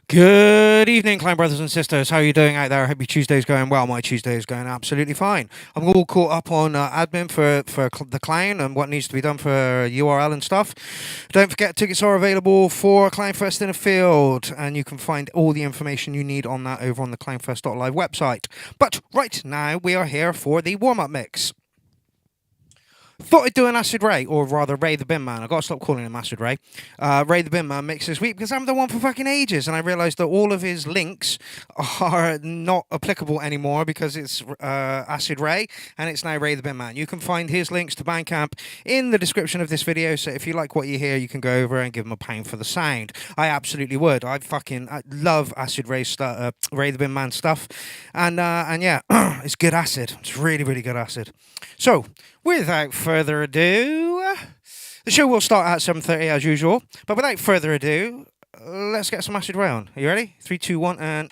Good evening, Clan brothers and sisters. How are you doing out there? I hope your Tuesday's going well. My Tuesday is going absolutely fine. I'm all caught up on admin for the Clan and what needs to be done for URL and stuff. Don't forget, tickets are available for Clownfest in a Field, and you can find all the information you need on that over on the clownfest.live website. But right now, we are here for the warm-up mix. Thought I'd do an Acid Ray, or rather Ray the Bin Man. I've got to stop calling him Acid Ray. Ray the Bin Man mix this week because I haven't done one for fucking ages, and I realised that all of his links are not applicable anymore because it's Acid Ray, and it's now Ray the Bin Man. You can find his links to Bandcamp in the description of this video, so if you like what you hear, you can go over and give him a pound for the sound. I absolutely would. I love Acid Ray Ray the Bin Man stuff, and yeah, it's good acid. It's really, really good acid. So, without further ado, the show will start at 7:30 as usual. But without further ado, let's get some Acid Ray on. Are you ready? 3, 2, 1, and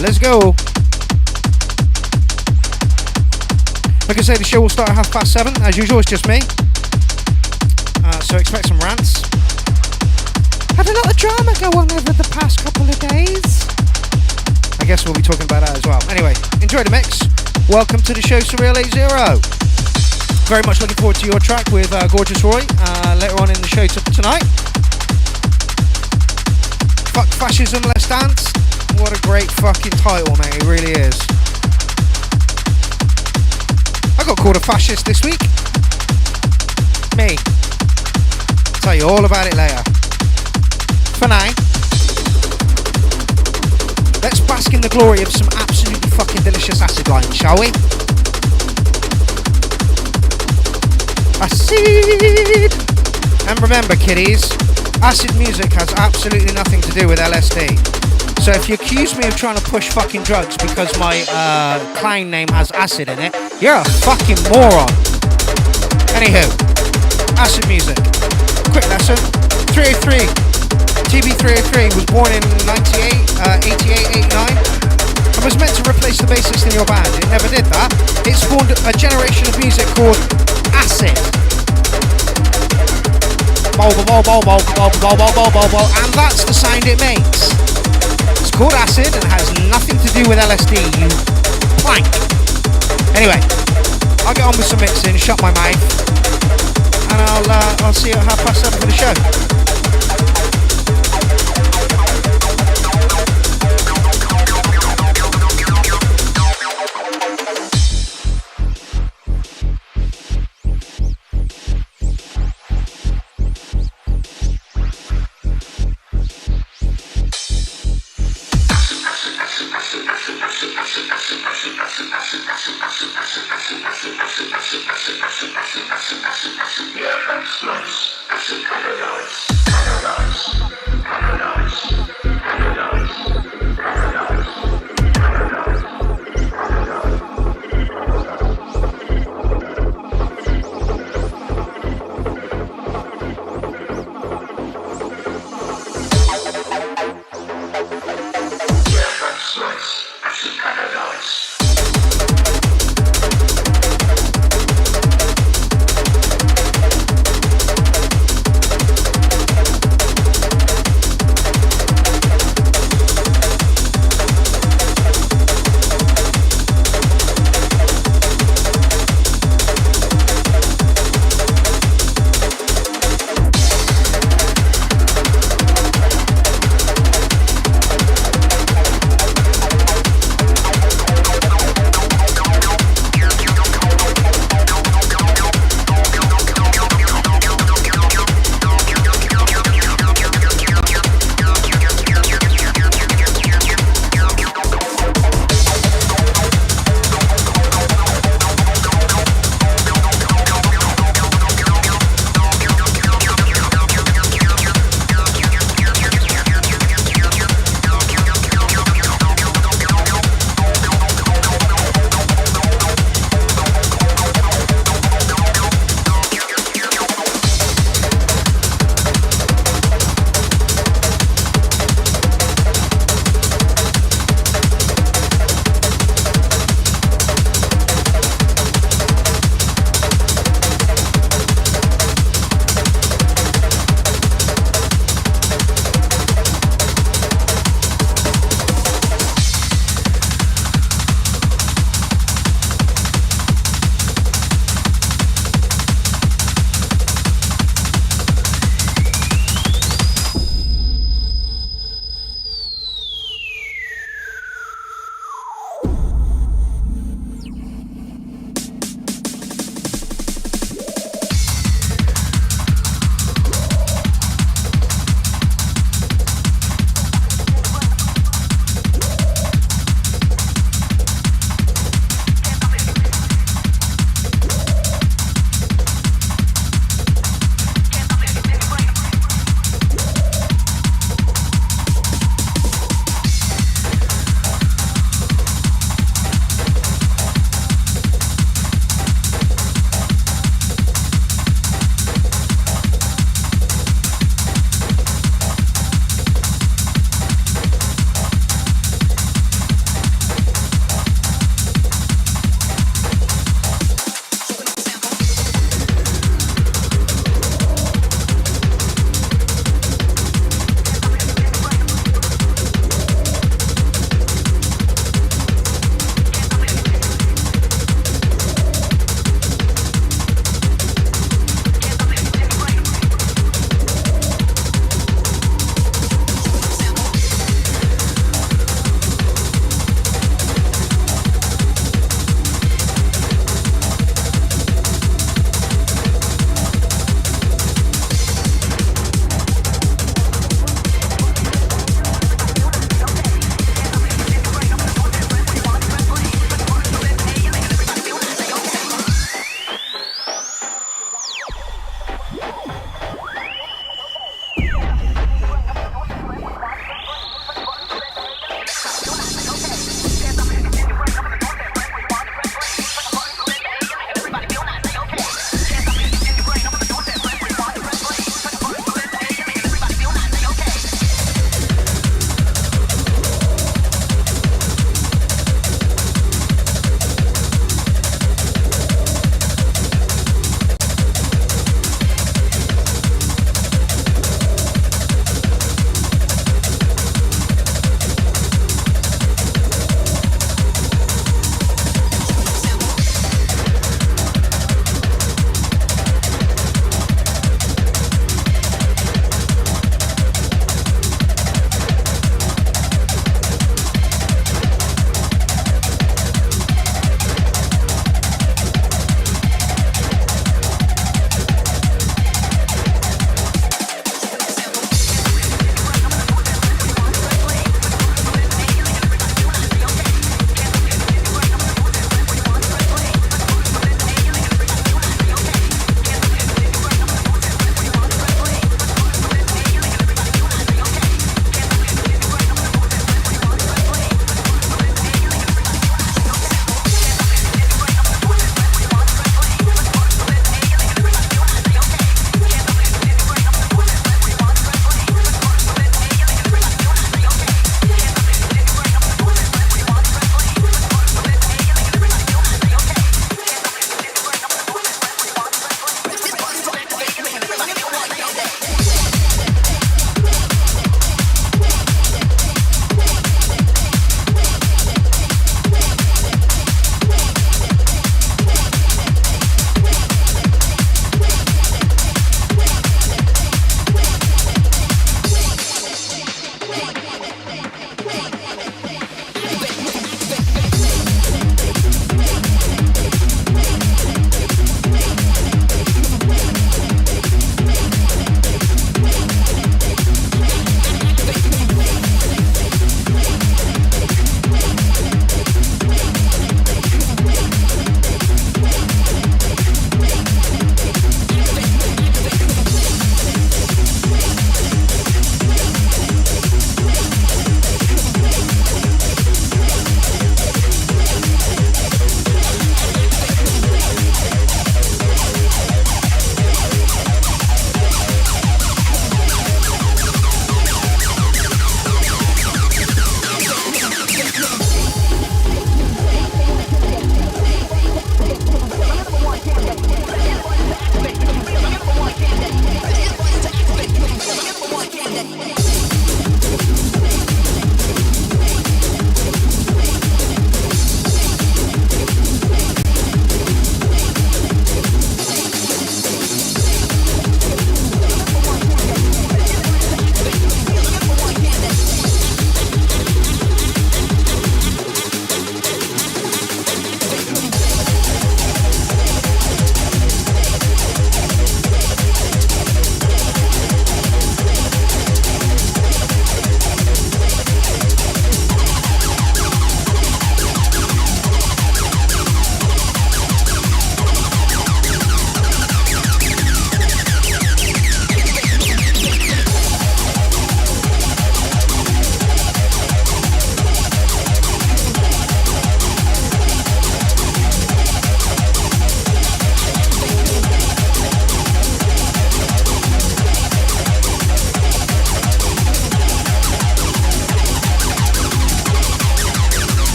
let's go. Like I say, the show will start at 7:30 as usual. It's just me. So expect some rants. Had a lot of drama go on over the past couple of days. I guess we'll be talking about that as well. Anyway, enjoy the mix. Welcome to the show, Surreal 80. Very much looking forward to your track with Gorgeous Roy later on in the show tonight. Fuck Fascism, Let's Dance. What a great fucking title, mate. It really is. I got called a fascist this week. Me. I'll tell you all about it later. For now, let's bask in the glory of some absolutely fucking delicious acid lines, shall we? Acid! And remember, kiddies, acid music has absolutely nothing to do with LSD. So if you accuse me of trying to push fucking drugs because my clown name has acid in it, you're a fucking moron. Anywho, acid music. Quick lesson. 303. TB303 was born in 88, 89. And was meant to replace the bassist in your band. It never did that. It spawned a generation of music called acid. And that's the sound it makes. It's called acid and has nothing to do with LSD, you plank. Anyway, I'll get on with some mixing, shut my mouth, and I'll see you at 7:30 for the show.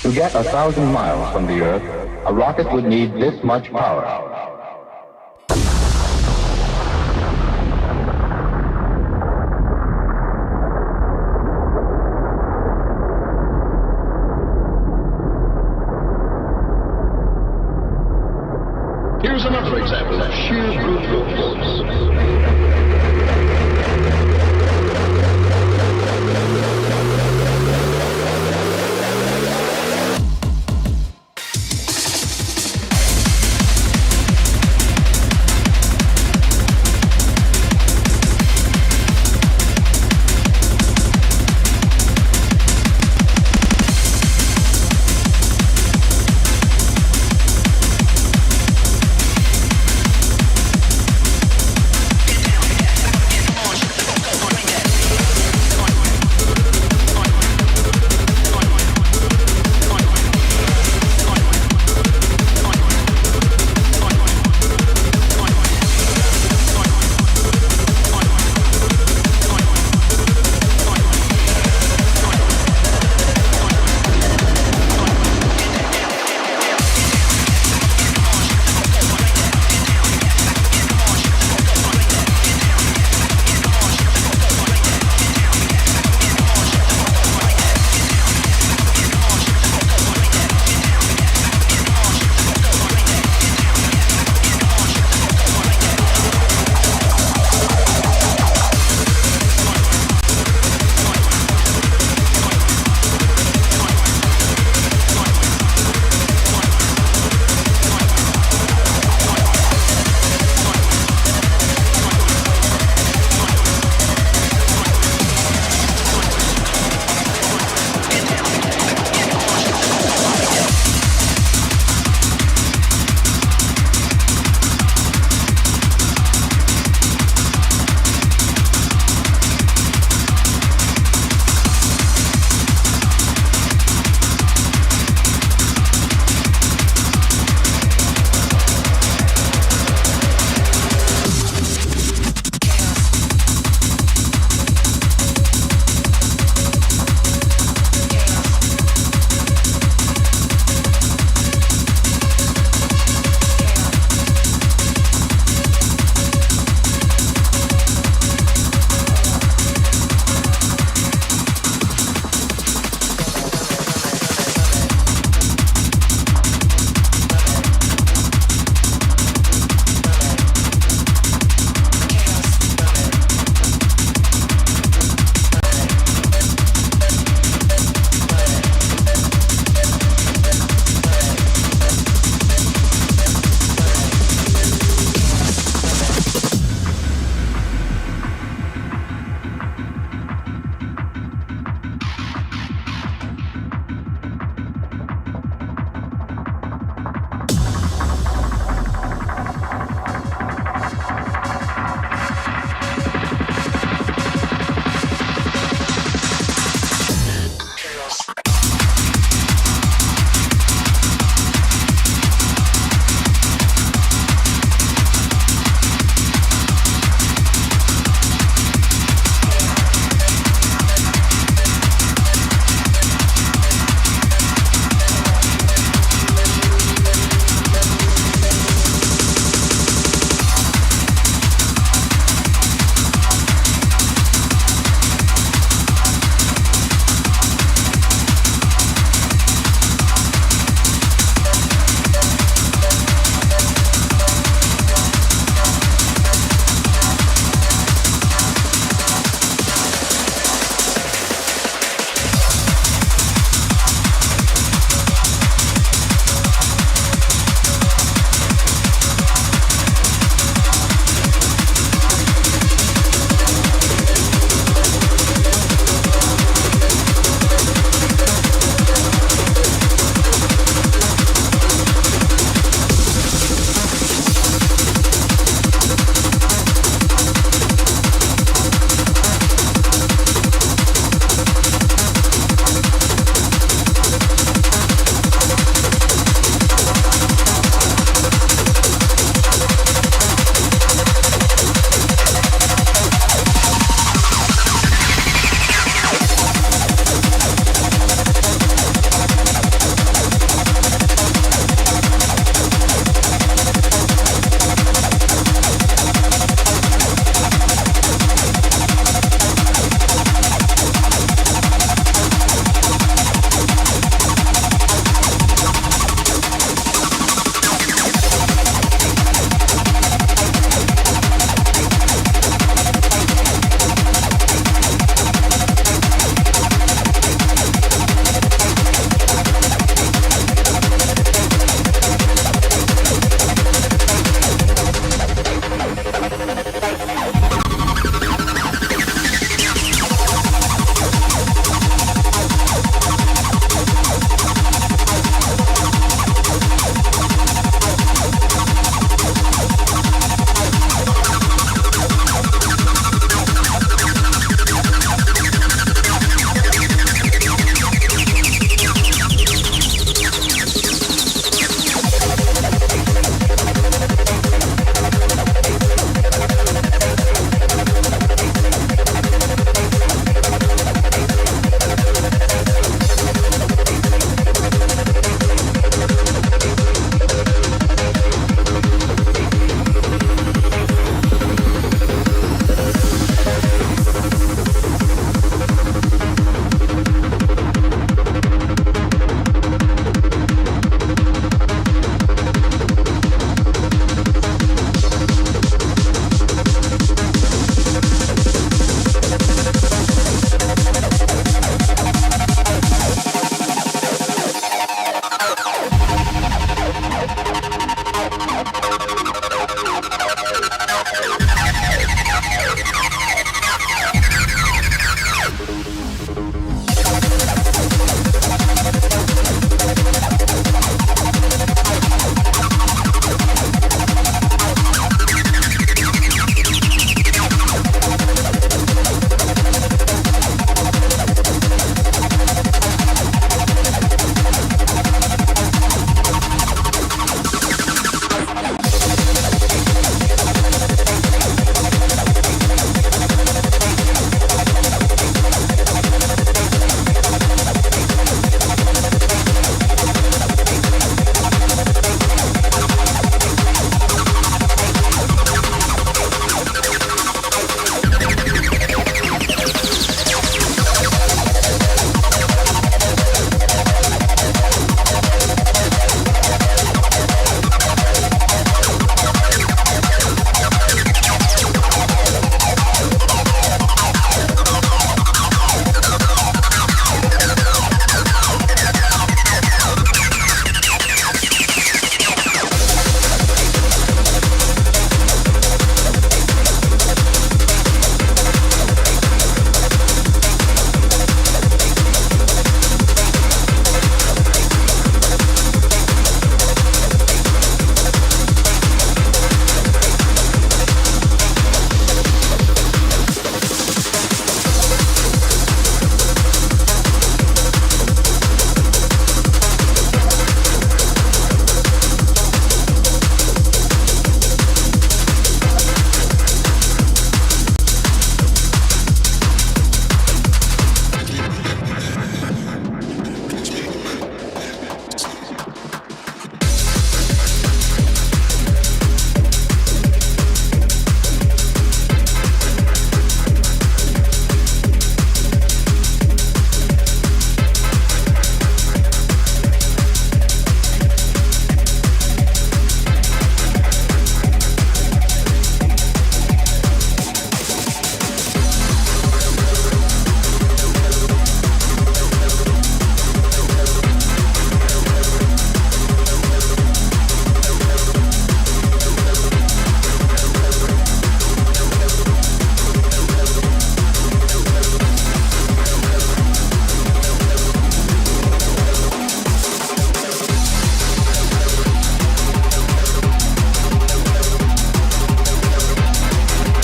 To get 1,000 miles from the Earth, a rocket would need this much power. Here's another example of sheer brute force.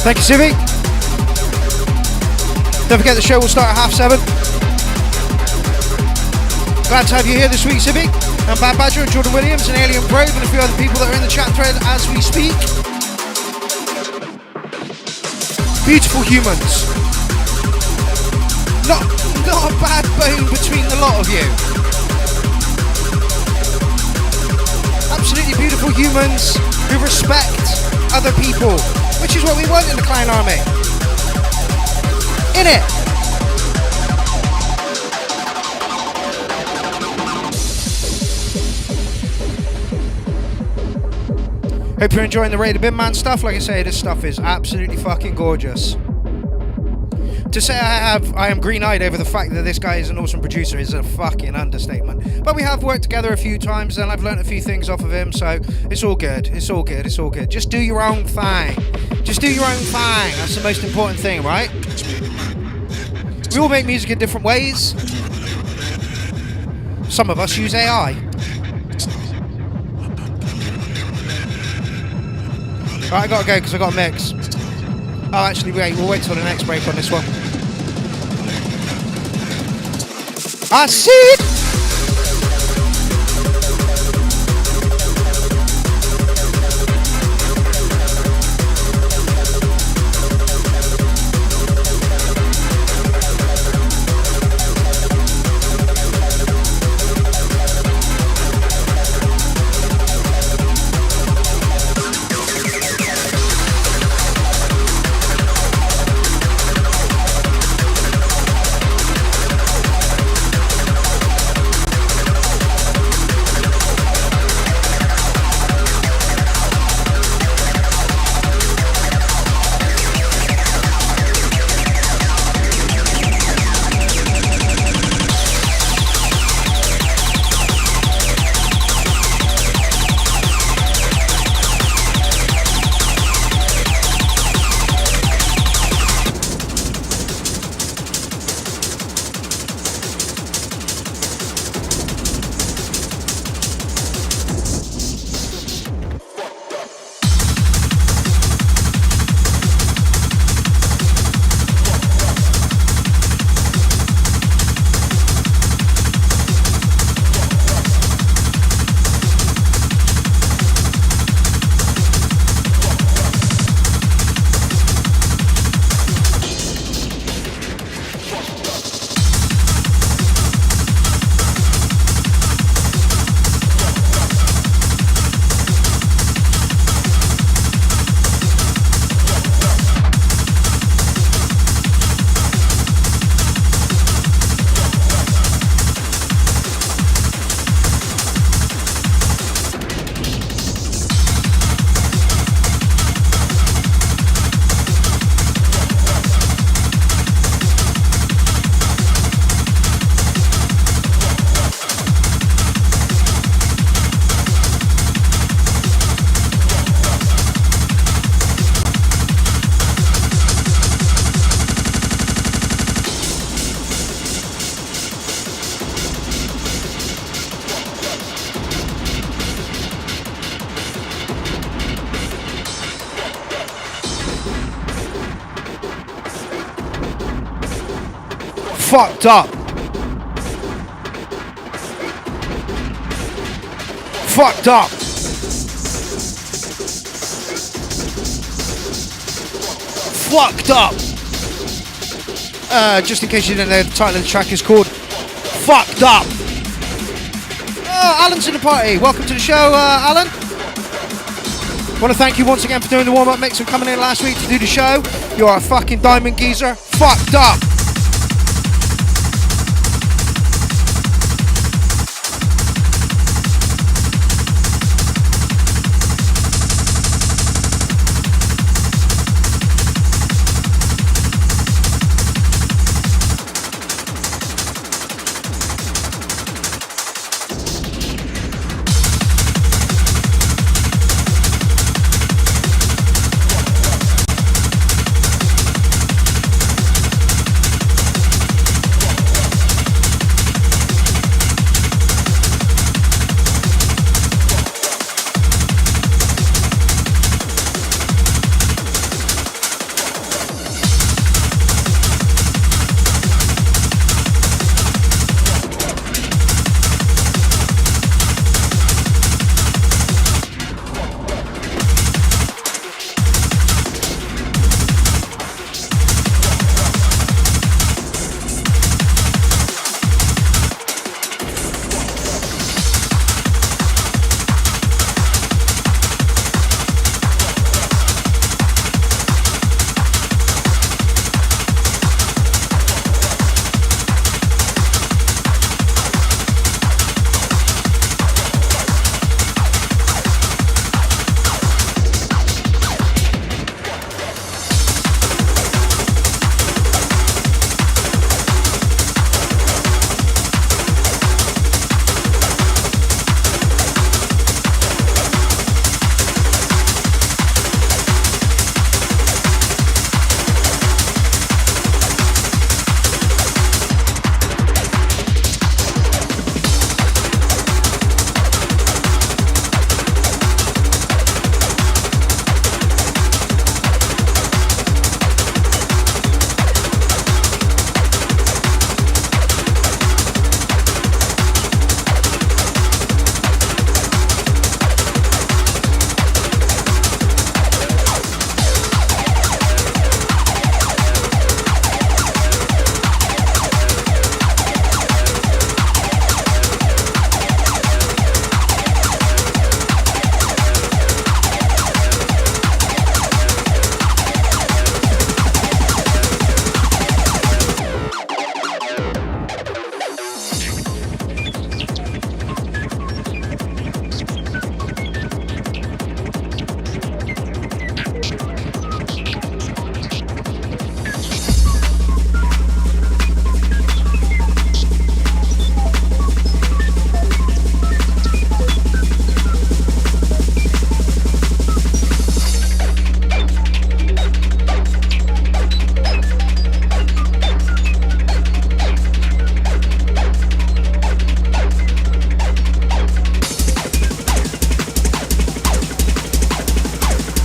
Thank you, Civi. Don't forget the show will start at 7:30. Glad to have you here this week, Civi. And Bad Badger and Jordan Williams and Alien Brave and a few other people that are in the chat thread as we speak. Beautiful humans. Not a bad bone between the lot of you. Absolutely beautiful humans who respect other people, which is what we want in the Clown Army. In it. Hope you're enjoying the Raider Bin Man stuff. Like I say, this stuff is absolutely fucking gorgeous. To say I am green-eyed over the fact that this guy is an awesome producer is a fucking understatement. But we have worked together a few times and I've learned a few things off of him, so it's all good. It's all good. It's all good. Just do your own thing. Just do your own thing. That's the most important thing, right? We all make music in different ways. Some of us use AI. Right, I gotta go because I got a mix. Oh, actually, wait, we'll wait till the next break on this one. I see it! Fucked up. Fucked up. Fucked up. Just in case you didn't know, the title of the track is called Fucked Up. Oh, Alan's in the party. Welcome to the show, Alan. Want to thank you once again for doing the warm-up mix and coming in last week to do the show. You're a fucking diamond geezer. Fucked up.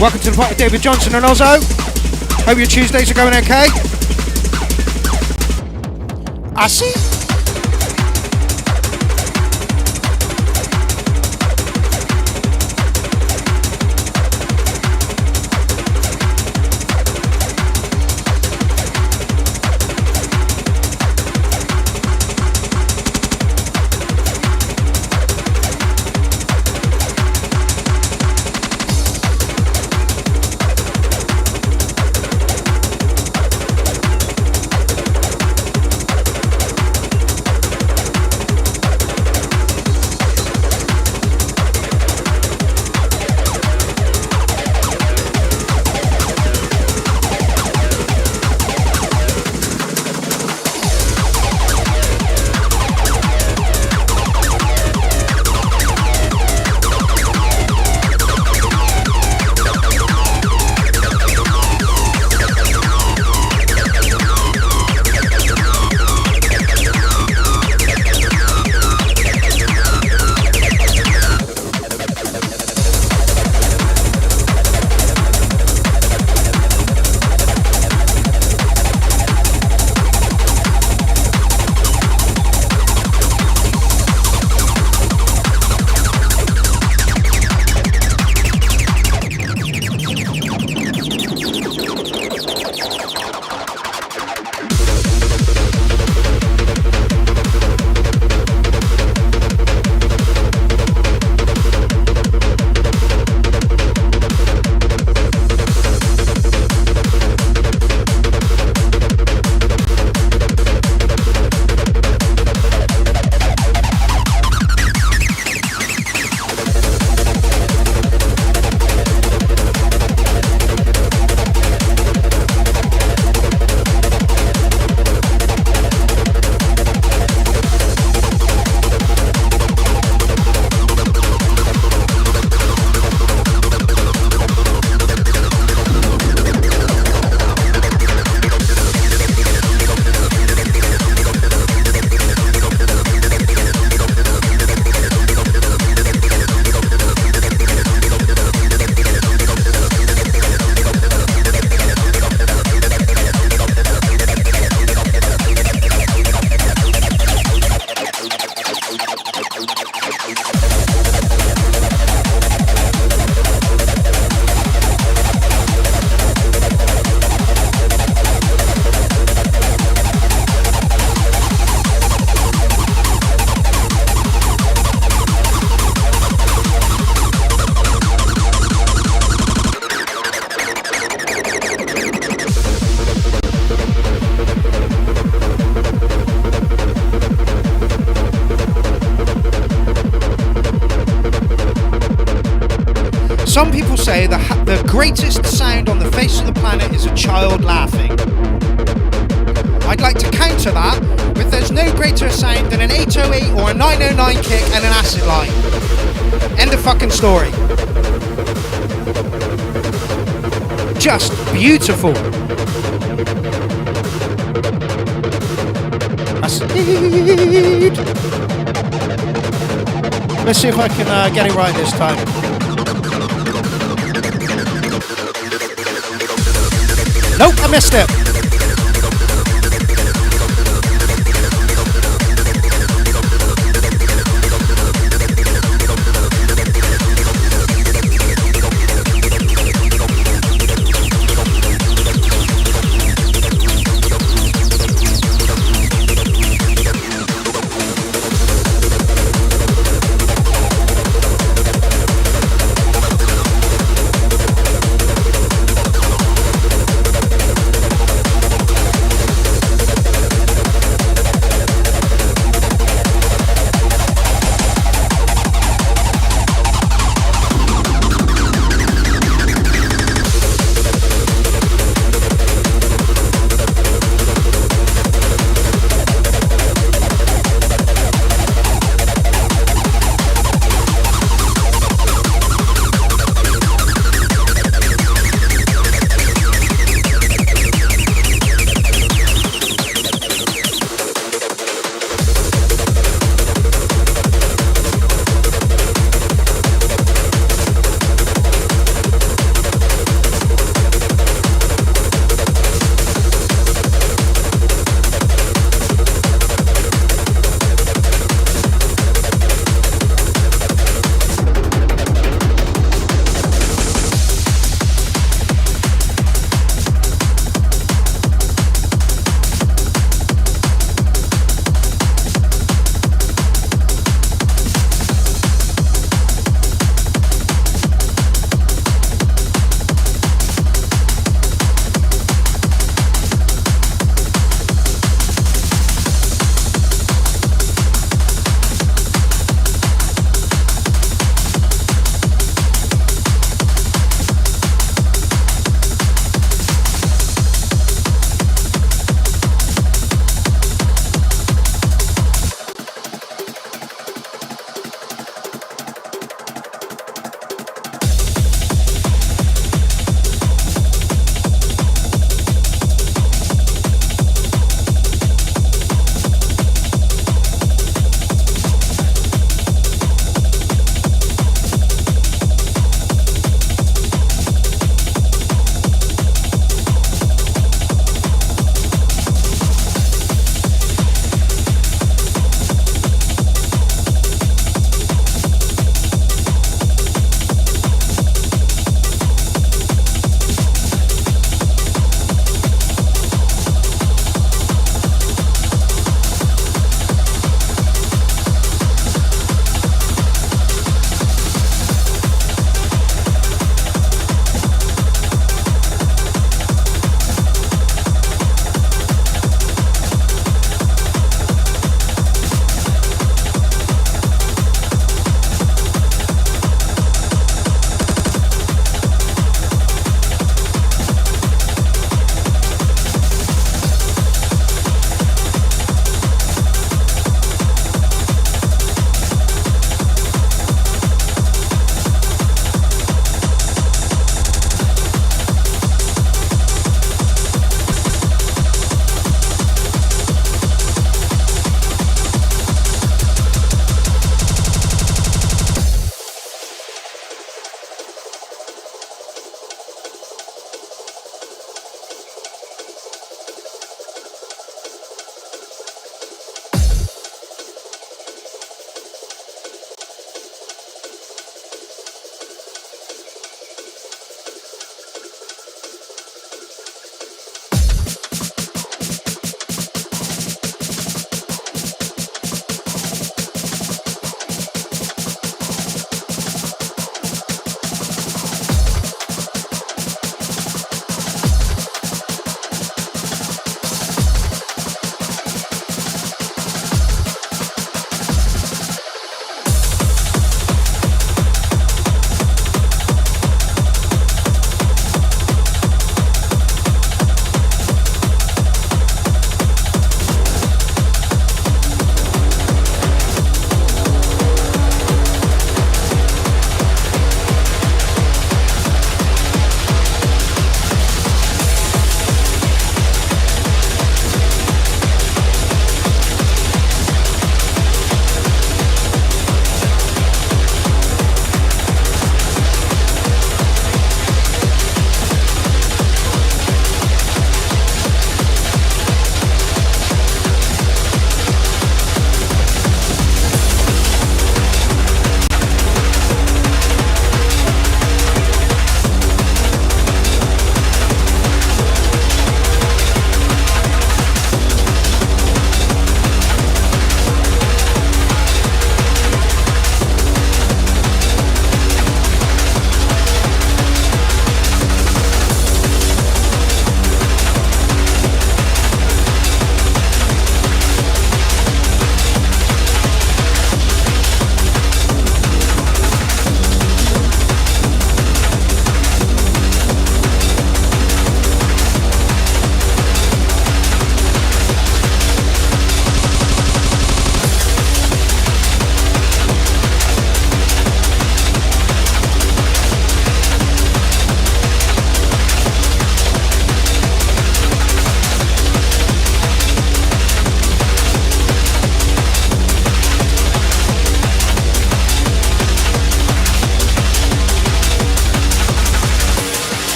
Welcome to the party, David Johnson and Ozzo. Hope your Tuesdays are going okay. I see. Some people say the greatest sound on the face of the planet is a child laughing. I'd like to counter that with there's no greater sound than an 808 or a 909 kick and an acid line. End of fucking story. Just beautiful. Acid. Let's see if I can get it right this time. Nope, I missed it.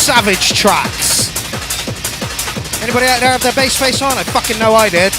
savage tracks. Anybody out there have their bass face on? I fucking know I did.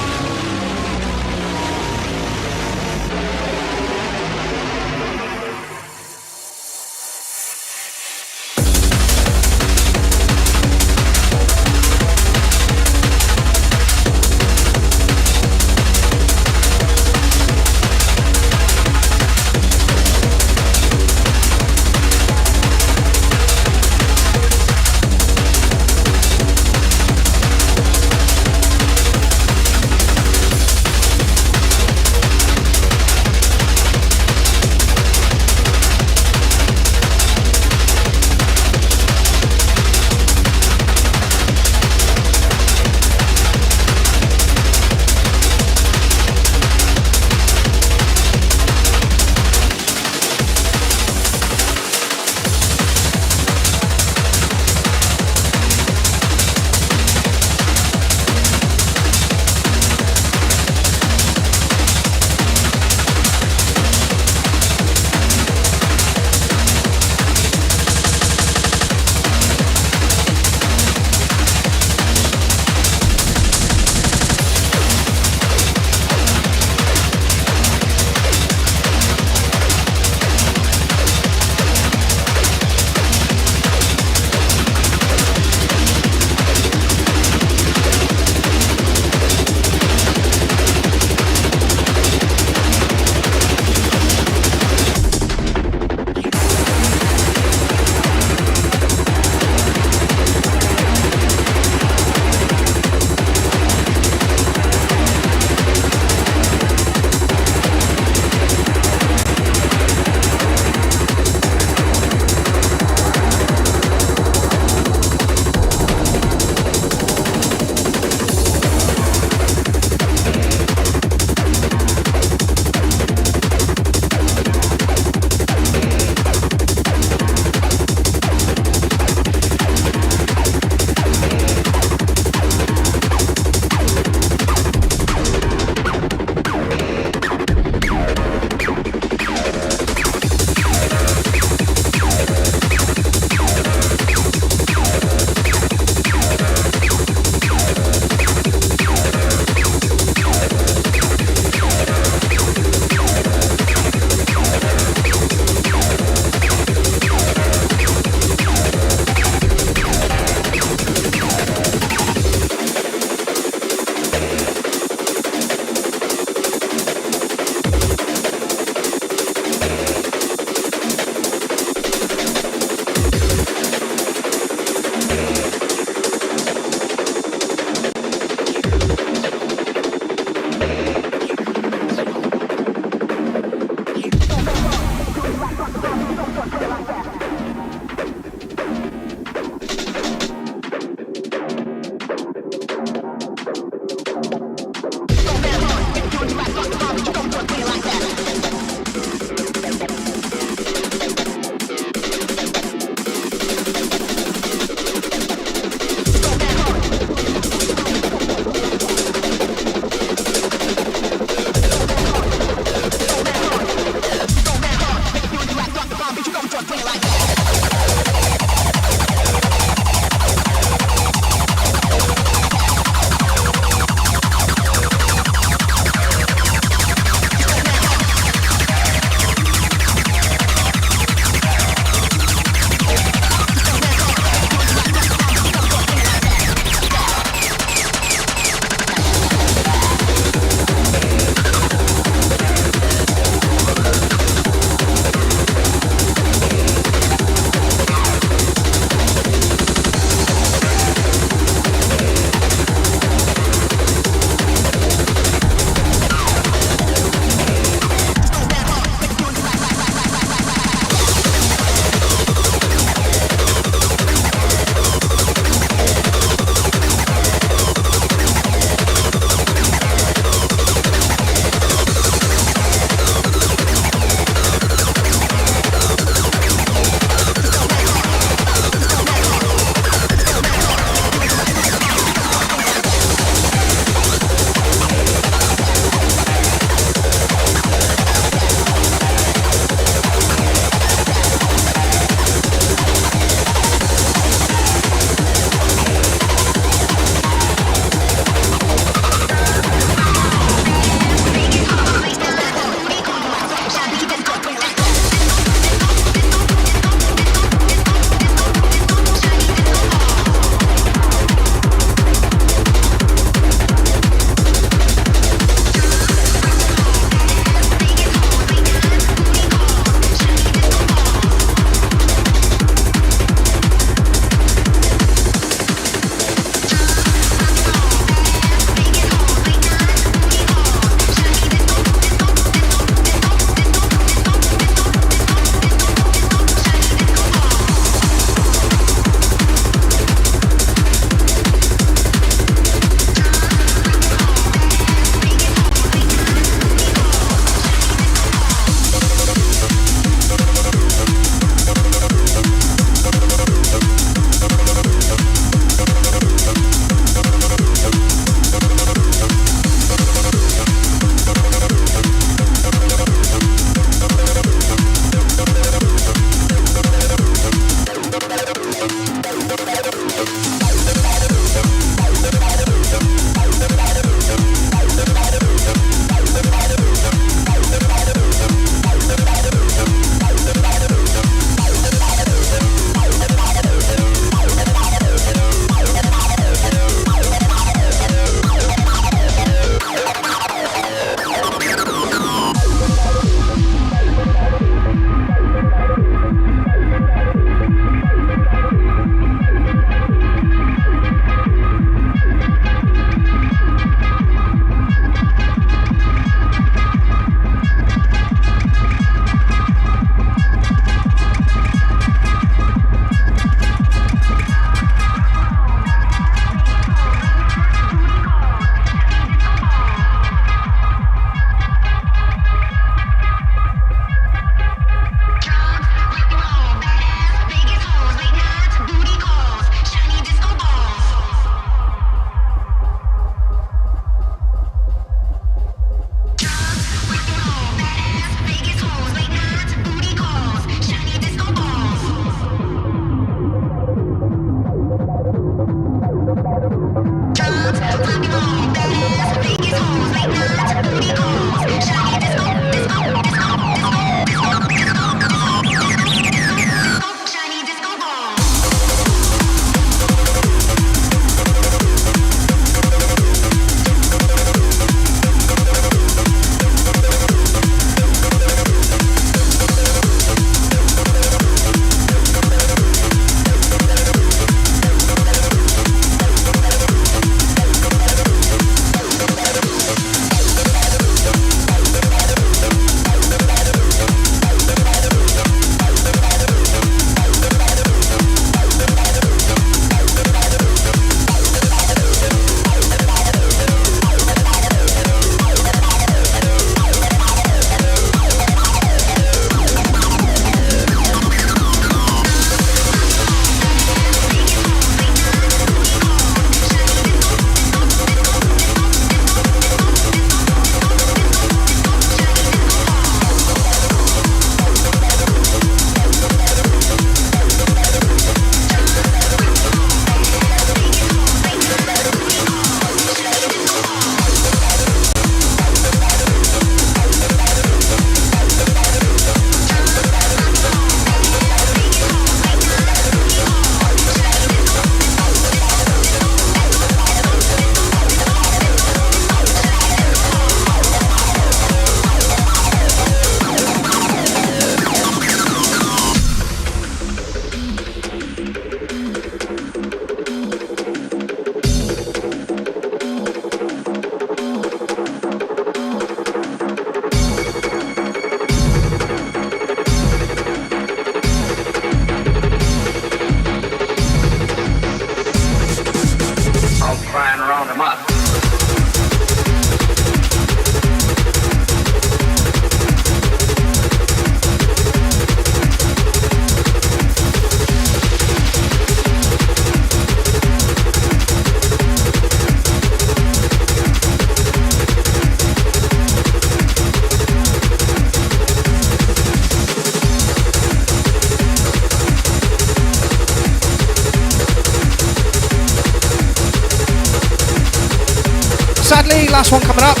Sadly, last one coming up.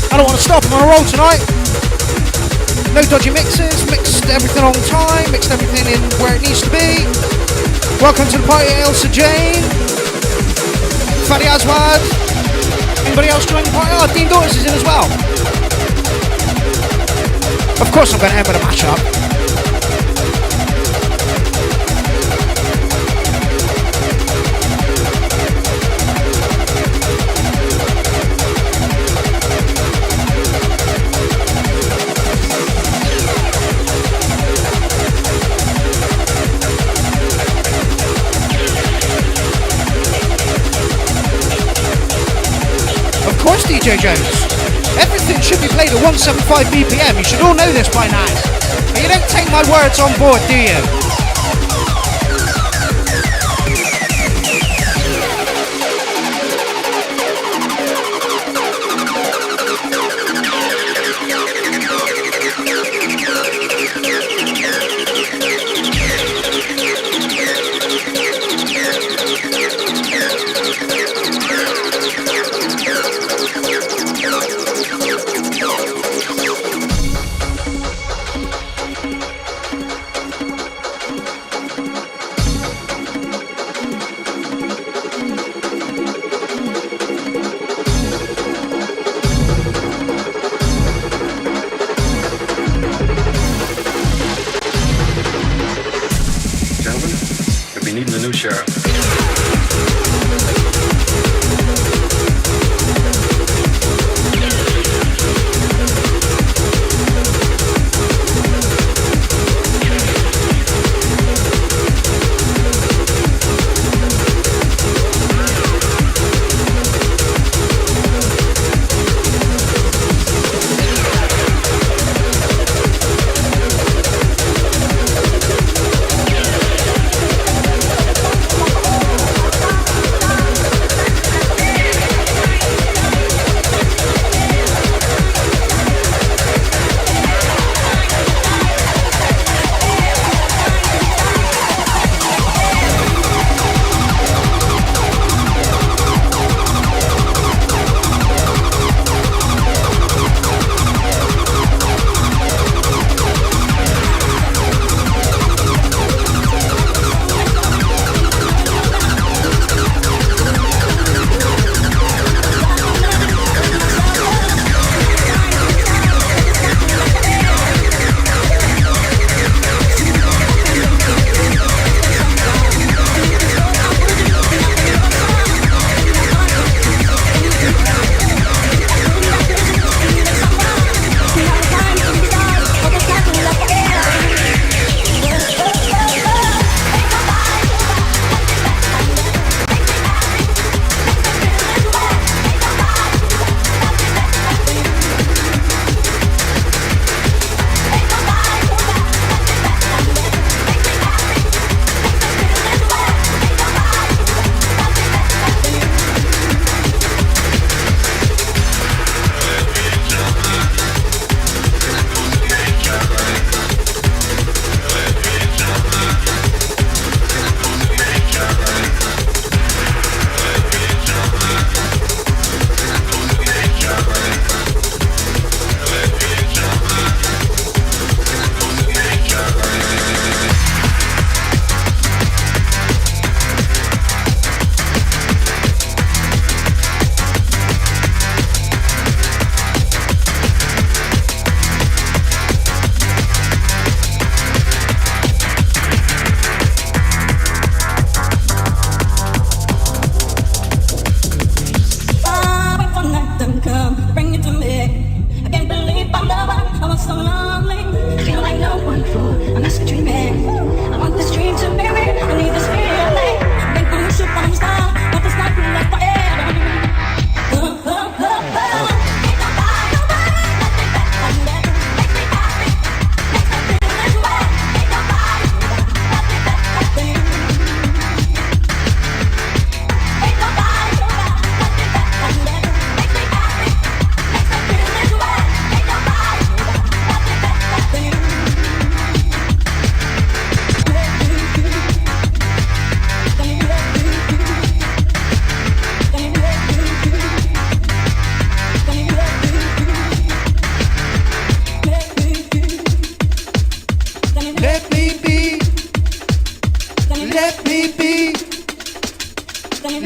I don't want to stop, I'm on a roll tonight. No dodgy mixes, mixed everything on time, mixed everything in where it needs to be. Welcome to the party, Elsa Jane, Fadi Aswad. Anybody else join the party? Oh, Dean Daughters is in as well. Of course I'm going to end with a mashup. Of course, DJ Jones. Everything should be played at 175 BPM. You should all know this by now. But you don't take my words on board, do you?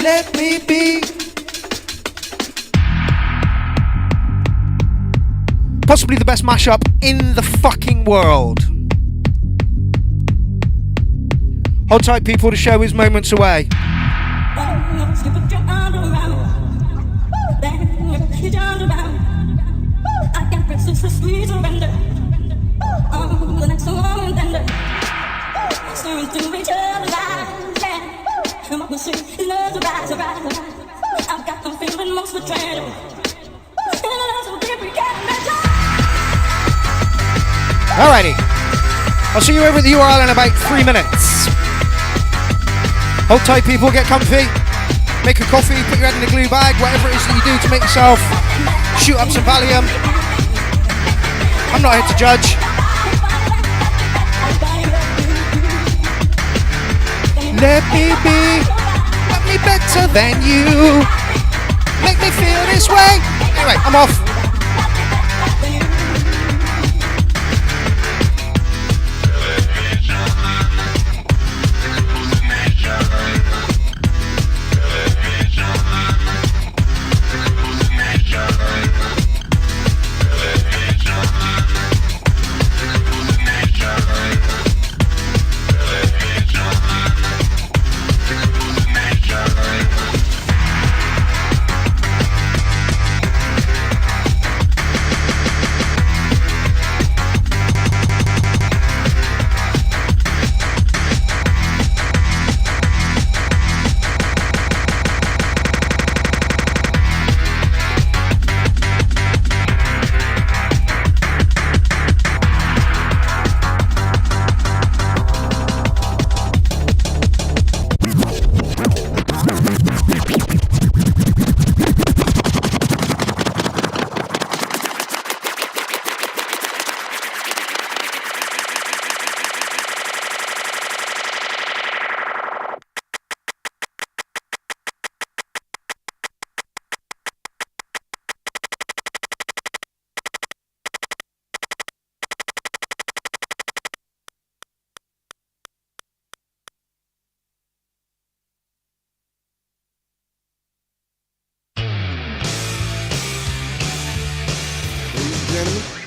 Let me be. Possibly the best mashup in the fucking world. Hold tight, people, the show is moments away. Alrighty, I'll see you over at the URL in about 3 minutes. Hold tight, people, get comfy, make a coffee, put your head in a glue bag, whatever it is that you do to make yourself shoot up some Valium. I'm not here to judge. Let me be better than you. Make me feel this way. Anyway, I'm off.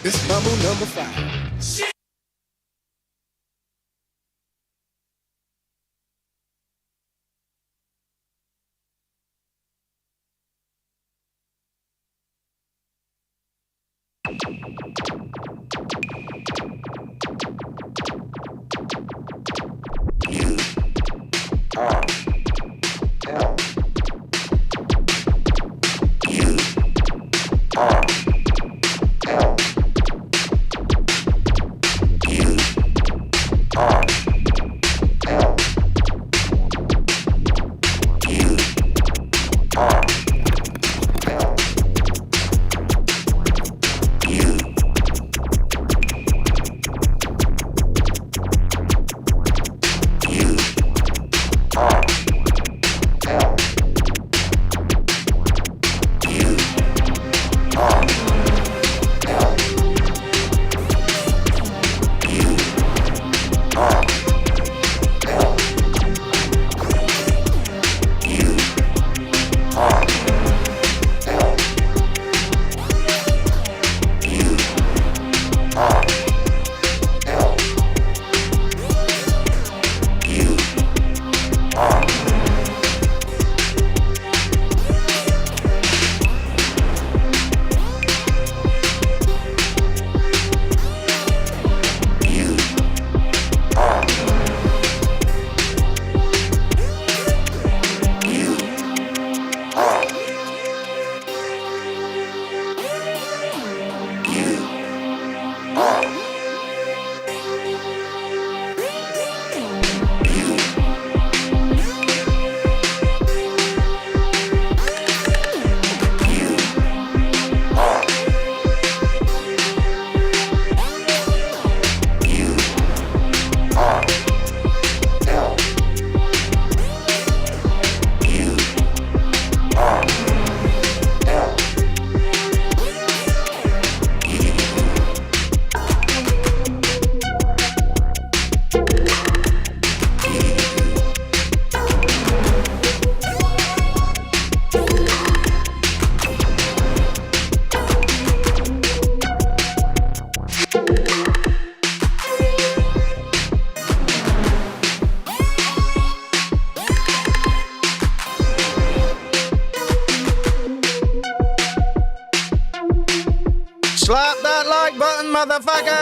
It's Mambo number 5. Slap that like button, motherfuckers!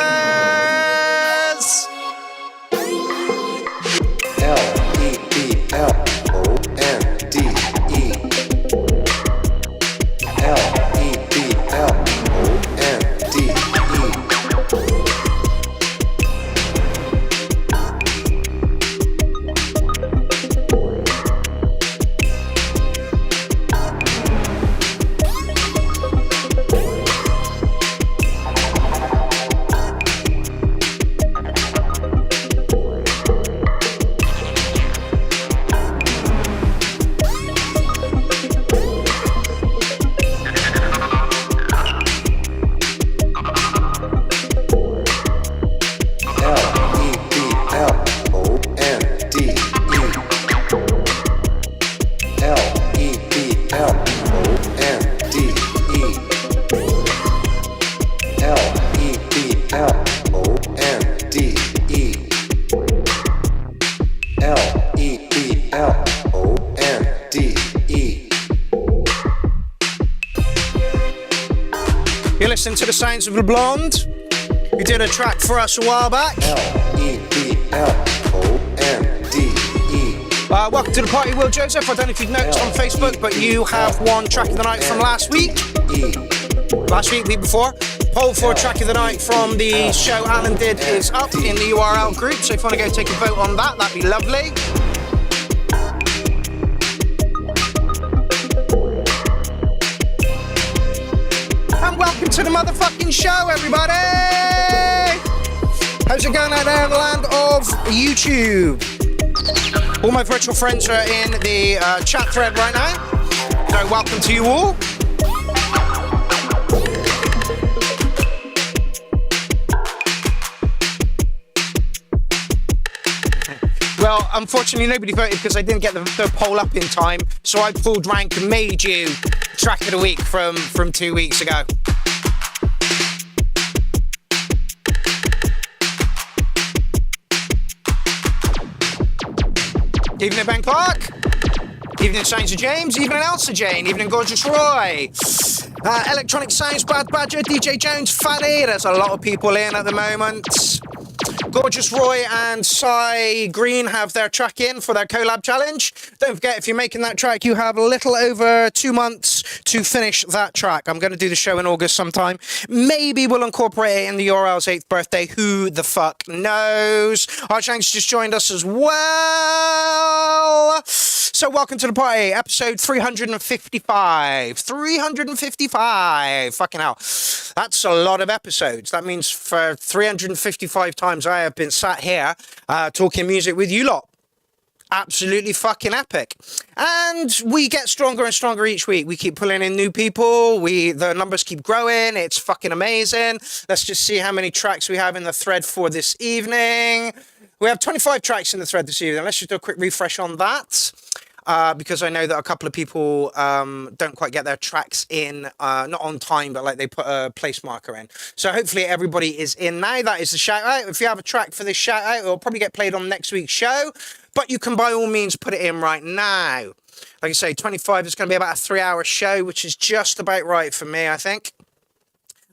L-E-B-L-O-N-D-E L-E-B-L-O-N-D-E You're listening to the Sounds of the Blonde, who did a track for us a while back. L-E-B-L-O-N-D-E Welcome to the party, Will Joseph. I don't know if you've noticed on Facebook, but you have one track of the night from last week. Week before. Poll for track of the night from the show Alan did is up in the URL group, so if you want to go take a vote on that, that'd be lovely. And welcome to the motherfucking show, everybody! How's it going out there in the land of YouTube? All my virtual friends are in the chat thread right now, so welcome to you all. Well, unfortunately, nobody voted because I didn't get the poll up in time, so I pulled rank and made you track of the week from 2 weeks ago. Evening, Bangkok. Evening, Saints James. Evening, Elsa Jane. Evening, Gorgeous Roy. Electronic Sounds, Bad Badger, DJ Jones, Fatty. There's a lot of people in at the moment. Gorgeous Roy and Cy Green have their track in for their collab challenge. Don't forget, if you're making that track, you have a little over 2 months to finish that track. I'm going to do the show in August sometime. Maybe we'll incorporate it in the URL's 8th birthday. Who the fuck knows? Archang's just joined us as well. So welcome to the party, episode 355. 355. Fucking hell. That's a lot of episodes. That means for 355 times I have been sat here talking music with you lot. Absolutely fucking epic. And we get stronger and stronger each week. We keep pulling in new people. The numbers keep growing. It's fucking amazing. Let's just see how many tracks we have in the thread for this evening. We have 25 tracks in the thread this evening. Let's just do a quick refresh on that. Because I know that a couple of people don't quite get their tracks in, not on time, but like they put a place marker in. So hopefully everybody is in now. That is the shout out. If you have a track for this shout out, it'll probably get played on next week's show, but you can by all means put it in right now. Like I say, 25 is going to be about a 3-hour show, which is just about right for me, I think.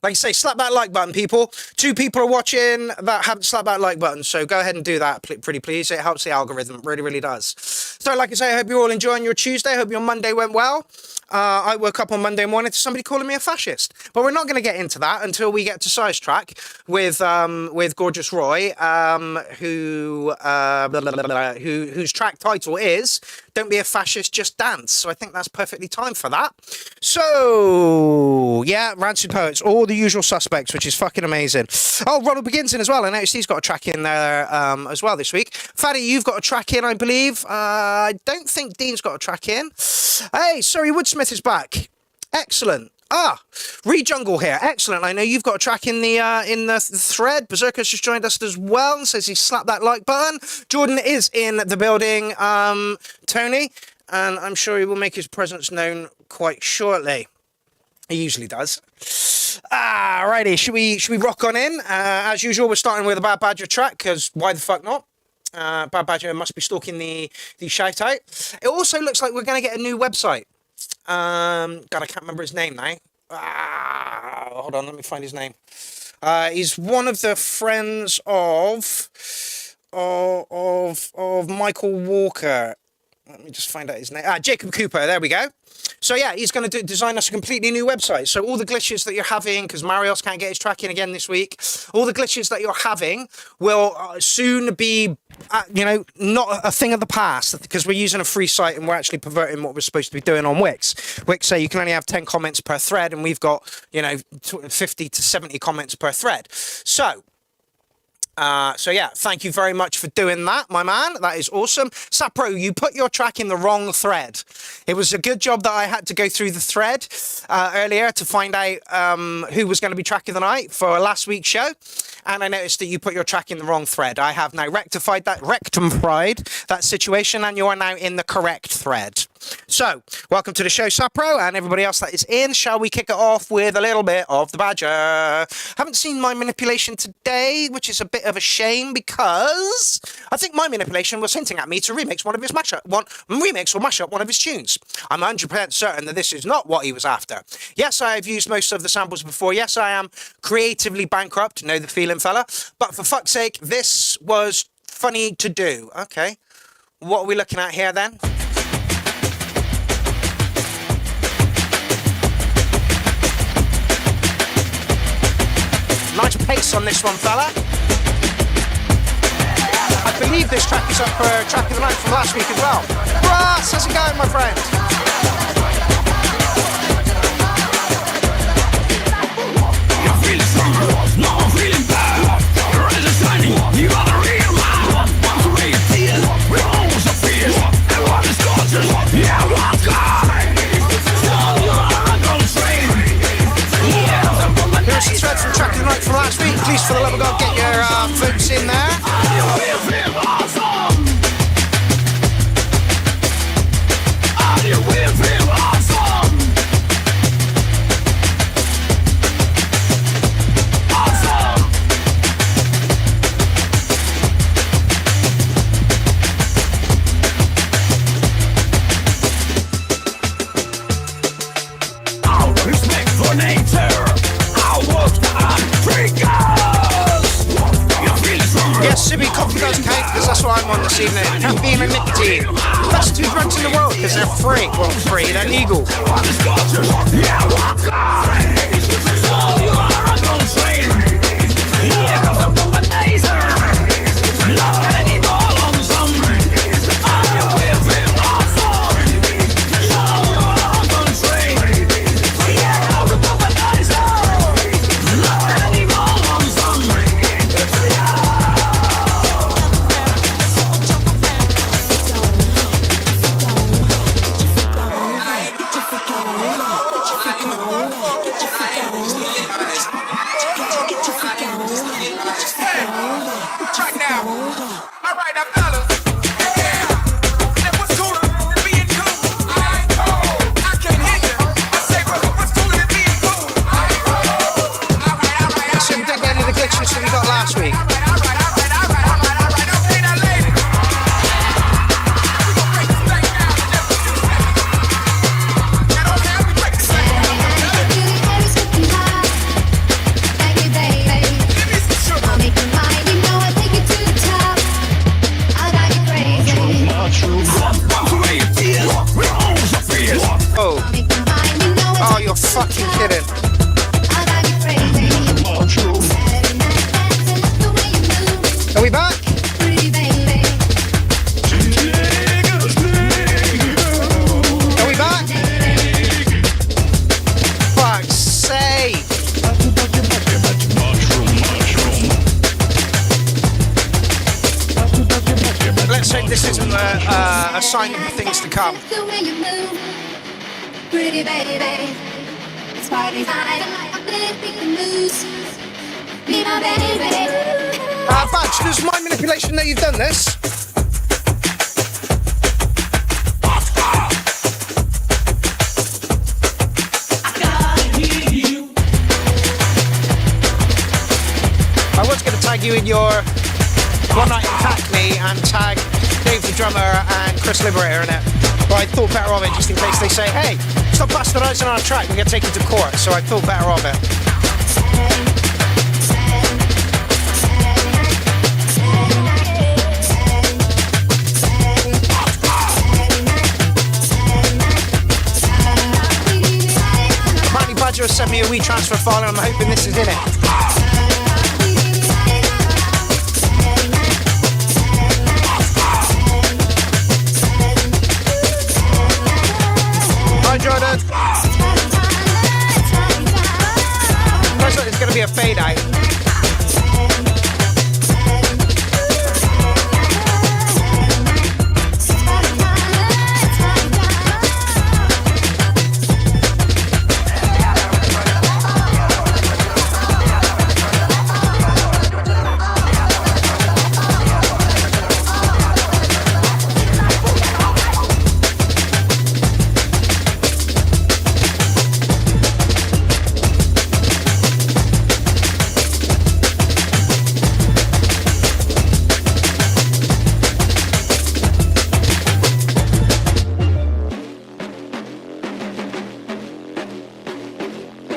Like I say, slap that like button, people. 2 people are watching that haven't slapped that like button, so go ahead and do that, pretty please. It helps the algorithm, it really, really does. So like I say, I hope you're all enjoying your Tuesday. I hope your Monday went well. I woke up on Monday morning to somebody calling me a fascist. But we're not going to get into that until we get to Size Track with Gorgeous Roy, whose track title is Don't Be a Fascist, Just Dance. So I think that's perfectly timed for that. So, yeah, Rancid Poets, all the usual suspects, which is fucking amazing. Oh, Ronald Begins in as well. I noticed he's got a track in there as well this week. Fatty, you've got a track in, I believe. I don't think Dean's got a track in. Hey, sorry, Woodsmith is back. Excellent. Rejungle here. Excellent. I know you've got a track in the thread. Berserker's just joined us as well and says he slapped that like button. Jordan is in the building, Tony, and I'm sure he will make his presence known quite shortly. He usually does. Righty, should we rock on in? As usual, we're starting with a Bad Badger track, because why the fuck not? Bad Badger must be stalking the shout out. It also looks like we're going to get a new website. God, I can't remember his name now. Hold on, let me find his name. He's one of the friends of Michael Walker. Let me just find out his name. Jacob Cooper, there we go. So yeah, he's going to design us a completely new website. So all the glitches that you're having, because Marios can't get his track in again this week, all the glitches that you're having will soon be, not a thing of the past, because we're using a free site and we're actually perverting what we're supposed to be doing on Wix. Wix say you can only have 10 comments per thread, and we've got, 50 to 70 comments per thread. So yeah, thank you very much for doing that, my man. That is awesome. Sapro, you put your track in the wrong thread. It was a good job that I had to go through the thread earlier to find out who was going to be track of the night for last week's show. And I noticed that you put your track in the wrong thread. I have now rectified that situation, and you are now in the correct thread. So, welcome to the show, Sapro, and everybody else that is in. Shall we kick it off with a little bit of the Badger? Haven't seen my manipulation today, which is a bit of a shame, because I think my manipulation was hinting at me to remix one of his mash up one of his tunes. I'm 100% certain that this is not what he was after. Yes, I have used most of the samples before. Yes, I am creatively bankrupt. Know the feeling, fella. But for fuck's sake, this was funny to do. Okay. What are we looking at here then? Nice pace on this one, fella. I believe this track is up for track of the night from last week as well. Ross, how's it going, my friend? You're feeling strong, no, I'm feeling bad. Your eyes are shining, you are the real man. Once away your tears, we're almost a fears. Everyone is gorgeous, yeah, one guy. Here's the thread from track of the night from last week. Please, for the love of God, get your votes in there. does count because that's what I'm on this evening. Caffeine and nicotine. Best two drugs in the world because they're free. Well, free, they're legal. Oh, you're fucking kidding. Are we back? Are we back? Fuck's sake. Let's hope this isn't a sign of things to come. Pretty baby, it's party time. I'm making the moves. Be my baby. Badge, there's my manipulation that you've done this. I was going to tag you in your One Night in Hackney and tag Dave the drummer and Chris Liberator in it. But I thought better of it just in case they say, hey, stop bastardising our track, we're going to take it to court. So I thought better of it. Apparently Badger has sent me a wee transfer file and I'm hoping this is in it. Hi Jordan. Looks like there's going to be a fade out.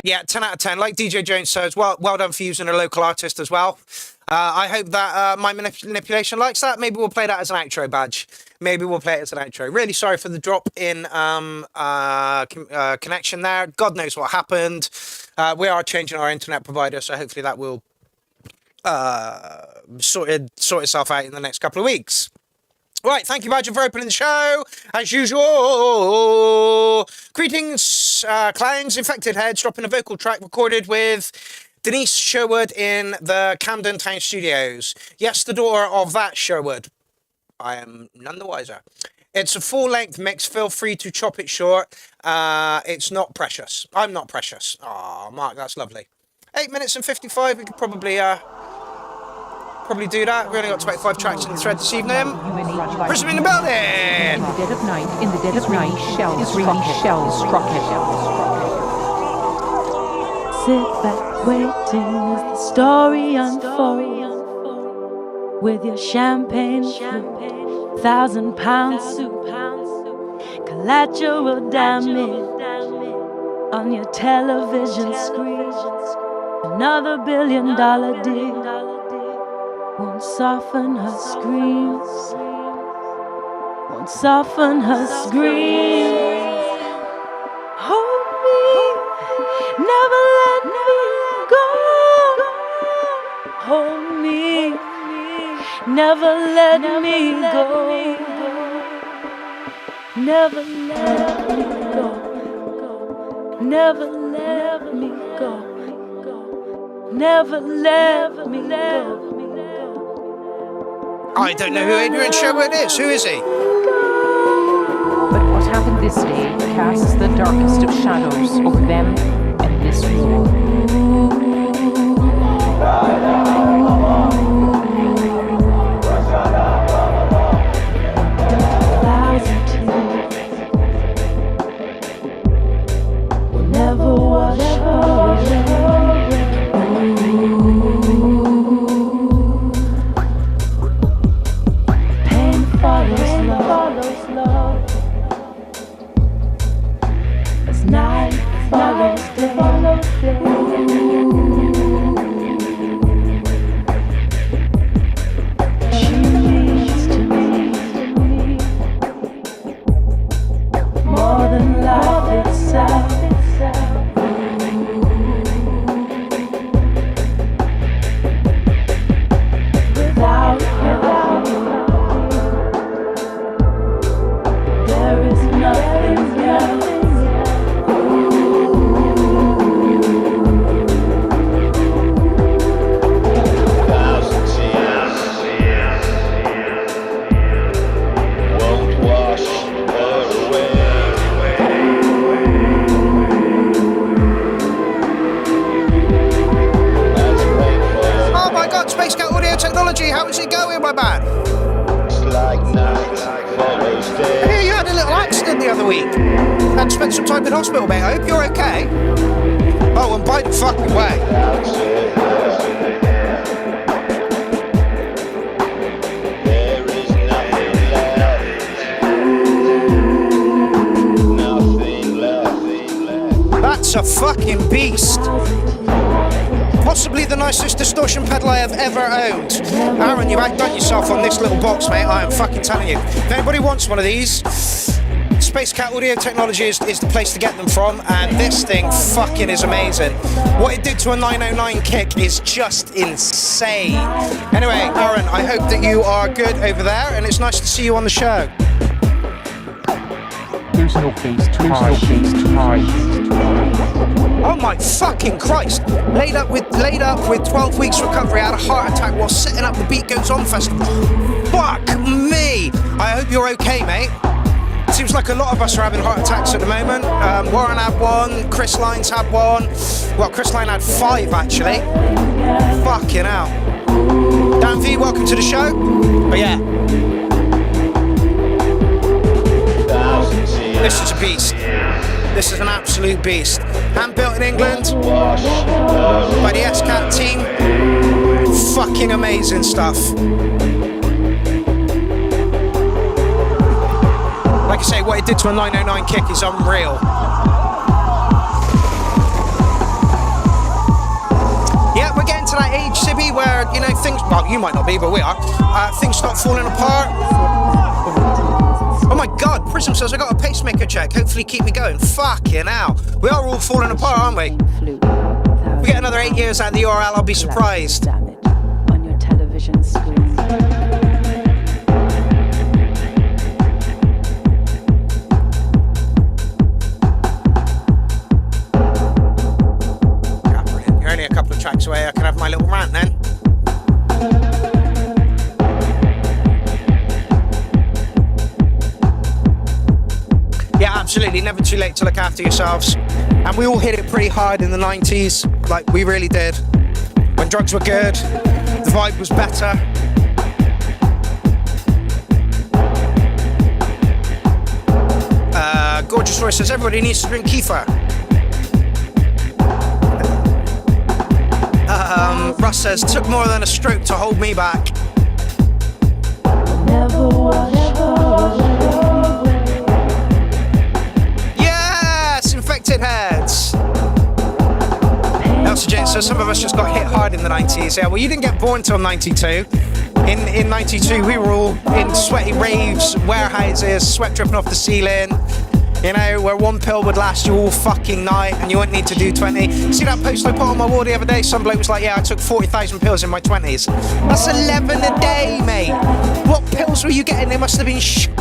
Yeah, 10 out of 10. Like DJ Jones says, well done for using a local artist as well. I hope that my manipulation likes that. Maybe we'll play that as an outro badge. Maybe we'll play it as an outro. Really sorry for the drop in connection there. God knows what happened. We are changing our internet provider, so hopefully that will sort itself out in the next couple of weeks. Right, thank you, Badger, for opening the show. As usual, greetings, clowns, infected heads, dropping a vocal track recorded with Denise Sherwood in the Camden Town Studios. Yes, the daughter of that Sherwood. I am none the wiser. It's a full-length mix. Feel free to chop it short. It's not precious. I'm not precious. Oh, Mark, that's lovely. 8 minutes and 55. We could probably do that. We only got 25 tracks in the thread this evening. Brisbane in the building! In the dead of night, shells struck it. Sit back, waiting as the story unfolds. With your champagne flute, 1,000-pound suit, collateral damage on your television screen. Another $1 billion deal. won't soften her screams, won't soften her screams. Hold me, never let me go. Hold me, never let me go. Never let me go. Never let me go. Never let me go. I don't know who Adrian Sherwood is. Who is he? But what happened this day casts the darkest of shadows over them and this war. Never wash away. Pain follows love. As night follows day. She means to me more than life itself. Without her, there is nothing else. Won't wash her away. That's painful. Oh my God, Space Cat Audio Technology. How is it going, my man? It's like night follows I day. hear you had a little accident the other week. Had to spend some time in hospital, mate. I hope you're okay. Oh, and by the fucking way, That's it. There is nothing left. Nothing left. that's a fucking beast. Possibly the nicest distortion pedal I have ever owned. Aaron, you outdone yourself on this little box, mate. I am fucking telling you. If anybody wants one of these, Space Cat Audio Technology is the place to get them from, and this thing fucking is amazing. What it did to a 909 kick is just insane. Anyway, Aaron, I hope that you are good over there, and it's nice to see you on the show. Personal bass tight. Oh my fucking Christ! Laid up with 12 weeks recovery, had a heart attack while setting up the Beat Goes On festival. Fuck me! I hope you're okay, mate. Seems like a lot of us are having heart attacks at the moment. Warren had one, Chris Lyons had one. Well, Chris Lyons had 5 actually. Fucking hell. Dan V, welcome to the show. But yeah, this is a beast. This is an absolute beast. Hand built in England by the S-Cat team. Fucking amazing stuff. Like I say, what it did to a 909 kick is unreal. Yeah, we're getting to that age, Sibby, where, you know, things, well, you might not be, but we are, things start falling apart. Oh my God, Prism says I got a pacemaker check, hopefully keep me going. Fucking hell. We are all falling apart, aren't we? If we get another 8 years out of the URL, I'll be surprised. On your television screen. You're only a couple of tracks away, I can have my little rant then. Yeah, absolutely, never too late to look after yourselves. And we all hit it pretty hard in the 90s, like we really did. When drugs were good, the vibe was better. Gorgeous Roy says everybody needs to drink kefir. Russ says, took more than a stroke to hold me back. Yes, infected heads. Elsa Jane says some of us just got hit hard in the 90s. Yeah, well, you didn't get born till 92. In 92, we were all in sweaty raves, warehouses, sweat dripping off the ceiling. You know, where one pill would last you all fucking night and you wouldn't need to do 20. See that post I put on my wall the other day? Some bloke was like, yeah, I took 40,000 pills in my 20s. That's 11 a day, mate. What pills were you getting? They must have been shite.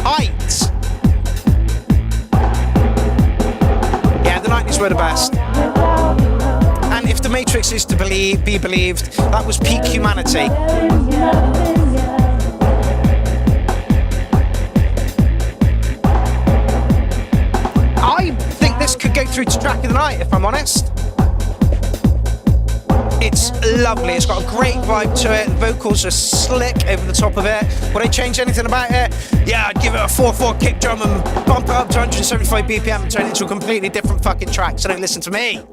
Yeah, the 90s were the best. And if the Matrix is to be believed, that was peak humanity. I think this could go through to Track of the Night, if I'm honest. It's lovely. It's got a great vibe to it. The vocals are slick over the top of it. Would I change anything about it? Yeah, I'd give it a 4/4 kick drum and bump it up to 175 BPM and turn it into a completely different fucking track. So don't listen to me.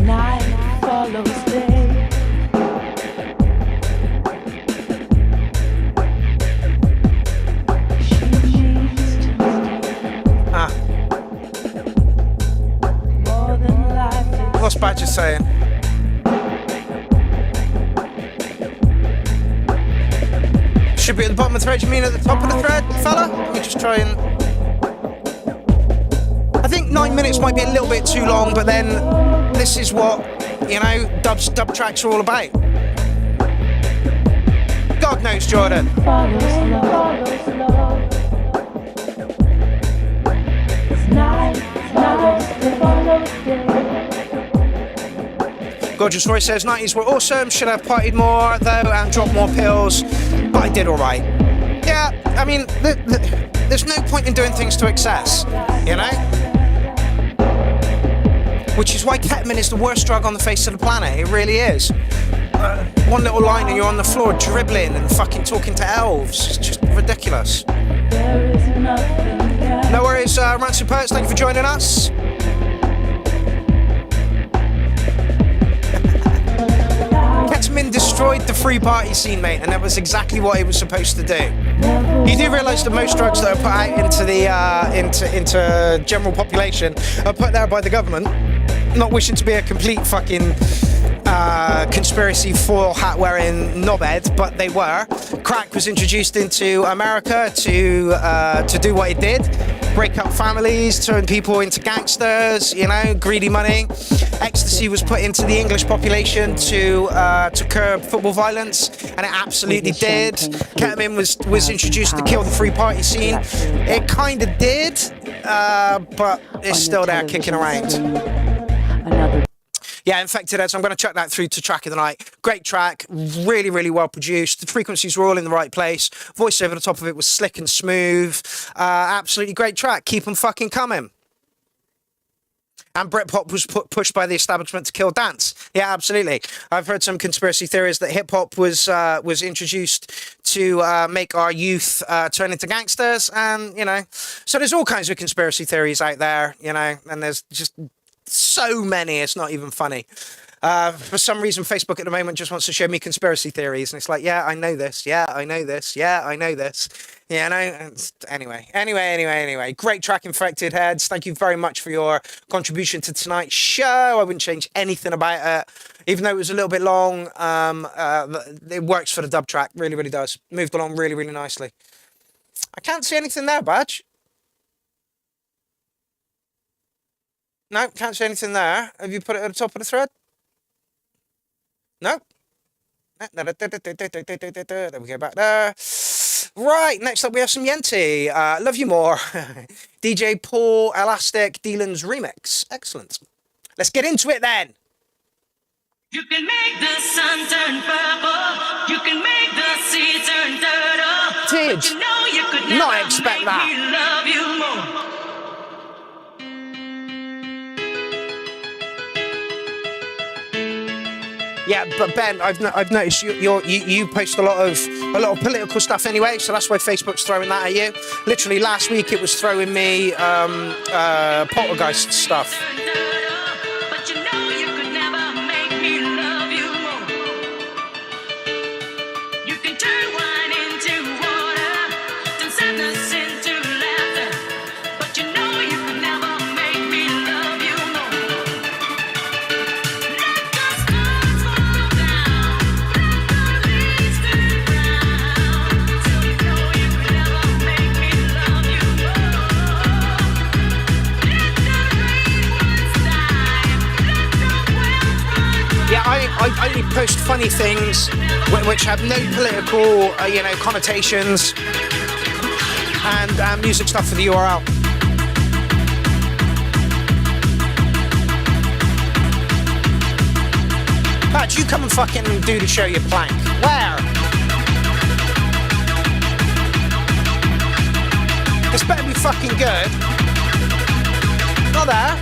Night follows day. What's Badger saying? Should be at the bottom of the thread, you mean at the top of the thread, fella? Let me just try and... I think 9 minutes might be a little bit too long, but then this is what, you know, dub tracks are all about. God knows, Jordan. Gorgeous Roy says 90s were awesome, should have partied more though and dropped more pills, but I did alright. Yeah, I mean, there's no point in doing things to excess, you know? Which is why ketamine is the worst drug on the face of the planet, it really is. One little line and you're on the floor dribbling and fucking talking to elves, it's just ridiculous. No worries, Rancid Poets, thank you for joining us. Ketamine destroyed the free party scene, mate, and that was exactly what it was supposed to do. You do realise that most drugs that are put out into the into general population are put there by the government, not wishing to be a complete fucking conspiracy foil hat wearing knobhead, but they were. Crack was introduced into America to do what it did. Break up families, turn people into gangsters, you know, greedy money. Ecstasy was put into the English population to curb football violence, and it absolutely did. Ketamine was introduced to kill the free party scene. It kind of did, but it's still there kicking around. Yeah, Infected Heads, I'm going to chuck that through to Track of the Night. Great track, really, really well produced. The frequencies were all in the right place. Voice over the top of it was slick and smooth. Absolutely great track. Keep them fucking coming. And Britpop was pushed by the establishment to kill dance. Yeah, absolutely. I've heard some conspiracy theories that hip-hop was introduced to make our youth turn into gangsters. And, you know, so there's all kinds of conspiracy theories out there, you know, and there's just... so many, it's not even funny. For some reason, Facebook at the moment just wants to show me conspiracy theories, and it's like, yeah, I know this, yeah, I know this, yeah, I know this. Yeah, no. Anyway. Great track, Infected Heads. Thank you very much for your contribution to tonight's show. I wouldn't change anything about it, even though it was a little bit long. It works for the dub track, really, really does. Moved along really, really nicely. I can't see anything there, Badge. No, can't see anything there. Have you put it at the top of the thread? No. There we go, back there. Right, next up we have some Yenti. Love You More. DJ Paul Elastic Dylan's remix. Excellent. Let's get into it then. You can make the sun turn purple. You can make the sea turn turtle. Did but you know you could never not expect make that. me love you more. Yeah, but Ben, I've noticed you post a lot of political stuff anyway, so that's why Facebook's throwing that at you. Literally last week it was throwing me poltergeist stuff. But you know you could never make me love you more. You can turn wine into water, turn sadness into laughter. But you know you could never make me love you more. Let the stars fall down, let the leaves only post funny things which have no political, connotations, and music stuff for the URL. Badge, you come and fucking do the show, you plank. Where? This better be fucking good. Not there.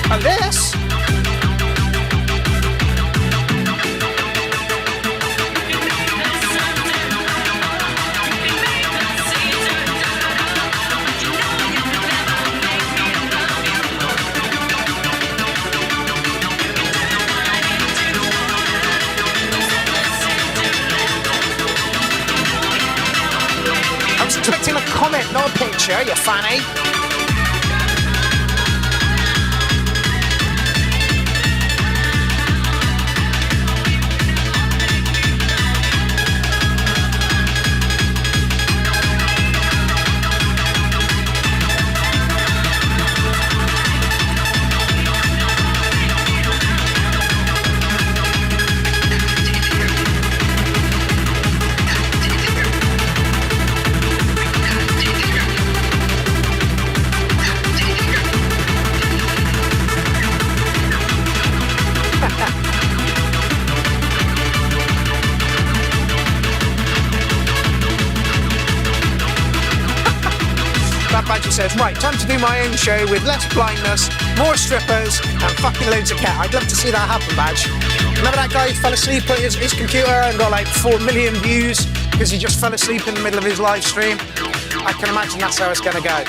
Oh, this? I was expecting a comment, not a picture, you fanny. Badger says, right, time to do my own show with less blindness, more strippers, and fucking loads of cat. I'd love to see that happen, Badge. Remember that guy who fell asleep at his computer and got like 4 million views because he just fell asleep in the middle of his live stream? I can imagine that's how it's going to go.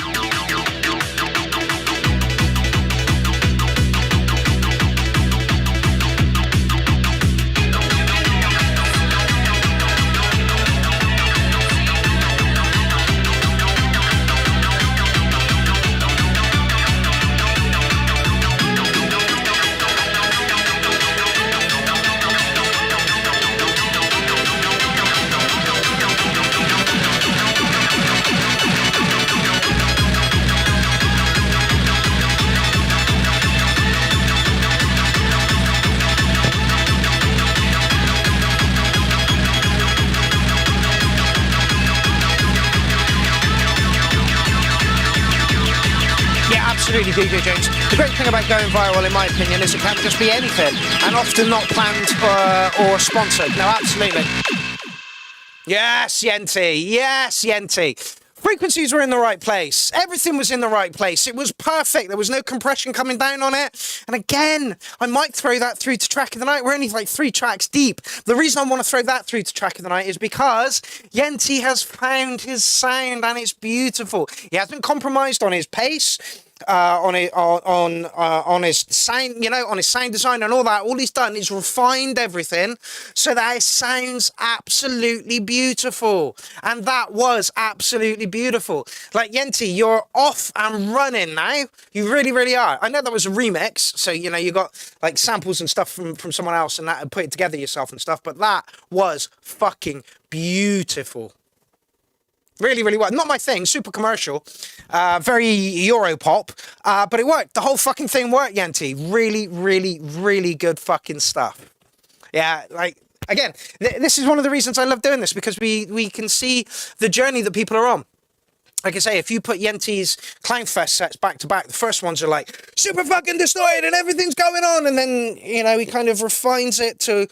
Absolutely, DJ James. The great thing about going viral, in my opinion, is it can just be anything, and often not planned or sponsored. No, absolutely. Yes, Yenti. Yes, Yenti. Frequencies were in the right place. Everything was in the right place. It was perfect. There was no compression coming down on it. And again, I might throw that through to Track of the Night. We're only like 3 tracks deep. The reason I want to throw that through to Track of the Night is because Yenti has found his sound, and it's beautiful. He hasn't compromised on his pace. On his sound, on his sound design and all that. All he's done is refined everything so that it sounds absolutely beautiful. And that was absolutely beautiful. Like, Yenti, you're off and running now. You really, really are. I know that was a remix, so, you got like samples and stuff from someone else and that and put it together yourself and stuff, but that was fucking beautiful. Really, really well. Not my thing, super commercial, very Europop, but it worked. The whole fucking thing worked, Yenti. Really, really, really good fucking stuff. Yeah, like, again, this is one of the reasons I love doing this, because we can see the journey that people are on. Like I say, if you put Yenti's Clownfest sets back to back, the first ones are like super fucking distorted and everything's going on, and then he kind of refines it to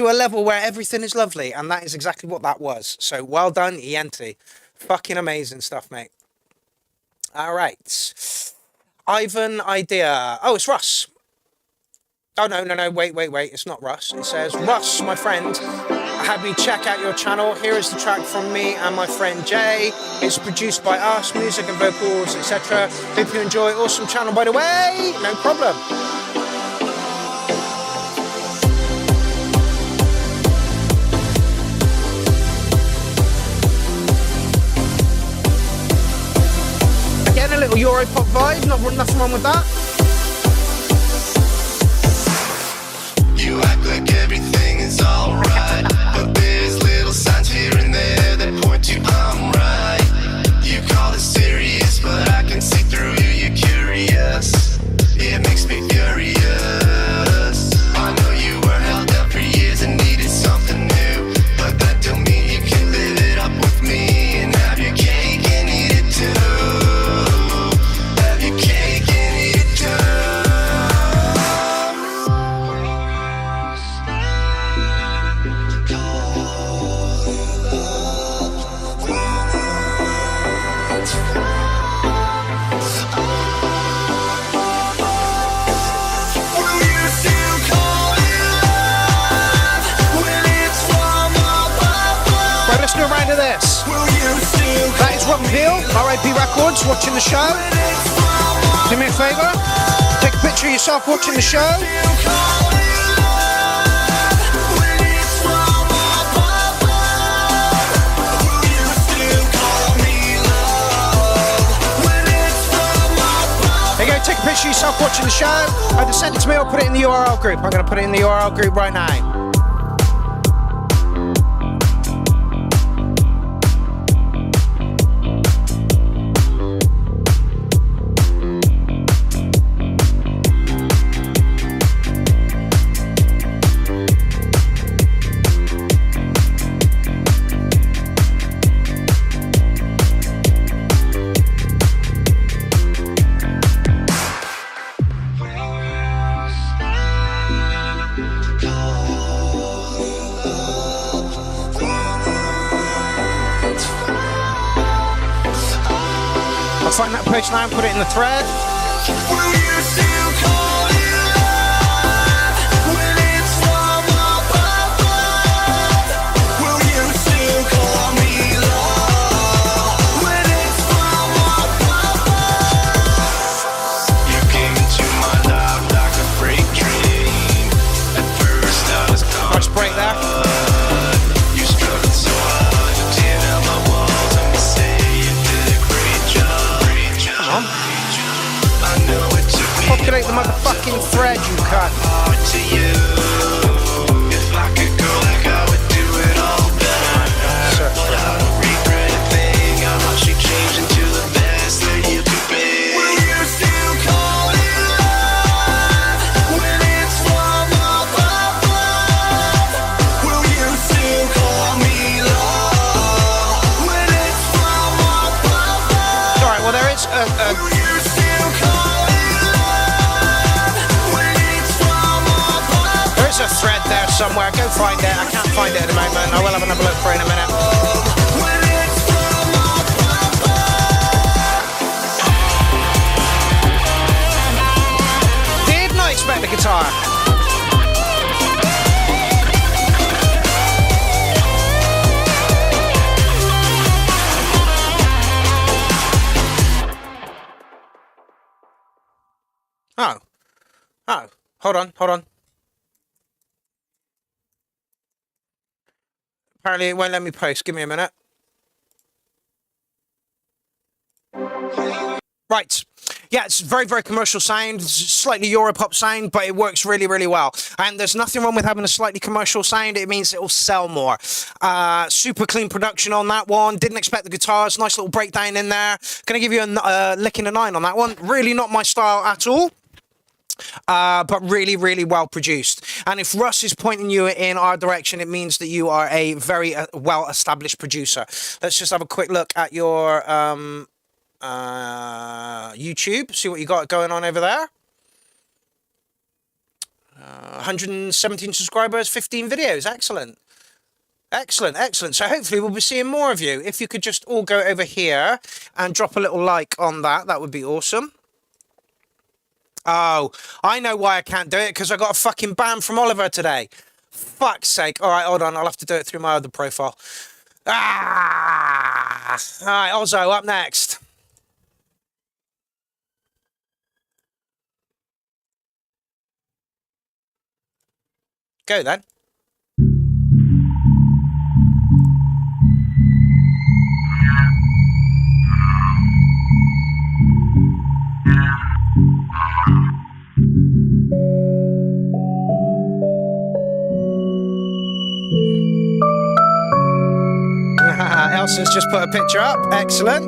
a level where everything is lovely, and that is exactly what that was. So well done, Yenti. Fucking amazing stuff, mate. All right, Ivan Idea. Oh, it's Russ. Oh no, wait, it's not Russ. It says, Russ, my friend, had me check out your channel. Here is the track from me and my friend Jay. It's produced by us, music and vocals, etc. Hope you enjoy. Awesome channel, by the way. No problem. Again, a little Europop vibe. Nothing wrong with that. You act like everything is alright, but there's little signs here and there that point to I'm right. You call it serious, do a round of this. That is Rob Peel, RIP Records, watching the show. Do me a favour, take a picture of yourself watching the show. There you go, take a picture of yourself watching the show. Either send it to me or put it in the URL group. I'm going to put it in the URL group right now. Find that page now and put it in the thread. Nice break there. Populate the motherfucking thread, you cunt. If I could go like I would do it all better. I don't regret a thing. I watched you change into the best that you could be. Will you still call it love when it's from above? Will you still call me love when it's from above? Alright, well there is will you still call a thread there somewhere. Go find it. I can't find it at the moment. I will have another look for it in a minute. Did not expect the guitar. Oh. Hold on. Apparently it won't let me post. Give me a minute. Right. Yeah, it's very, very commercial sound. It's slightly Europop sound, but it works really, really well. And there's nothing wrong with having a slightly commercial sound. It means it will sell more. Super clean production on that one. Didn't expect the guitars. Nice little breakdown in there. Gonna give you a lick in a 9 on that one. Really not my style at all. But really, really well produced. And if Russ is pointing you in our direction, it means that you are a very well-established producer. Let's just have a quick look at your YouTube, see what you got going on over there. 117 subscribers, 15 videos. Excellent. So hopefully we'll be seeing more of you. If you could just all go over here and drop a little like on that would be awesome. Oh, I know why I can't do it, because I got a fucking ban from Oliver today. Fuck's sake. All right, hold on. I'll have to do it through my other profile. All right, Ozzo, up next. Go then. Elsa's just put a picture up. Excellent.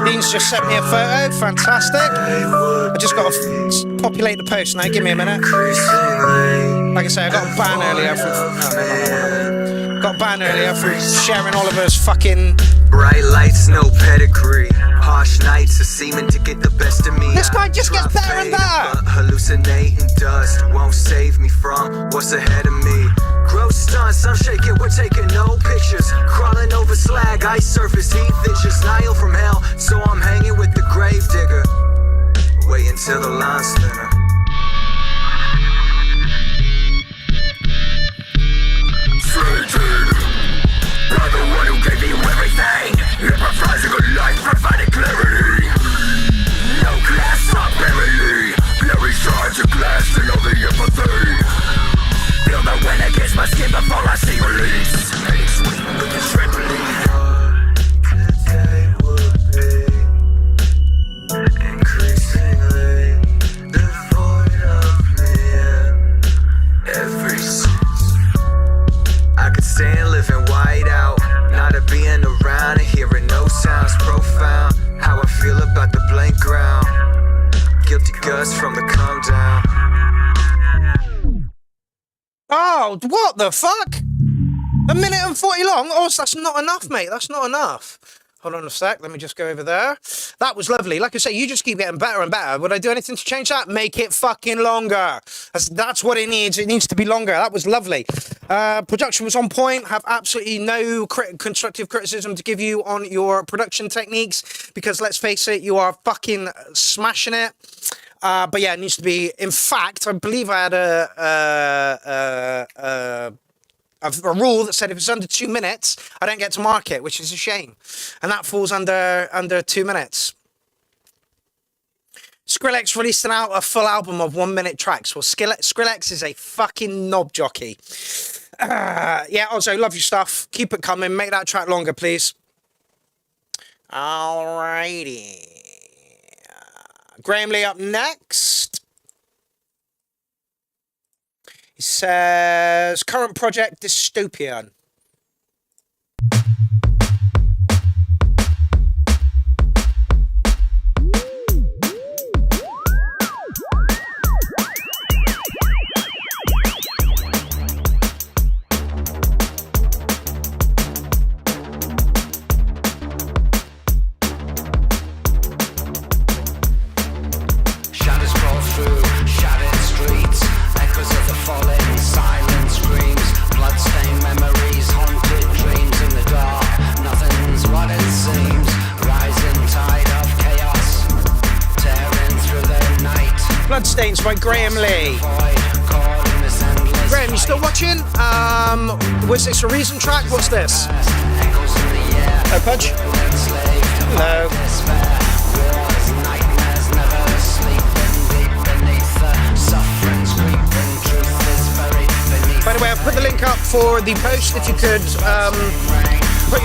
Dean's just sent me a photo. Fantastic. I just got to populate the post now. Give me a minute. Like I say, I got a ban earlier for sharing Oliver's fucking... Bright lights, no pedigree. Harsh nights, a seeming to get the best of me. This guy just gets better and better. Hallucinating dust won't save me from what's ahead of me. Gross stunts, I'm shaking, we're taking no pictures. Crawling over slag, ice surface, heat fissures. Nile from hell, so I'm hanging with the grave digger. Wait until the line's thinner. pierce my skin before I see release. Mates whisper with the trembling. Today would be increasingly devoid of me and every sense. I could stand living white out, not a being around and hearing no sounds profound. How I feel about the blank ground, guilty gusts from the calm down. Oh, what the fuck? 1 minute and 40 long? Oh, that's not enough, mate. That's not enough. Hold on a sec. Let me just go over there. That was lovely. Like I say, you just keep getting better and better. Would I do anything to change that? Make it fucking longer. That's what it needs. It needs to be longer. That was lovely. Production was on point. Have absolutely no constructive criticism to give you on your production techniques because let's face it, you are fucking smashing it. But yeah, it needs to be. In fact, I believe I had a rule that said if it's under 2 minutes, I don't get to mark it, which is a shame. And that falls under 2 minutes. Skrillex released a full album of 1 minute tracks. Well, Skrillex is a fucking knob jockey. Yeah, also, love your stuff. Keep it coming. Make that track longer, please. Alrighty. Graham Lee up next. He says, current project dystopian. Bloodstains by Graham Lee. Graham, you still watching? Was this a Reason track? What's this? Oh, Pudge? Hello. By the way, I've put the link up for the post. If you could put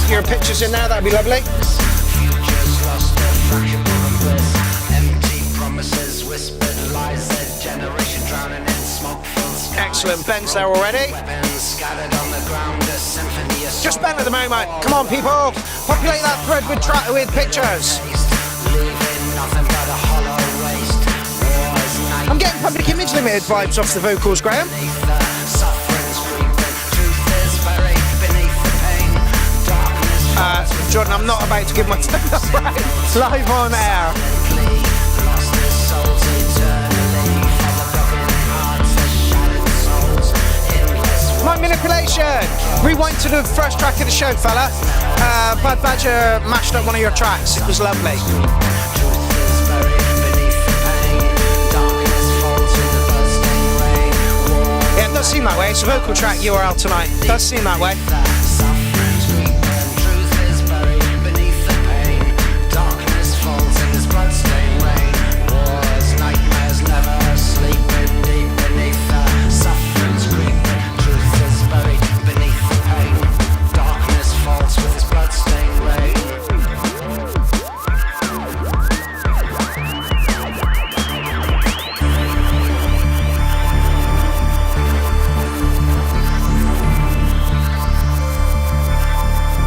your pictures in there, that'd be lovely. Excellent, Ben's there already. Just Ben at the moment. Come on, people, populate that thread with pictures. I'm getting Public Image Limited vibes off the vocals, Graham. Jordan, I'm not about to give my phone up right live on air. My manipulation. Rewind to the first track of the show, fella. Bad Badger mashed up one of your tracks. It was lovely. Yeah, it does seem that way. It's a vocal track URL tonight. It does seem that way.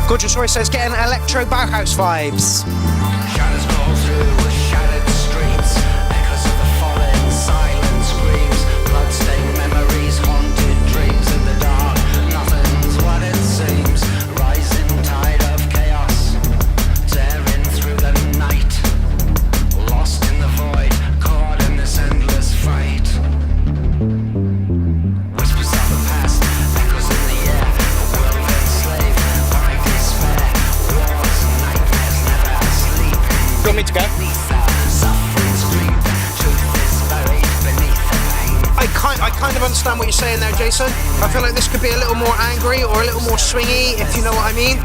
Gorgeous Roy says, getting electro Bauhaus vibes. Shadows crawl through shattered streets, echoes of the fallen, silent screams, bloodstained memories, haunted dreams in the dark. Nothing's what it seems. Rising tide of chaos, tearing through the night, lost in the void, caught in this endless fight. Whispers of the past, echoes in the air, a world enslaved by despair. Wars, nightmares, never sleeping. Do you want me to go? I kind of understand what you're saying there, Jason. I feel like this could be a little more angry or a little more swingy, if you know what I mean.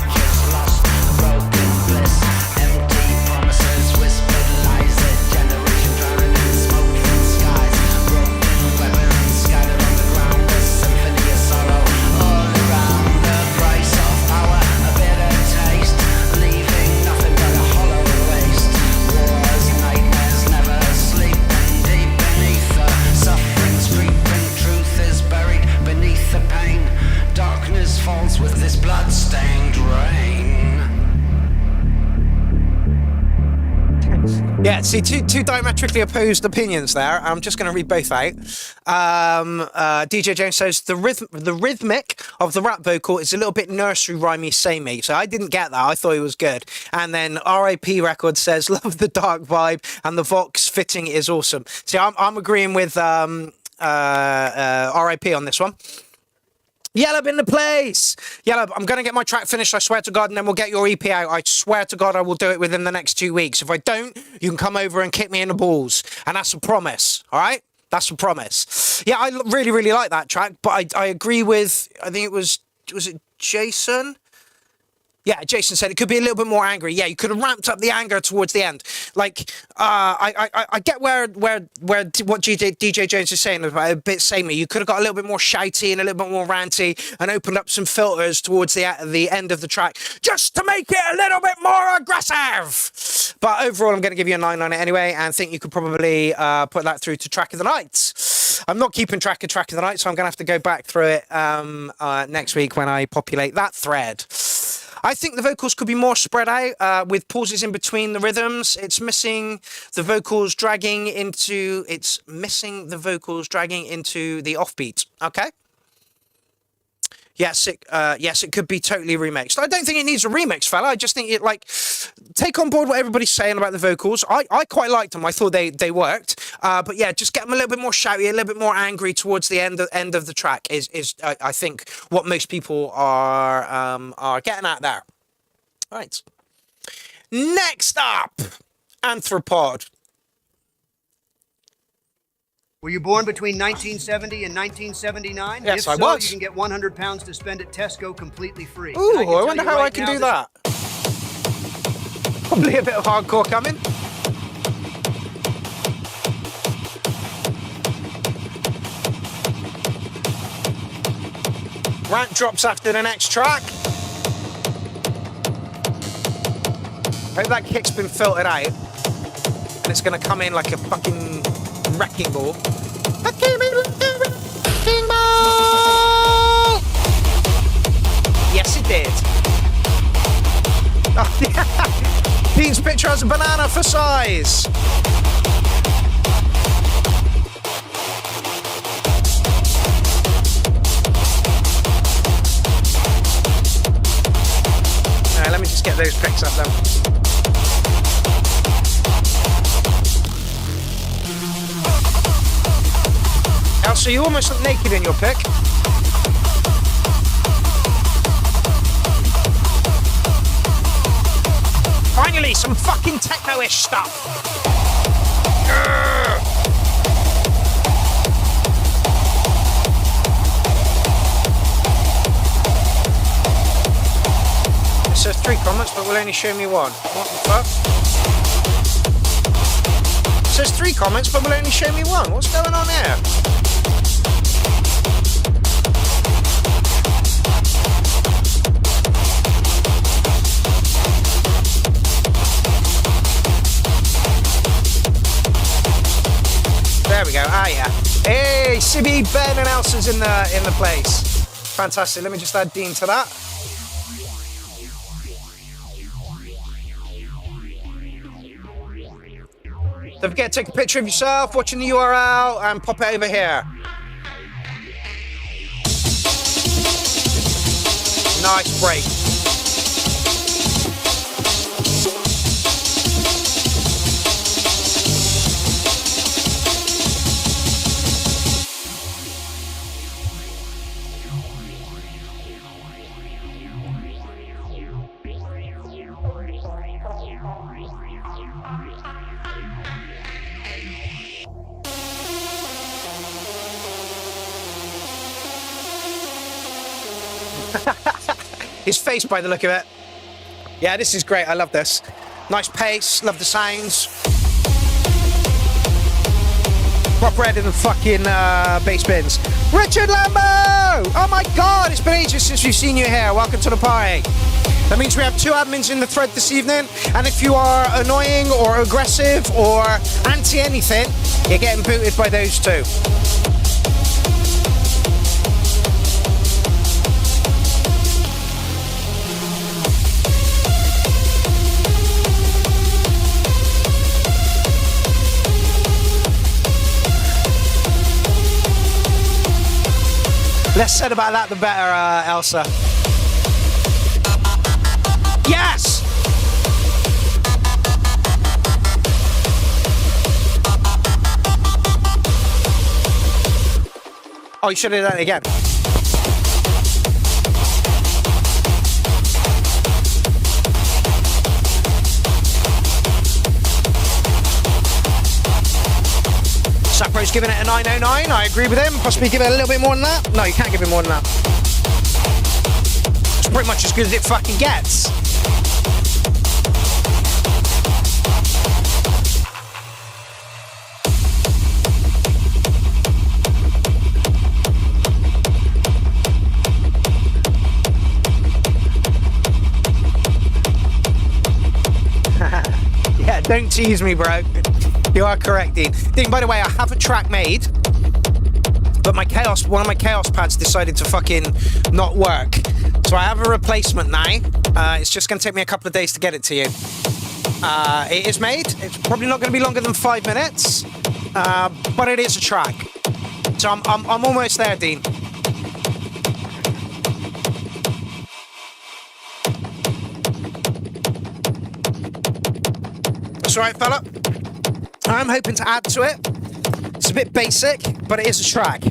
with this blood-stained rain. Yeah, see, two diametrically opposed opinions there. I'm just going to read both out. DJ James says the rhythmic of the rap vocal is a little bit nursery rhymey samey. So I didn't get that. I thought it was good. And then RIP Record says love the dark vibe and the Vox fitting is awesome. See, I'm agreeing with RIP on this one. Yellow in the place. Yellow, I'm going to get my track finished, I swear to God, and then we'll get your EP out. I swear to God I will do it within the next 2 weeks. If I don't, you can come over and kick me in the balls. And that's a promise, all right? That's a promise. Yeah, I really, really like that track, but I agree with, I think it was it Jason? Yeah, Jason said it could be a little bit more angry. Yeah, you could have ramped up the anger towards the end. Like, I get where what DJ Jones is saying about a bit samey. You could have got a little bit more shouty and a little bit more ranty and opened up some filters towards the end of the track just to make it a little bit more aggressive. But overall, I'm going to give you a 9 on it anyway and think you could probably put that through to Track of the Night. I'm not keeping track of the Night, so I'm going to have to go back through it next week when I populate that thread. I think the vocals could be more spread out with pauses in between the rhythms. It's missing the vocals dragging into the offbeat. Okay. Yes, it could be totally remixed. I don't think it needs a remix, fella. I just think it take on board what everybody's saying about the vocals. I quite liked them. I thought they worked. But yeah, just get them a little bit more shouty, a little bit more angry towards the end of the track is I think what most people are getting at there. All right. Next up, Anthropod. Were you born between 1970 and 1979? Yes, if I so, was. You can get £100 to spend at Tesco completely free. Ooh, I wonder tell you how right I can now do that. Probably a bit of hardcore coming. Rant drops after the next track. Hope that kick's been filtered out. And it's going to come in like a fucking wrecking ball. Wrecking ball! Yes, it did. Oh, yeah. Dean's picture has a banana for size. Let me just get those picks up then. Elsa, you almost look naked in your pic. Finally, some fucking techno-ish stuff. It says 3 comments, but will only show me 1. What the fuck? It says 3 comments, but will only show me 1. What's going on here? There we go. Ah, yeah. Hey, Sibby, Ben, and Elsa's in the place. Fantastic. Let me just add Dean to that. Don't forget to take a picture of yourself watching the URL and pop it over here. Nice break. His face by the look of it. Yeah, this is great. I love this. Nice pace. Love the sounds. Proper head in the fucking bass bins. Richard Lambo! Oh my God, it's been ages since we've seen you here. Welcome to the party. That means we have 2 admins in the thread this evening. And if you are annoying or aggressive or anti-anything, you're getting booted by those 2. said about that, the better, Elsa. Yes! Oh, you should have done it again. Sapro's giving it a 909. I agree with him. Possibly give it a little bit more than that. No, you can't give it more than that. It's pretty much as good as it fucking gets. Yeah, don't tease me, bro. You are correct, Dean. Dean, by the way, I have a track made, but one of my Chaos pads decided to fucking not work. So I have a replacement now. It's just going to take me a couple of days to get it to you. It is made. It's probably not going to be longer than 5 minutes, but it is a track. So I'm almost there, Dean. That's all right, fella. I'm hoping to add to it. It's a bit basic, but it is a track.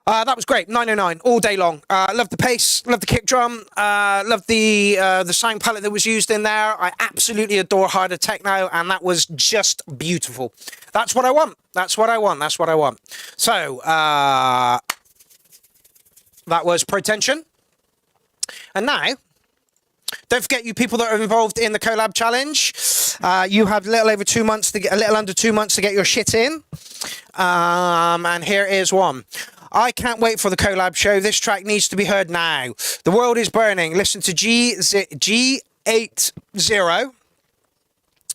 That was great. 909 all day long. Love the pace, love the kick drum, love the sound palette that was used in there. I absolutely adore harder techno, and that was just beautiful. That's what I want. That's what I want. That's what I want. So that was Protension, and now. Don't forget, you people that are involved in the collab challenge, you have a little under 2 months to get your shit in. And here is one. I can't wait for the collab show. This track needs to be heard now. The world is burning. Listen to G80.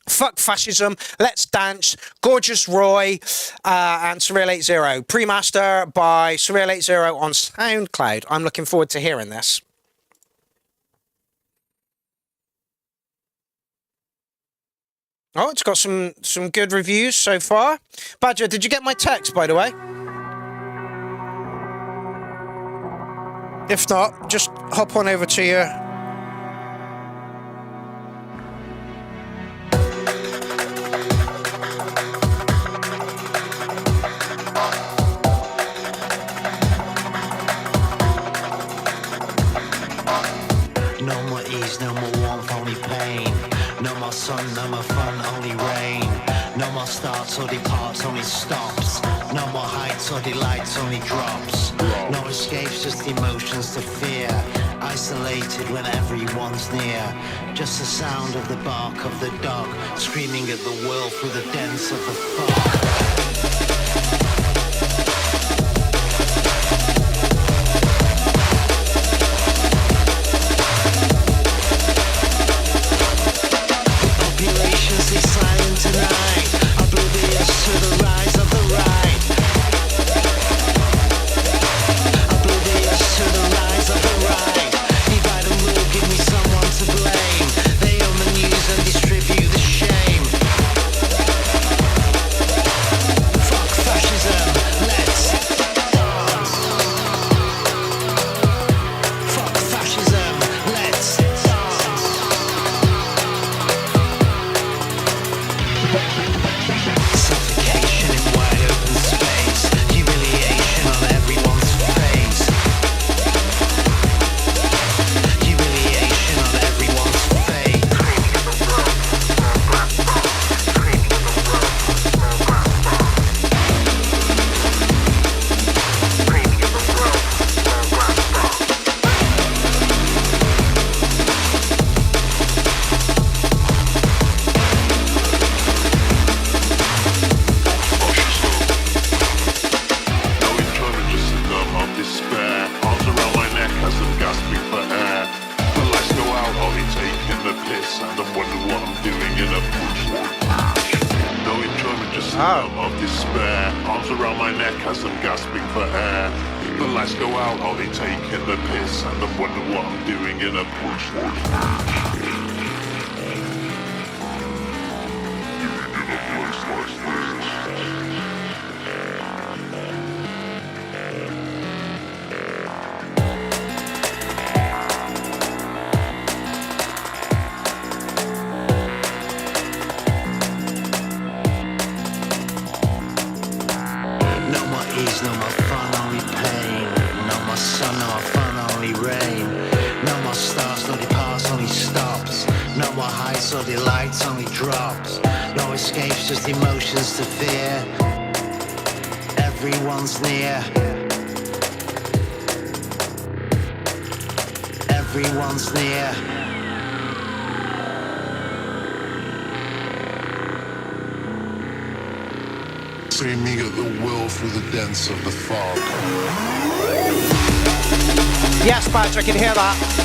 Fuck fascism. Let's dance. Gorgeous Roy and Surreal 80. Pre-master by Surreal 80 on SoundCloud. I'm looking forward to hearing this. Oh, it's got some good reviews so far. Badger, did you get my text, by the way? If not, just hop on over to your... No more ease, no more warmth, only pain. No more sun, no more fun, only rain. No more starts or departs, only stops. No more heights or delights, only drops. No escapes, just emotions to fear. Isolated when everyone's near. Just the sound of the bark of the dog, screaming at the world through the dents of the fog. ease, no more fun, only pain. No more sun, no more fun, only rain. No more stars, no departs, only stops. No more heights or delights, only drops. No escapes, just emotions to fear. Everyone's near. Everyone's near. See me at the will through the dents of the fog. Yes, Badge, I can hear that.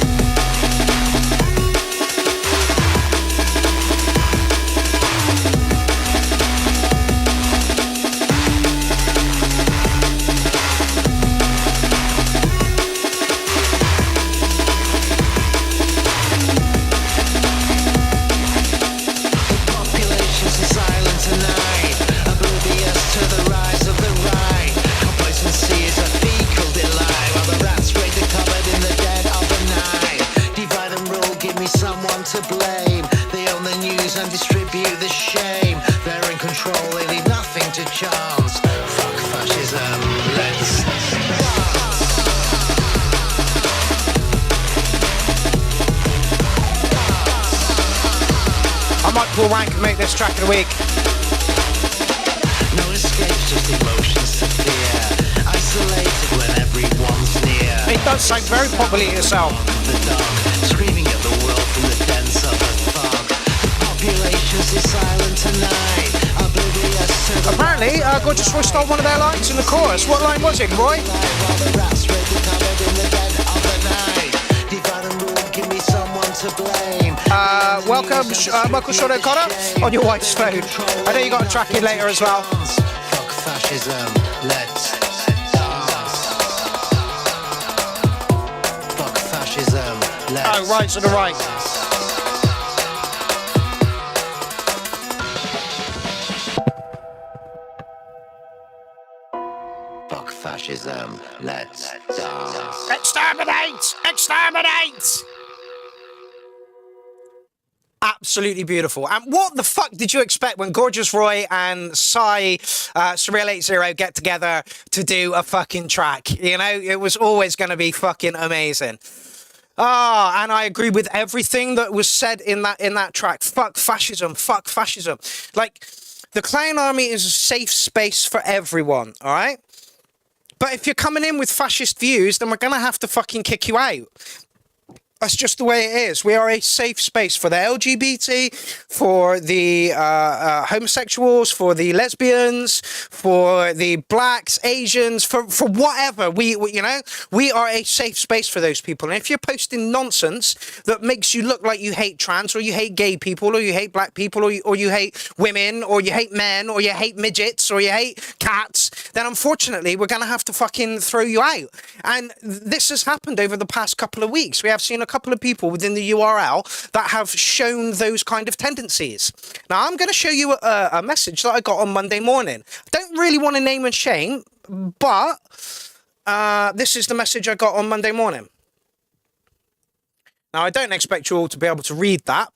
To blame, they own the news and distribute the shame. They're in control, they leave nothing to chance. Fuck fascism, let's I might pull rank and make this track of the week. no escapes, just emotions to fear. Isolated when everyone's near. It does sound very properly to yourself. The dark, screaming at the world from the dens of the fog. The populations is silent tonight. Oblivious to the apparently, Gorgeous Roy stole one of their lines in the chorus. What line was it, Roy? while the rats raid the cupboard in the dead of the night. Divide and rule, give me someone to blame. Welcome, Michael Short O'Connor, on your wife's phone. I know you got a track in later as well. Fuck fascism, let's fascism, let's Oh, right to the right. fuck fascism, let's dance. Exterminate! Exterminate! Absolutely beautiful. And what the fuck did you expect when Gorgeous Roy and Surreal 80 get together to do a fucking track? You know, it was always going to be fucking amazing. And I agree with everything that was said in that track. Fuck fascism. Fuck fascism. Like, the Clown Army is a safe space for everyone, all right? But if you're coming in with fascist views, then we're going to have to fucking kick you out. That's just the way it is. We are a safe space for the LGBT, for the homosexuals, for the lesbians, for the blacks, Asians, for whatever. We are a safe space for those people. And if you're posting nonsense that makes you look like you hate trans, or you hate gay people, or you hate black people, or you hate women, or you hate men, or you hate midgets, or you hate cats, then unfortunately we're going to have to fucking throw you out. And this has happened over the past couple of weeks. We have seen a couple of people within the URL that have shown those kind of tendencies. Now, I'm going to show you a message that I got on Monday morning. I don't really want to name and shame, but this is the message I got on Monday morning. Now, I don't expect you all to be able to read that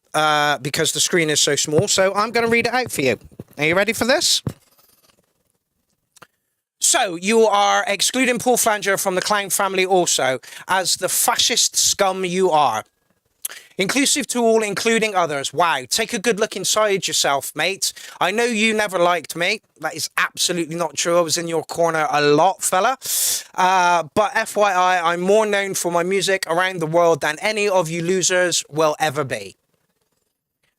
because the screen is so small, so I'm going to read it out for you. Are you ready for this? So, you are excluding Paul Flanger from the Clown family also, as the fascist scum you are. Inclusive to all, including others. Wow, take a good look inside yourself, mate. I know you never liked me. That is absolutely not true. I was in your corner a lot, fella. But FYI, I'm more known for my music around the world than any of you losers will ever be.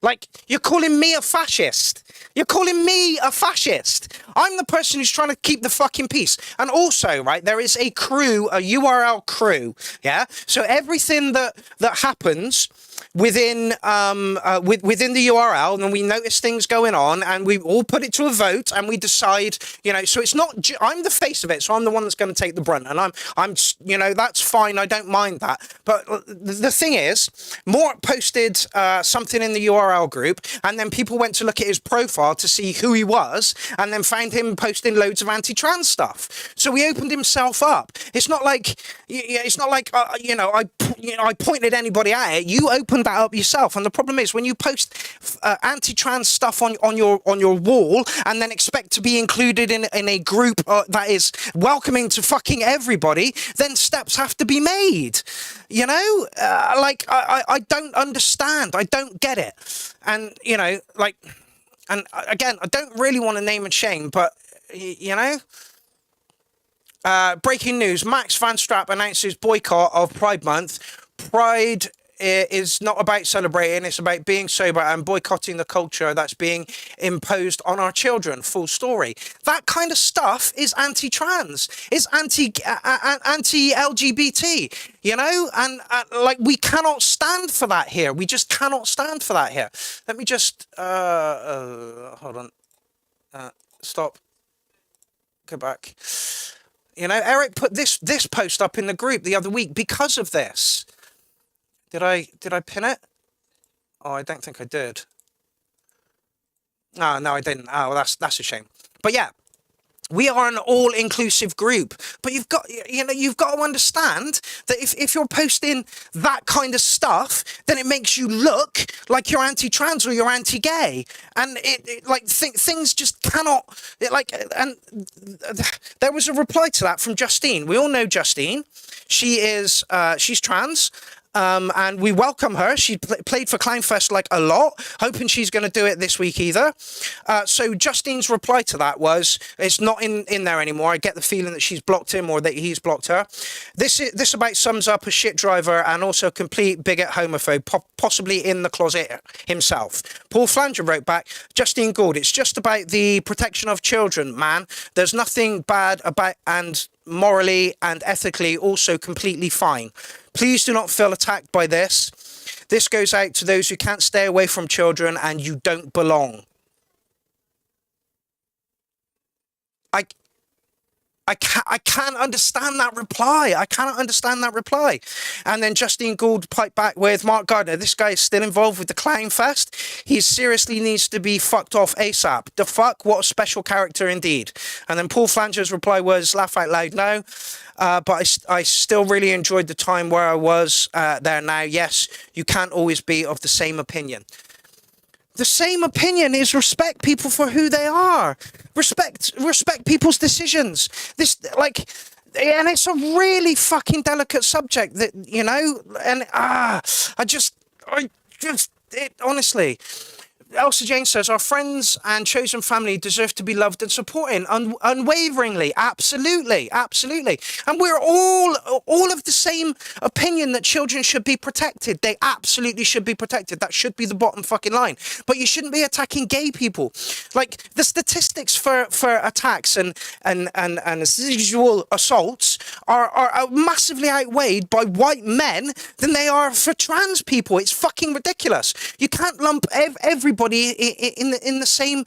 Like, you're calling me a fascist. You're calling me a fascist. I'm the person who's trying to keep the fucking peace. And also, right, there is a crew, a URL crew, yeah? So everything that happens within within the URL, and then we notice things going on, and we all put it to a vote, and we decide, you know, so it's not, I'm the face of it, so I'm the one that's going to take the brunt, and I'm, you know, that's fine, I don't mind that. But the thing is, Mort posted something in the URL group, and then people went to look at his profile to see who he was, and then found him posting loads of anti-trans stuff. So he opened himself up. It's not like, I pointed anybody at it. You opened opened that up yourself. And the problem is when you post anti-trans stuff on your wall and then expect to be included in a group that is welcoming to fucking everybody, then steps have to be made. You know, like I don't understand. I don't get it. And you know, like, and again, I don't really want to name and shame, but you know. Breaking news, Max Van Strapp announces boycott of Pride Month. Pride is not about celebrating, it's about being sober and boycotting the culture that's being imposed on our children. Full story. That kind of stuff is anti-trans, is anti-LGBT, you know? And like, we cannot stand for that here. We just cannot stand for that here. Let me just, hold on. Stop. Go back. You know, Eric put this post up in the group the other week because of this. Did I pin it? Oh, I don't think I did. Oh, no, I didn't. Oh, well, that's a shame. But yeah, we are an all-inclusive group. But you've got to understand that if you're posting that kind of stuff, then it makes you look like you're anti-trans or you're anti-gay, and things just cannot. And there was a reply to that from Justine. We all know Justine. She's trans. And we welcome her. She played for Clownfest like a lot, hoping she's going to do it this week either. So Justine's reply to that was, it's not in there anymore. I get the feeling that she's blocked him or that he's blocked her. This about sums up a shit driver and also a complete bigot homophobe, possibly in the closet himself. Paul Flanger wrote back, Justine Gould, it's just about the protection of children, man. There's nothing bad about, and morally and ethically also completely fine. Please do not feel attacked by this. This goes out to those who can't stay away from children and you don't belong. I can't understand that reply. I cannot understand that reply. And then Justine Gould piped back with, Mark Gardner, this guy is still involved with the Clown Fest. He seriously needs to be fucked off ASAP. The fuck? What a special character indeed. And then Paul Flanger's reply was, laugh out loud now. But I still really enjoyed the time where I was there now. Yes, you can't always be of the same opinion. The same opinion is respect people for who they are. Respect people's decisions. And it's a really fucking delicate subject that, you know, and honestly. Elsa Jane says, our friends and chosen family deserve to be loved and supported unwaveringly. Absolutely. Absolutely. And we're all of the same opinion that children should be protected. They absolutely should be protected. That should be the bottom fucking line. But you shouldn't be attacking gay people. Like, the statistics for attacks and sexual assaults are massively outweighed by white men than they are for trans people. It's fucking ridiculous. You can't lump everybody in the same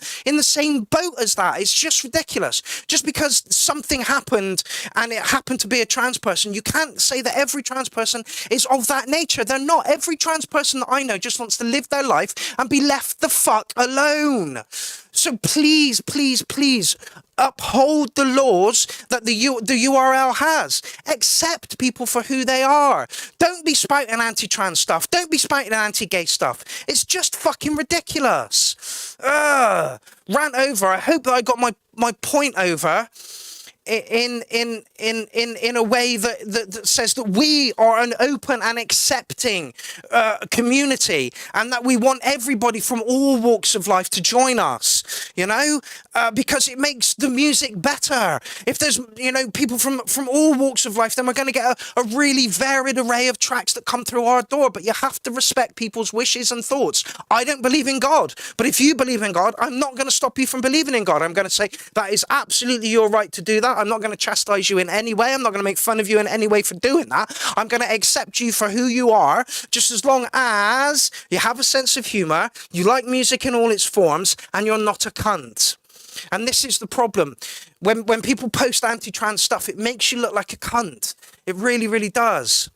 boat as that. It's just ridiculous. Just because something happened and it happened to be a trans person, you can't say that every trans person is of that nature. They're not. Every trans person that I know just wants to live their life and be left the fuck alone. So please, please, please uphold the laws that the URL has. Accept people for who they are. Don't be spouting anti-trans stuff. Don't be spouting anti-gay stuff. It's just fucking ridiculous. Rant over. I hope that I got my point over in a way that says that we are an open and accepting community, and that we want everybody from all walks of life to join us, you know, because it makes the music better. If there's, you know, people from all walks of life, then we're going to get a really varied array of tracks that come through our door. But you have to respect people's wishes and thoughts. I don't believe in God, but if you believe in God, I'm not going to stop you from believing in God. I'm going to say that is absolutely your right to do that. I'm not going to chastise you in any way. I'm not going to make fun of you in any way for doing that. I'm going to accept you for who you are, just as long as you have a sense of humour, you like music in all its forms, and you're not a cunt. And this is the problem. When people post anti-trans stuff, it makes you look like a cunt. It really, really does.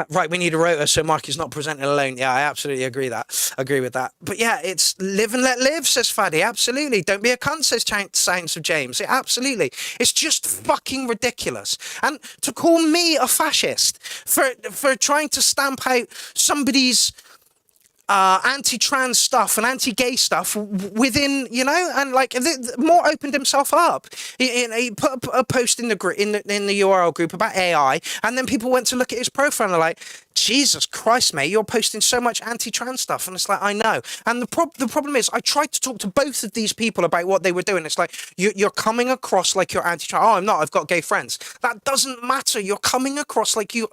Right, we need a rota so Mark is not presenting alone. Yeah, I absolutely agree with that. But yeah, it's live and let live, says Faddy. Absolutely. Don't be a cunt, says Sounds of James. Yeah, absolutely. It's just fucking ridiculous. And to call me a fascist for trying to stamp out somebody's anti-trans stuff and anti-gay stuff within, and like more opened himself up. He put a post in the URL group about AI, and then people went to look at his profile and they're like, Jesus Christ, mate, you're posting so much anti-trans stuff. And it's like, I know. And the problem is, I tried to talk to both of these people about what they were doing. It's like, you're coming across like you're anti-trans. Oh, I'm not. I've got gay friends. That doesn't matter. You're coming across like you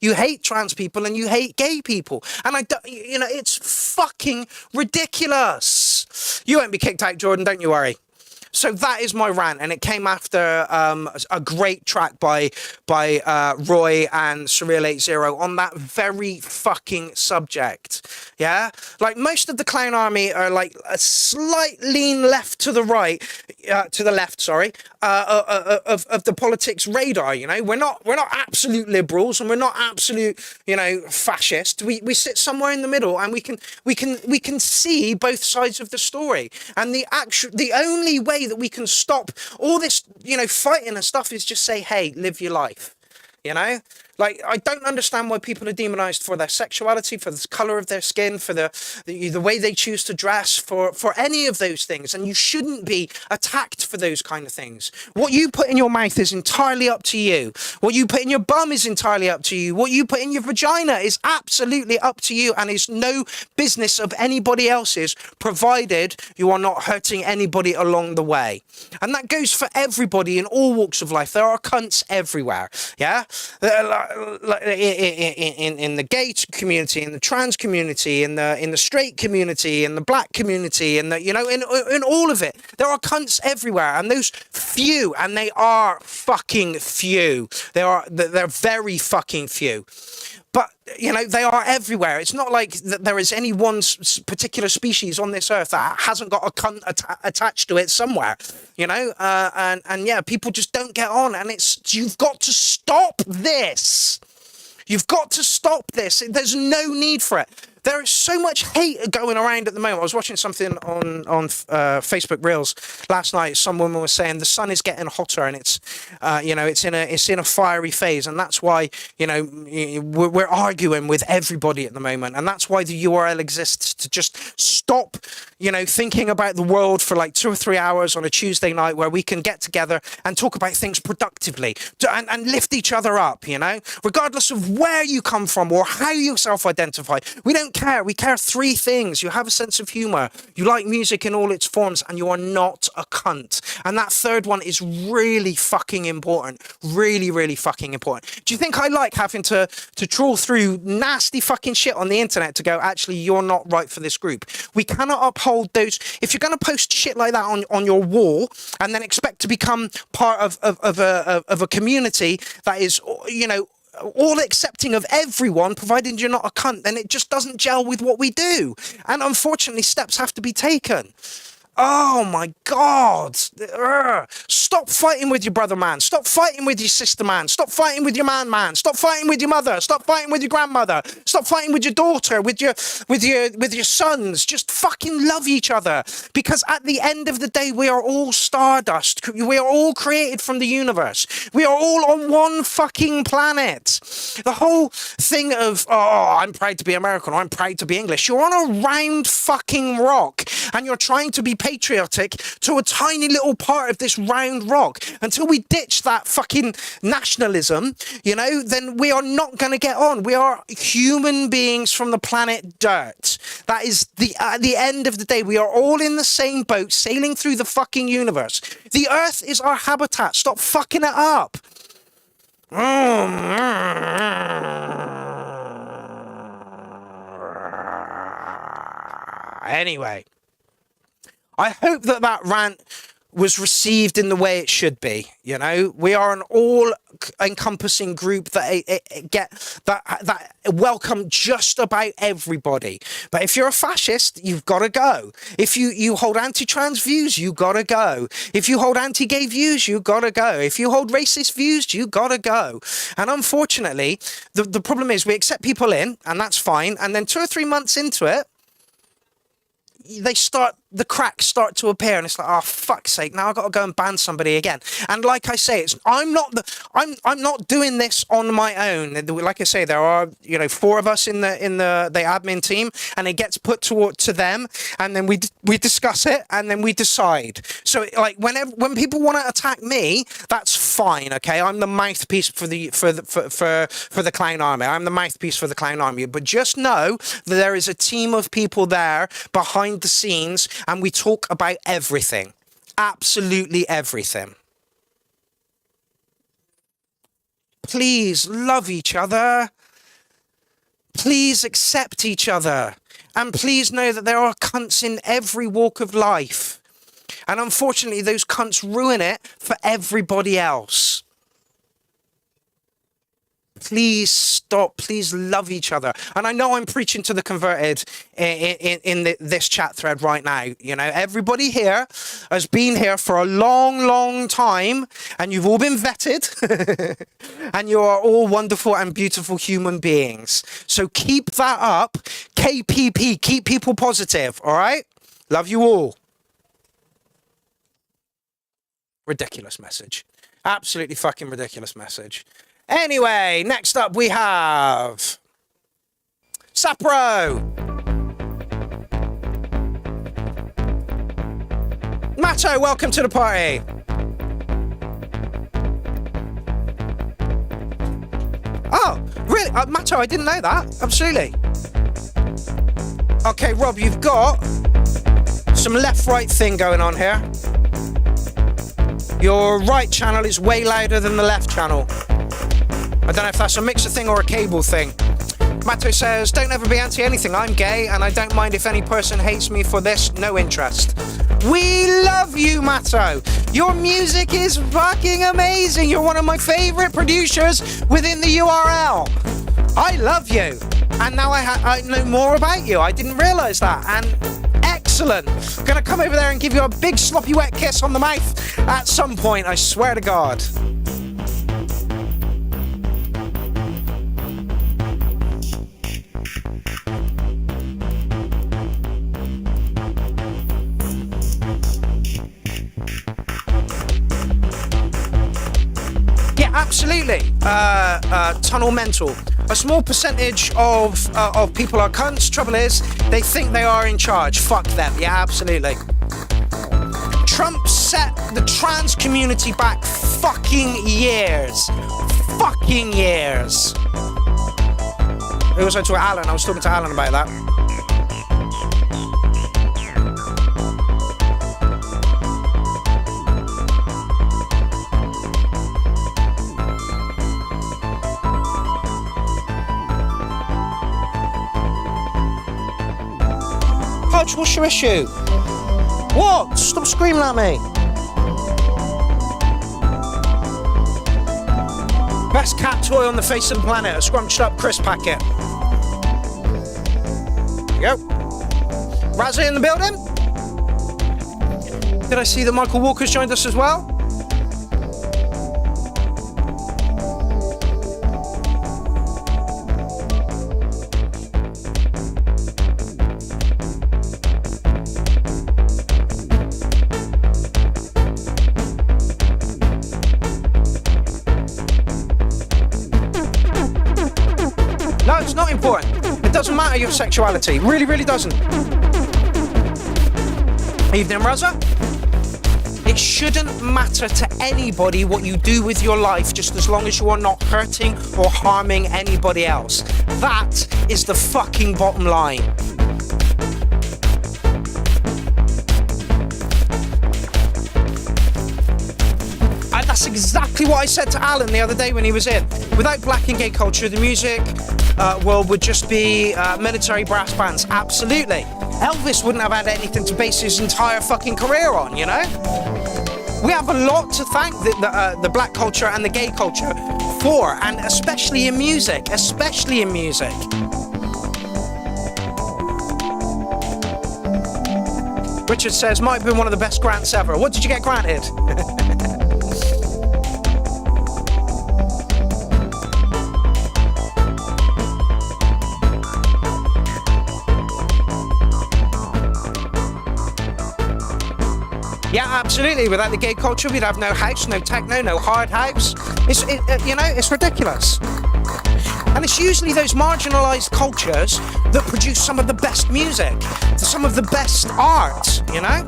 hate trans people and you hate gay people. And it's fucking ridiculous. You won't be kicked out, Jordan. Don't you worry. So that is my rant, and it came after a great track by Roy and Surreal80 on that very fucking subject. Yeah, like most of the clown army are like a slight lean left to the right, to the left. Sorry, of the politics radar. We're not absolute liberals, and we're not absolute fascist. We sit somewhere in the middle, and we can see both sides of the story. And the only way that we can stop all this, fighting and stuff is just say, hey, live your life. Like, I don't understand why people are demonized for their sexuality, for the color of their skin, for the way they choose to dress, for any of those things. And you shouldn't be attacked for those kind of things. What you put in your mouth is entirely up to you. What you put in your bum is entirely up to you. What you put in your vagina is absolutely up to you and is no business of anybody else's, provided you are not hurting anybody along the way. And that goes for everybody in all walks of life. There are cunts everywhere. Yeah? In the gay community, in the trans community, in the straight community, in the black community, in all of it, there are cunts everywhere, and those few, and they are fucking few. They're very fucking few. But, they are everywhere. It's not like that there is any one particular species on this earth that hasn't got a cunt attached to it somewhere, and yeah, people just don't get on. And you've got to stop this. You've got to stop this. There's no need for it. There is so much hate going around at the moment. I was watching something on Facebook Reels last night. Some woman was saying the sun is getting hotter, and it's in a fiery phase, and that's why we're arguing with everybody at the moment, and that's why the URL exists, to just stop thinking about the world for like 2 or 3 hours on a Tuesday night, where we can get together and talk about things productively and lift each other up. Regardless of where you come from or how you self-identify, we don't care. We care 3 things. You have a sense of humor, you like music in all its forms, and you are not a cunt. And that third one is really fucking important. Really, really fucking important. Do you think I like having to trawl through nasty fucking shit on the internet to go, actually, you're not right for this group? We cannot uphold those. If you're going to post shit like that on your wall and then expect to become part of a community that is, all accepting of everyone, provided you're not a cunt, then it just doesn't gel with what we do. And unfortunately, steps have to be taken. Oh my God. Stop fighting with your brother, man. Stop fighting with your sister, man. Stop fighting with your man. Stop fighting with your mother. Stop fighting with your grandmother. Stop fighting with your daughter, with your sons. Just fucking love each other. Because at the end of the day, we are all stardust. We are all created from the universe. We are all on one fucking planet. The whole thing of, I'm proud to be American, or I'm proud to be English. You're on a round fucking rock, and you're trying to be patriotic to a tiny little part of this round rock. Until we ditch that fucking nationalism, then we are not going to get on. We are human beings from the planet Dirt. That is at the end of the day, we are all in the same boat, sailing through the fucking universe. The Earth is our habitat. Stop fucking it up. Anyway, I hope that rant was received in the way it should be. You know, we are an all-encompassing group that welcome just about everybody. But if you're a fascist, you've got to go. If you hold anti-trans views, you got to go. If you hold anti-gay views, you got to go. If you hold racist views, you got to go. And unfortunately, the problem is we accept people in, and that's fine. And then 2 or 3 months into it, the cracks start to appear, and it's like, oh fuck's sake, now I've got to go and ban somebody again. And like I say, I'm not doing this on my own. Like I say, there are 4 of us in the admin team, and it gets put to them, and then we discuss it, and then we decide. So like when people want to attack me, that's fine, okay? I'm the mouthpiece for the clown army. I'm the mouthpiece for the clown army. But just know that there is a team of people there behind the scenes, and we talk about everything. Absolutely everything. Please love each other. Please accept each other. And please know that there are cunts in every walk of life. And unfortunately, those cunts ruin it for everybody else. Please stop. Please love each other. And I know I'm preaching to the converted in this chat thread right now. You know, everybody here has been here for a long, long time, and you've all been vetted, and you are all wonderful and beautiful human beings. So keep that up. KPP, keep people positive, all right? Love you all. Ridiculous message. Absolutely fucking ridiculous message. Anyway, next up we have Sapro. Matto, welcome to the party. Oh, really? Matto, I didn't know that. Absolutely. Okay, Rob, you've got some left-right thing going on here. Your right channel is way louder than the left channel. I don't know if that's a mixer thing or a cable thing. Matto says, don't ever be anti-anything. I'm gay, and I don't mind if any person hates me for this. No interest. We love you, Matto. Your music is fucking amazing. You're one of my favorite producers within the URL. I love you. And now I know more about you. I didn't realize that. And excellent. I'm going to come over there and give you a big sloppy wet kiss on the mouth at some point. I swear to God. Absolutely. Tunnel mental. A small percentage of people are cunts. Trouble is, they think they are in charge. Fuck them. Yeah, absolutely. Trump set the trans community back fucking years. Fucking years. It was to Alan. I was talking to Alan about that. What's your issue? What? Stop screaming at me. Best cat toy on the face of the planet, a scrunched up crisp packet. There you go. Razzie in the building. Did I see that Michael Walker's joined us as well? It doesn't matter your sexuality. Really, really doesn't. Evening, Raza. It shouldn't matter to anybody what you do with your life, just as long as you are not hurting or harming anybody else. That is the fucking bottom line. That's exactly what I said to Alan the other day when he was in. Without black and gay culture, the music world would just be military brass bands. Absolutely. Elvis wouldn't have had anything to base his entire fucking career on, you know? We have a lot to thank the black culture and the gay culture for, and especially in music, Richard says, might have been one of the best grants ever. What did you get granted? Yeah, absolutely. Without the gay culture, we'd have no house, no techno, no hard house. It's ridiculous. And it's usually those marginalised cultures that produce some of the best music, some of the best art, you know?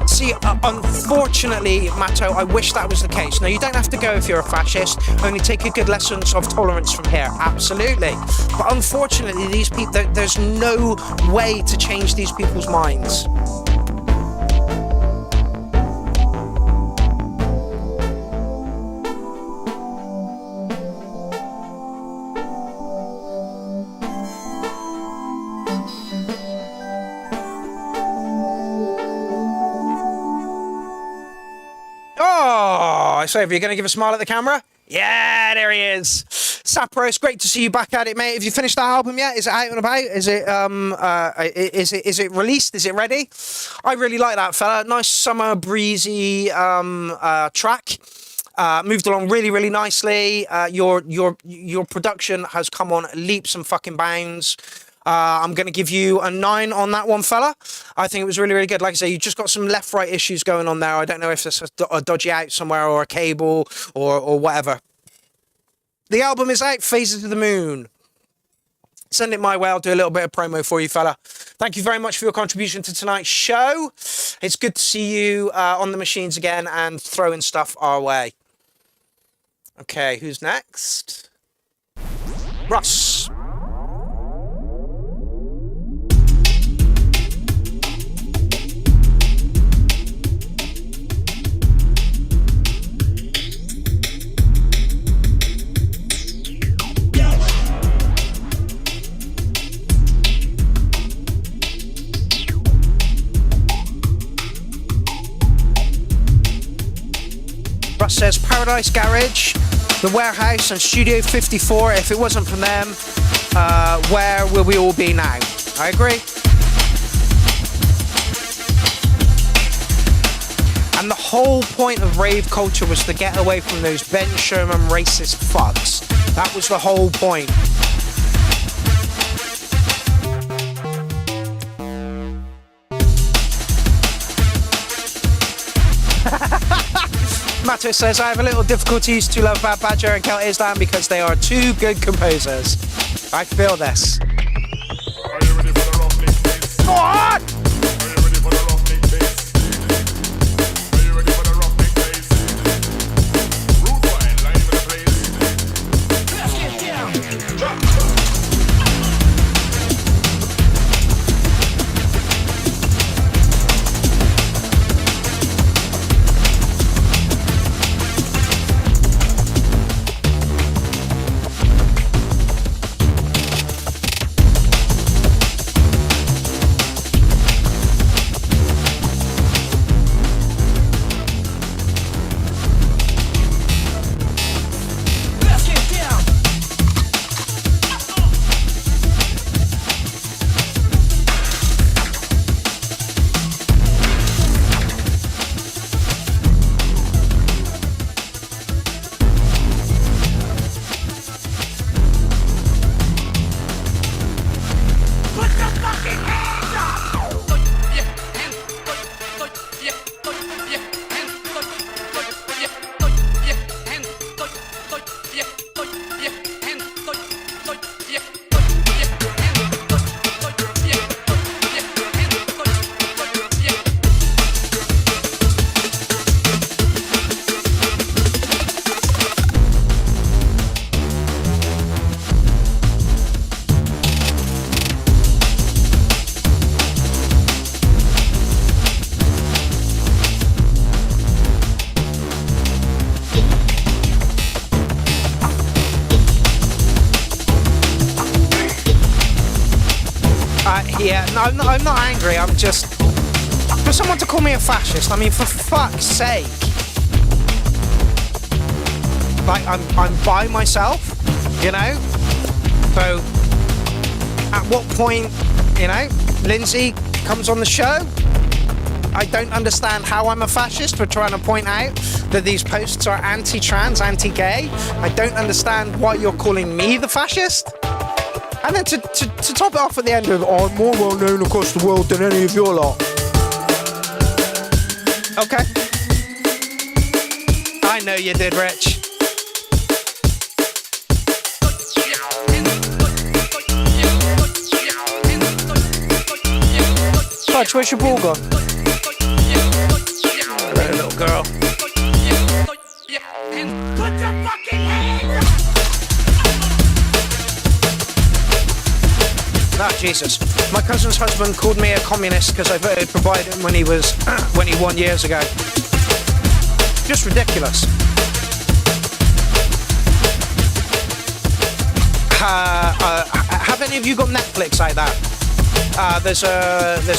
See, unfortunately, Matto, I wish that was the case. Now, you don't have to go if you're a fascist, only take a good lessons of tolerance from here, absolutely. But unfortunately, these people, there's no way to change these people's minds. So, are you going to give a smile at the camera? Yeah, there he is. Sapros, great to see you back at it, mate. Have you finished that album yet? Is it out and about? Is it released? Is it ready? I really like that fella. Nice summer breezy track. Moved along really, really nicely. Your production has come on leaps and fucking bounds. I'm going to give you a 9 on that one, fella. I think it was really, really good. Like I say, you just got some left-right issues going on there. I don't know if it's a dodgy out somewhere or a cable or whatever. The album is out, Phases of the Moon. Send it my way. I'll do a little bit of promo for you, fella. Thank you very much for your contribution to tonight's show. It's good to see you on the machines again and throwing stuff our way. Okay, who's next? Russ. Russ says Paradise Garage, The Warehouse and Studio 54. If it wasn't for them, where will we all be now? I agree. And the whole point of rave culture was to get away from those Ben Sherman racist fucks. That was the whole point. Matto says, I have a little difficulties to love Bad Badger and Kel Islam because they are two good composers. I feel this. Go on! No, I'm not angry. I'm just for someone to call me a fascist. I mean, for fuck's sake. Like I'm by myself, you know. So at what point, you know, Lindsay comes on the show? I don't understand how I'm a fascist for trying to point out that these posts are anti-trans, anti-gay. I don't understand why you're calling me the fascist. And then to top it off at the end of, oh, I'm more well known across the world than any of your lot. Okay. I know you did, Rich. Fudge, where's your ball gone? Hello, little girl. Ah, Jesus. My cousin's husband called me a communist because I voted for Biden when he won years ago. Just ridiculous. Have any of you got Netflix like that? There's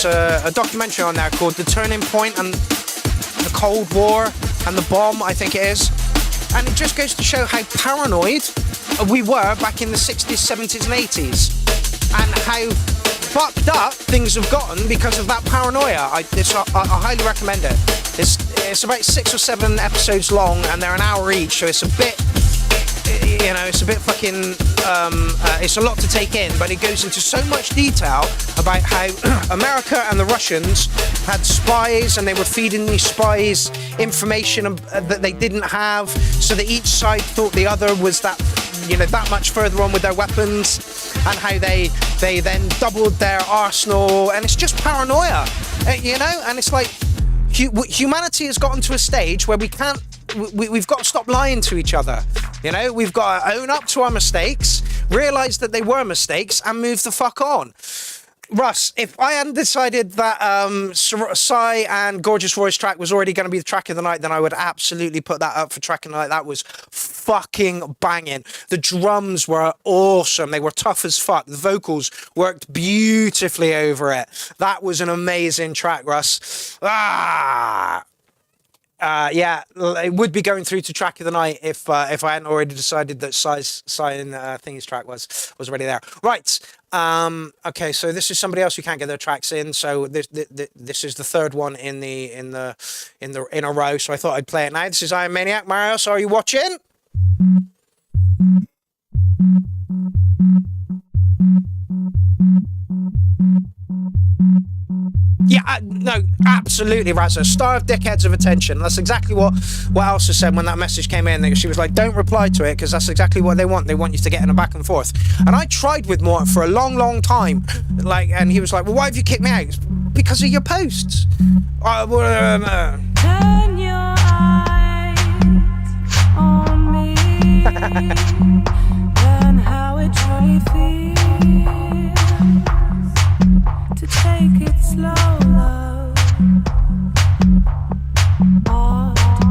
a documentary on there called The Turning Point and the Cold War and the Bomb, I think it is. And it just goes to show how paranoid we were back in the 60s, 70s and 80s. And how fucked up things have gotten because of that paranoia. I highly recommend it. It's about 6 or 7 episodes long and they're an hour each, so it's a bit, you know, it's a bit fucking, it's a lot to take in, but it goes into so much detail about how America and the Russians had spies and they were feeding these spies information that they didn't have, so that each side thought the other was that, you know, that much further on with their weapons, and how they then doubled their arsenal, and it's just paranoia, you know, and it's like humanity has gotten to a stage where we've got to stop lying to each other, you know, we've got to own up to our mistakes, realise that they were mistakes, and move the fuck on. Russ, if I hadn't decided that Psy and Gorgeous Roy's track was already going to be the track of the night, then I would absolutely put that up for track of the night. That was fucking banging. The drums were awesome. They were tough as fuck. The vocals worked beautifully over it. That was an amazing track, Russ. Yeah, it would be going through to track of the night if I hadn't already decided that Psy and Thingy's track was already there. Right. Okay, so this is somebody else who can't get their tracks in. So this is the third one in a row. So I thought I'd play it now. This is Iron Maniac. Marios, are you watching? Yeah, no, absolutely, Razza. Star of dickheads of attention. That's exactly what Elsa said when that message came in. She was like, don't reply to it, because that's exactly what they want. They want you to get in a back and forth. And I tried with Mort for a long, long time. And he was like, well, why have you kicked me out? Because of your posts. Turn your eyes on me. Learn how it truly feels to take it slow, love.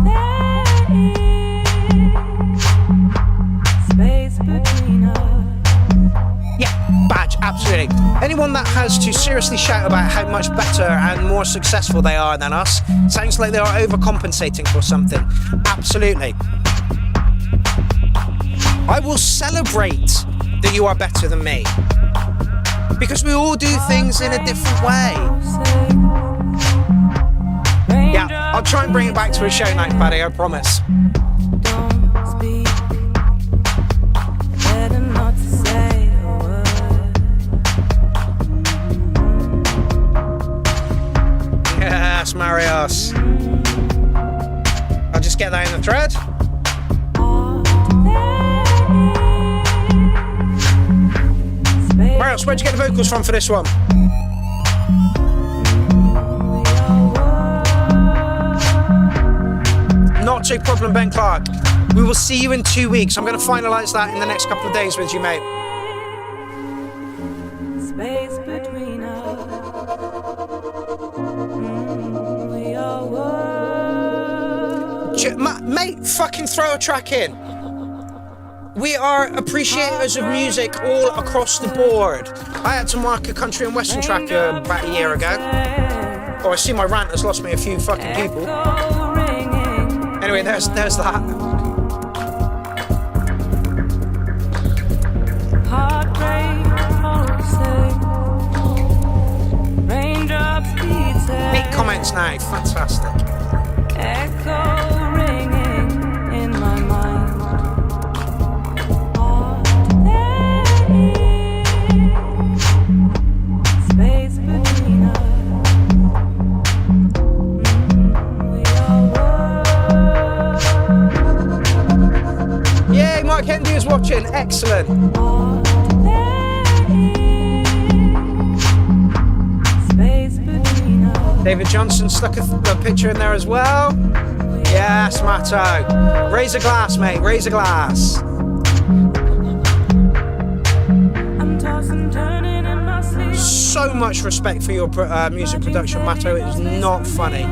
There is space between us. Yeah, badge, absolutely. Anyone that has to seriously shout about how much better and more successful they are than us sounds like they are overcompensating for something. Absolutely. I will celebrate that you are better than me, because we all do things in a different way. Yeah, I'll try and bring it back to a show night, Paddy, I promise. Yes, Marios. I'll just get that in the thread. Marios, where'd you get the vocals from for this one? Not a problem, Ben Clark. We will see you in 2 weeks. I'm going to finalise that in the next couple of days with you, mate. Space between us. We are one. Mate, fucking throw a track in. We are appreciators of music all across the board. I had to mark a country and western track about a year ago. Oh, I see my rant has lost me a few fucking people. Anyway, there's that. Neat comments now, fantastic. Echo ringing in my mind. Space between us. Yay, Mike Hendy is watching. Excellent. David Johnson stuck a picture in there as well. Yes, Matto. Raise a glass, mate. Raise a glass. So much respect for your music production, Matto. It is not funny.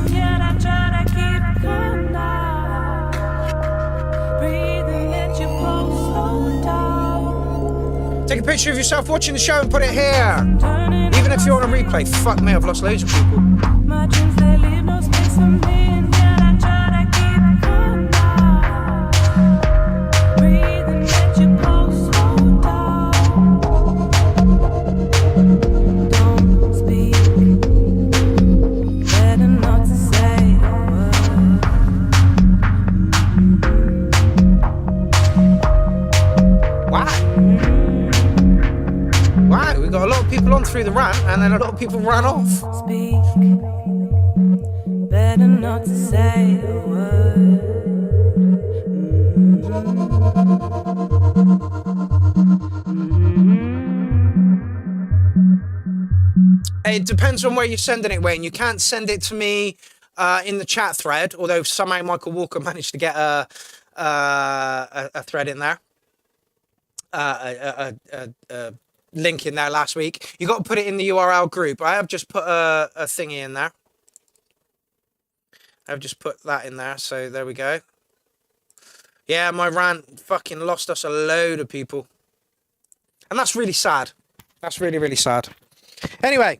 Take a picture of yourself watching the show and put it here. Even if you're on a replay. Fuck me, I've lost loads of people. Wow, we got a lot of people on through the rant, and then a lot of people ran off. Speak, better not to say a word. It depends on where you're sending it, Wayne. You can't send it to me in the chat thread, although somehow Michael Walker managed to get a thread in there. A link in there last week. You got to put it in the URL group. I have just put a thingy in there. I've just put that in there, so there we go. Yeah, my rant fucking lost us a load of people. And that's really sad. That's really, really sad. Anyway,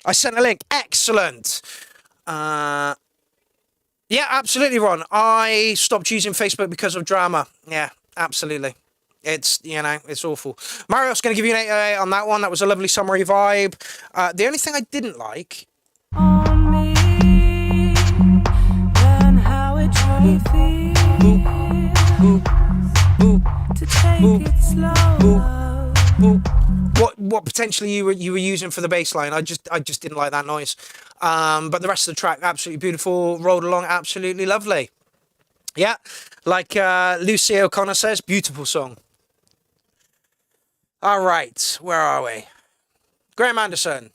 I sent a link. Excellent. Yeah, absolutely, Ron. I stopped using Facebook because of drama. Yeah, absolutely. It's, you know, it's awful. Mario's going to give you an 8 on that one. That was a lovely summery vibe. The only thing I didn't like... On me, learn how it truly feels to take it slow. What potentially you were using for the bass line? I just didn't like that noise. But the rest of the track, absolutely beautiful. Rolled along, absolutely lovely. Yeah, like Lucy O'Connor says, beautiful song. All right, where are we? Graham Anderson,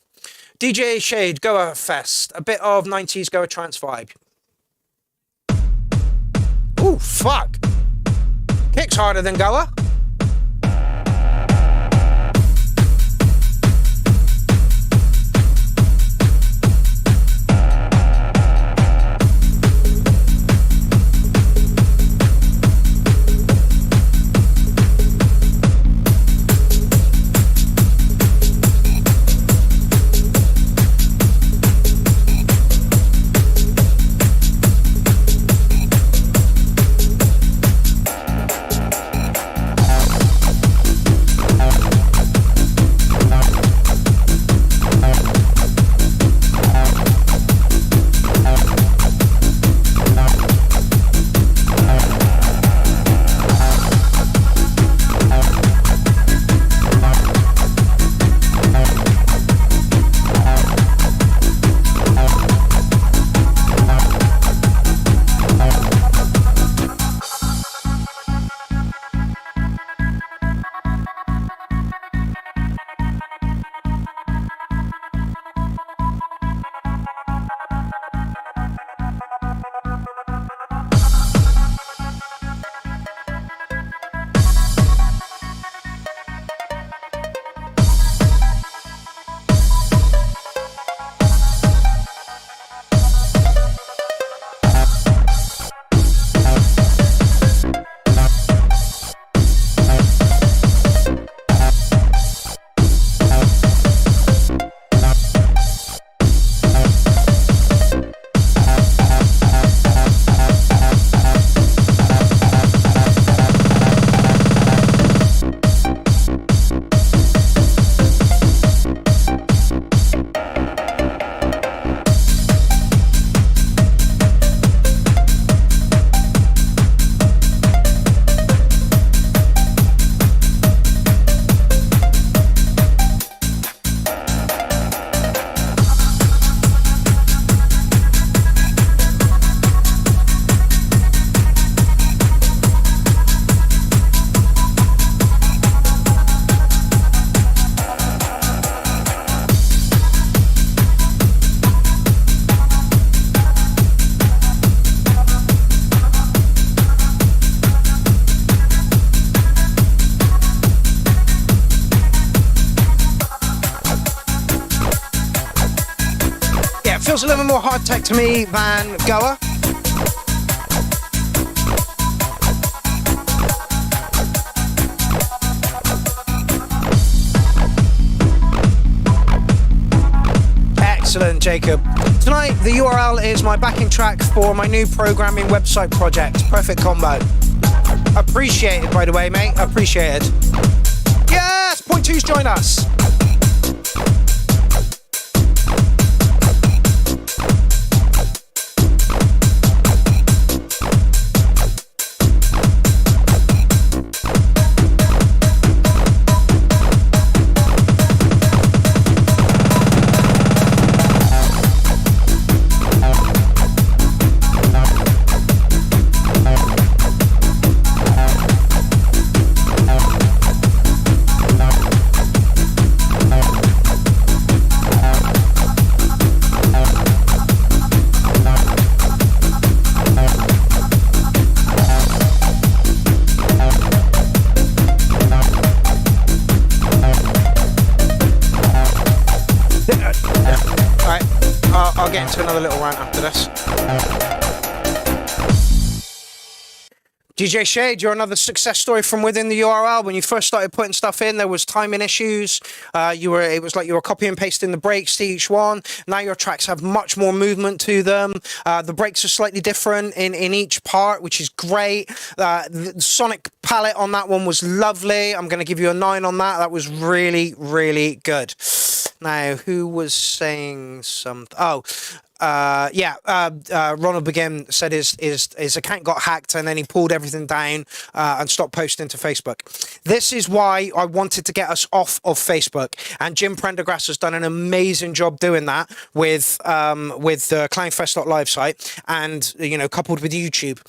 DJ Shade, Goa Fest, a bit of 90s Goa trance vibe. Ooh, fuck. Kicks harder than Goa. feels a little bit more hard tech to me than Goa. Excellent, Jacob. Tonight, the URL is my backing track for my new programming website project. Perfect combo. Appreciated, by the way, mate. Appreciated. Yes! Point two's join us. To another little rant after this. DJ Shade, you're another success story from within the URL. When you first started putting stuff in, there was timing issues. It was like you were copy and pasting the breaks to each one. Now your tracks have much more movement to them. The breaks are slightly different in each part, which is great. The sonic palette on that one was lovely. I'm going to give you a 9 on that. That was really, really good. Now, who was saying something? Ronald Begin said his account got hacked and then he pulled everything down and stopped posting to Facebook. This is why I wanted to get us off of Facebook, and Jim Prendergrass has done an amazing job doing that with the clownfest.live site, and coupled with YouTube.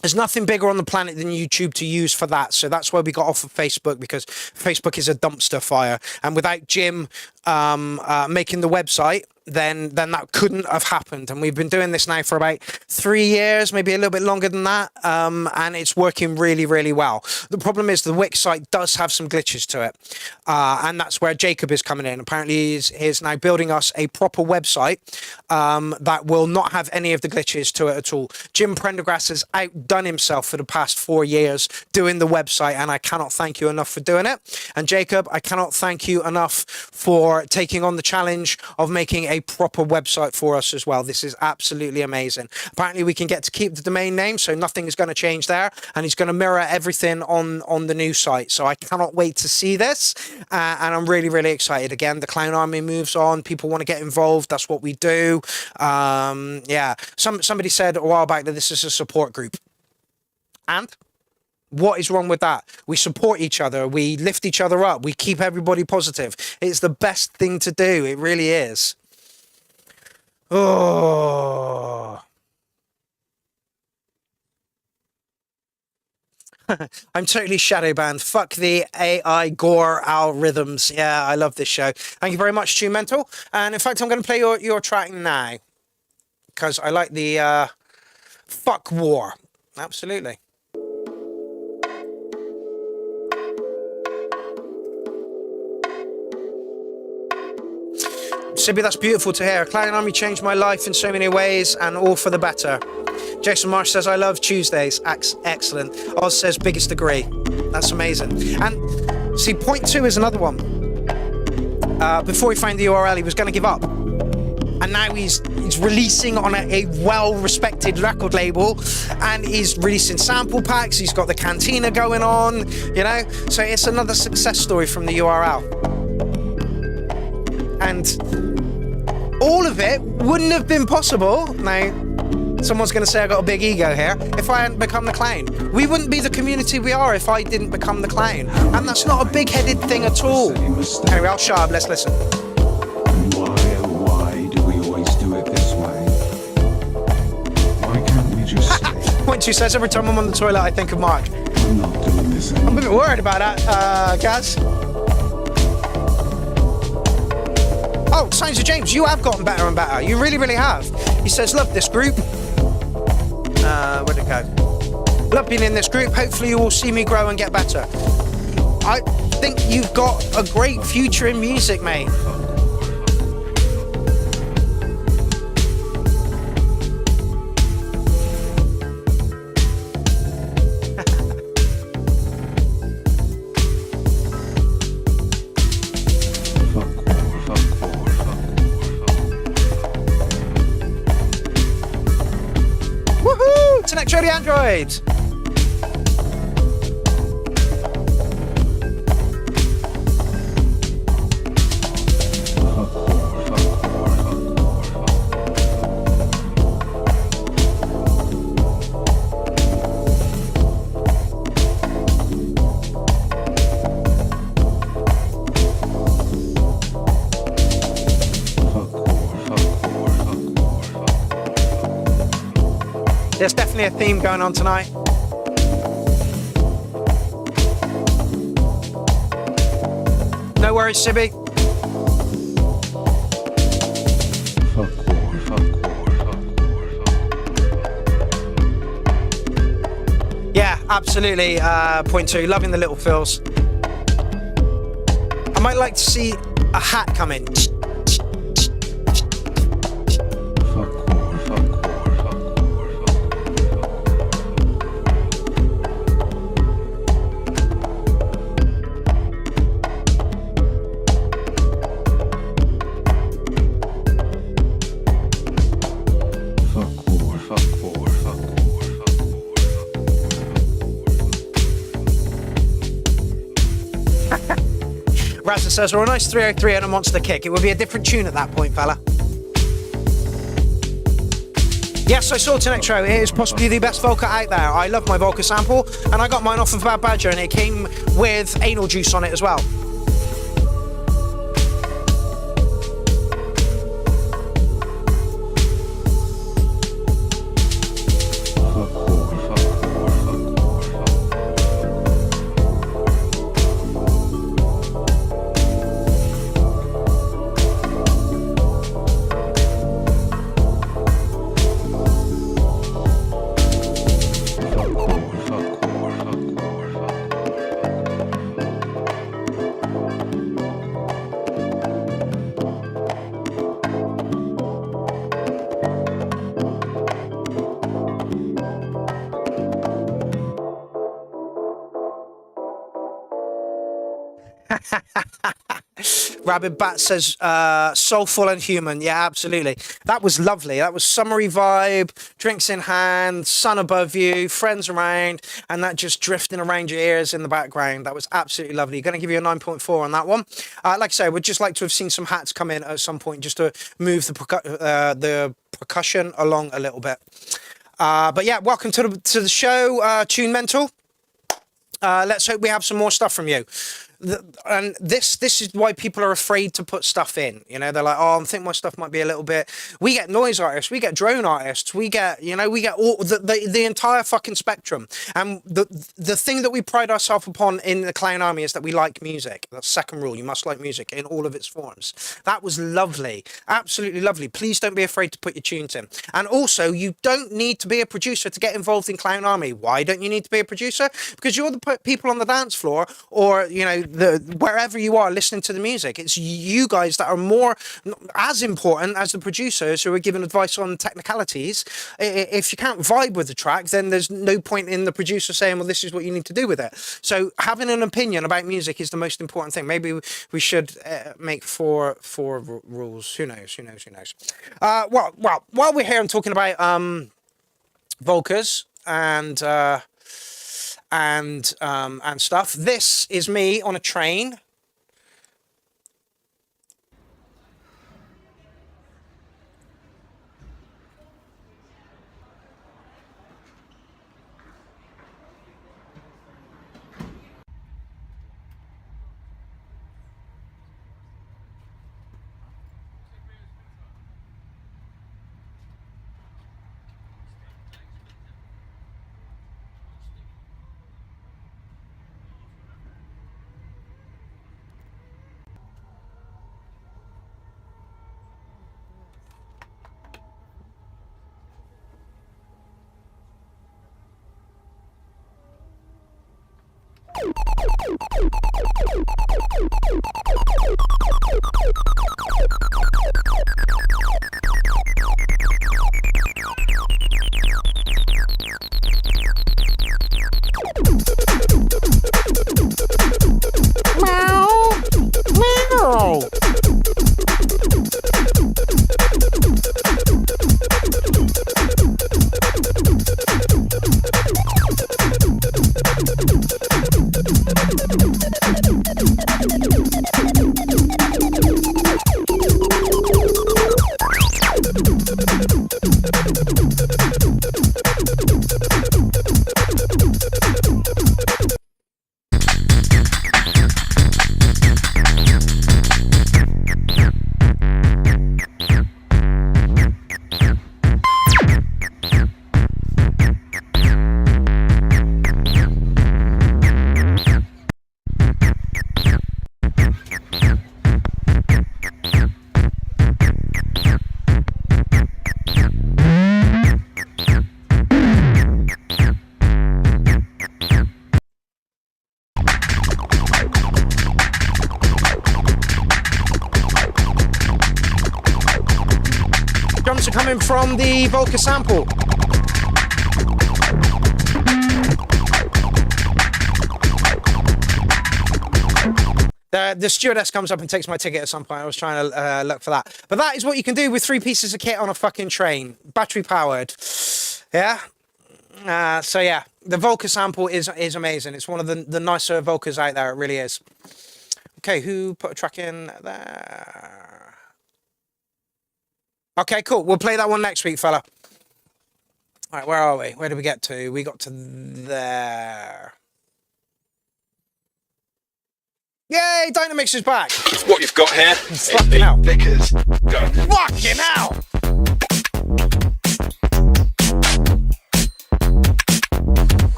There's nothing bigger on the planet than YouTube to use for that. So that's why we got off of Facebook, because Facebook is a dumpster fire. And without Jim making the website, then that couldn't have happened. And we've been doing this now for about 3 years, maybe a little bit longer than that. And it's working really, really well. The problem is the Wix site does have some glitches to it. And that's where Jacob is coming in. Apparently he's now building us a proper website that will not have any of the glitches to it at all. Jim Prendergrass has outdone himself for the past 4 years doing the website, and I cannot thank you enough for doing it. And Jacob, I cannot thank you enough for taking on the challenge of making a proper website for us as well. This is absolutely amazing. Apparently we can get to keep the domain name, so nothing is going to change there, and he's going to mirror everything on the new site. So I cannot wait to see this, and I'm really, really excited. Again, the Clown Army moves on. People want to get involved. That's what we do. Somebody said a while back that this is a support group, and what is wrong with that? We support each other. We lift each other up. We keep everybody positive. It's the best thing to do. It really is. Oh. I'm totally shadow banned. Fuck the AI gore algorithms. Yeah, I love this show. Thank you very much, Tune Mental. And in fact, I'm going to play your track now, because I like the fuck war. Absolutely. Sibby, that's beautiful to hear. Clown Army changed my life in so many ways, and all for the better. Jason Marsh says, I love Tuesdays. Excellent. Oz says, biggest degree. That's amazing. And see, point 2 is another one. Before he found the URL, he was going to give up. And now he's releasing on a well-respected record label, and he's releasing sample packs. He's got the Cantina going on, So it's another success story from the URL. And all of it wouldn't have been possible. Now, someone's going to say I got a big ego here. If I hadn't become the Clown, we wouldn't be the community we are if I didn't become the Clown. And that's not a big-headed thing at all. Anyway, I'll shut up. Let's listen. Why do we always do it this way? Why can't we just say... Point 2 says, every time I'm on the toilet, I think of Mark. I'm not doing this anymore. I'm a bit worried about that, Gaz. Oh, Signs of James, you have gotten better and better. You really, really have. He says, love this group. Where'd it go? Love being in this group. Hopefully you will see me grow and get better. I think you've got a great future in music, mate. Electro the Android. There's definitely a theme going on tonight. No worries, Sibby. Yeah, absolutely. Point two, loving the little fills. I might like to see a hat come in. Razza says, we're a nice 303 and a monster kick. It would be a different tune at that point, fella. Yes, I saw Electro. It is possibly the best Volca out there. I love my Volca sample, and I got mine off of Bad Badger, and it came with anal juice on it as well. Rabid Bat says, soulful and human. Yeah, absolutely. That was lovely. That was summery vibe, drinks in hand, sun above you, friends around, and that just drifting around your ears in the background. That was absolutely lovely. Going to give you a 9.4 on that one. Like I say, we'd just like to have seen some hats come in at some point just to move the percussion along a little bit. But yeah, welcome to the show, Tune Mental. Let's hope we have some more stuff from you. And this is why people are afraid to put stuff in. You know, they're like, oh, I think my stuff might be a little bit. We get noise artists, we get drone artists, we get all the entire fucking spectrum. And the thing that we pride ourselves upon in the Clown Army is that we like music. That's second rule. You must like music in all of its forms. That was lovely, absolutely lovely. Please don't be afraid to put your tunes in. And also, you don't need to be a producer to get involved in Clown Army. Why don't you need to be a producer? Because you're the people on the dance floor, or wherever you are listening to the music. It's you guys that are more as important as the producers who are giving advice on technicalities. If you can't vibe with the track, then there's no point in the producer saying, well, this is what you need to do with it. So having an opinion about music is the most important thing. Maybe we should make four rules. Who knows? Well, while we're here and talking about Volcas and stuff. This is me on a train. are coming from the Volca sample. The stewardess comes up and takes my ticket at some point. I was trying to look for that. But that is what you can do with 3 pieces of kit on a fucking train. Battery powered. Yeah? So yeah, the Volca sample is amazing. It's one of the nicer Volcas out there. It really is. Okay, who put a track in there? Okay, cool. We'll play that one next week, fella. All right, where are we? Where did we get to? We got to there. Yay, Dynamix is back. What you've got here is Fucking hell. Vickers. Go. Fucking hell.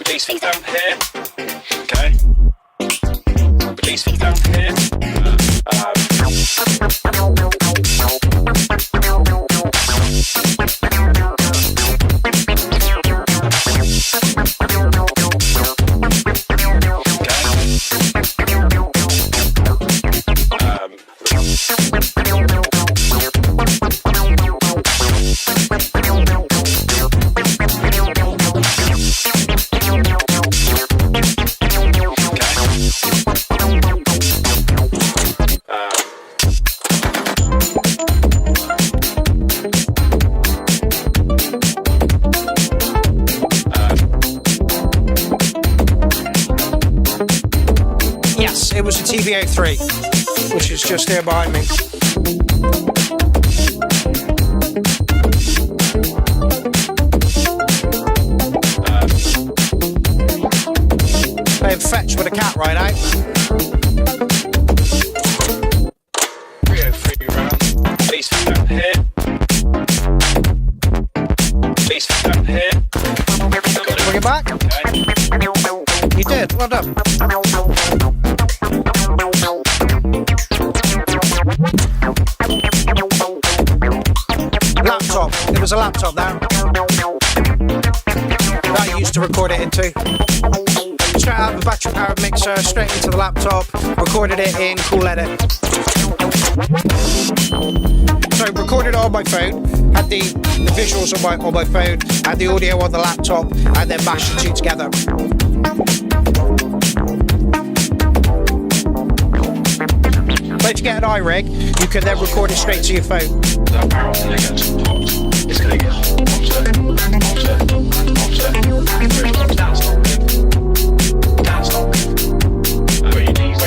Release feet down here. Okay. Release feet down here. It was a TBO3, which is just here behind me. Playing fetch with a cat right out. 303 round. Please down here. Please down here. Bring it back. Okay. You did. Well done. Laptop. It was a laptop that I used to record it into. Straight out of the battery powered mixer, straight into the laptop, recorded it in Cool Edit. So recorded it on my phone, had the visuals on my phone, had the audio on the laptop, and then mashed the two together. But to get an iRig, you can then record it straight to your phone. That barrel's going to get hot. It's going to get hotter, down stock. Down stock. Where you need.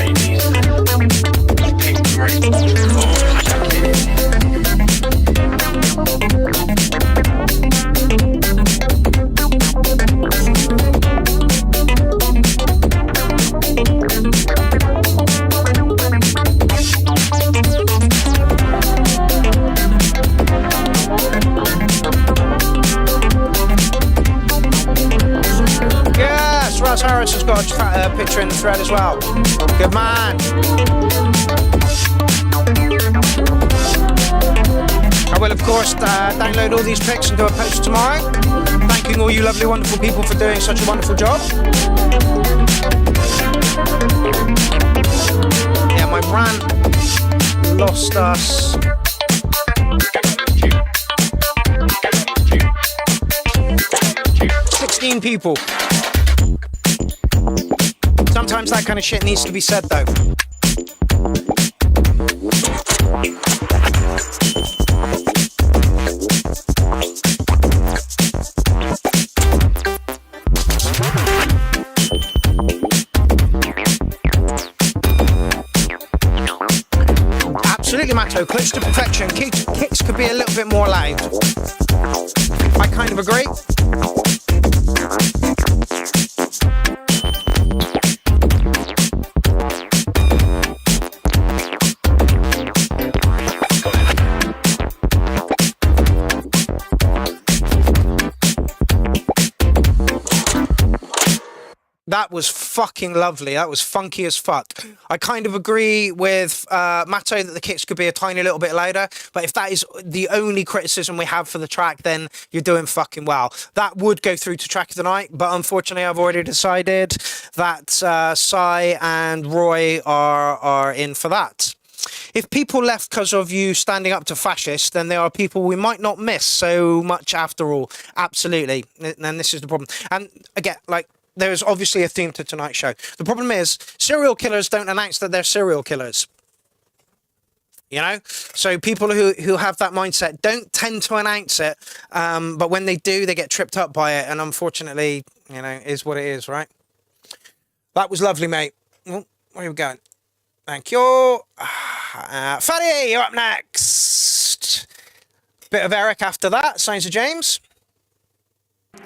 Pink, green. Harris has got a picture in the thread as well. Good man. I will, of course, download all these pics and do a post tomorrow. Thanking all you lovely, wonderful people for doing such a wonderful job. Yeah, my rant lost us. 16 people. Sometimes that kind of shit needs to be said, though. Absolutely, Matto. Close to perfection. Kicks could be a little bit more loud. I kind of agree. That was fucking lovely. That was funky as fuck. I kind of agree with Matto that the kicks could be a tiny little bit louder, but if that is the only criticism we have for the track, then you're doing fucking well. That would go through to track of the night, but unfortunately I've already decided that Cy and Roy are in for that. If people left because of you standing up to fascists, then there are people we might not miss so much after all. Absolutely. And this is the problem. And again, like, there's obviously a theme to tonight's show. The problem is, serial killers don't announce that they're serial killers. You know? So people who have that mindset don't tend to announce it, but when they do, they get tripped up by it, and unfortunately, you know, is what it is, right? That was lovely, mate. Oh, where are we going? Thank you. Fatty, you're up next. Bit of Eric after that. Signs of James.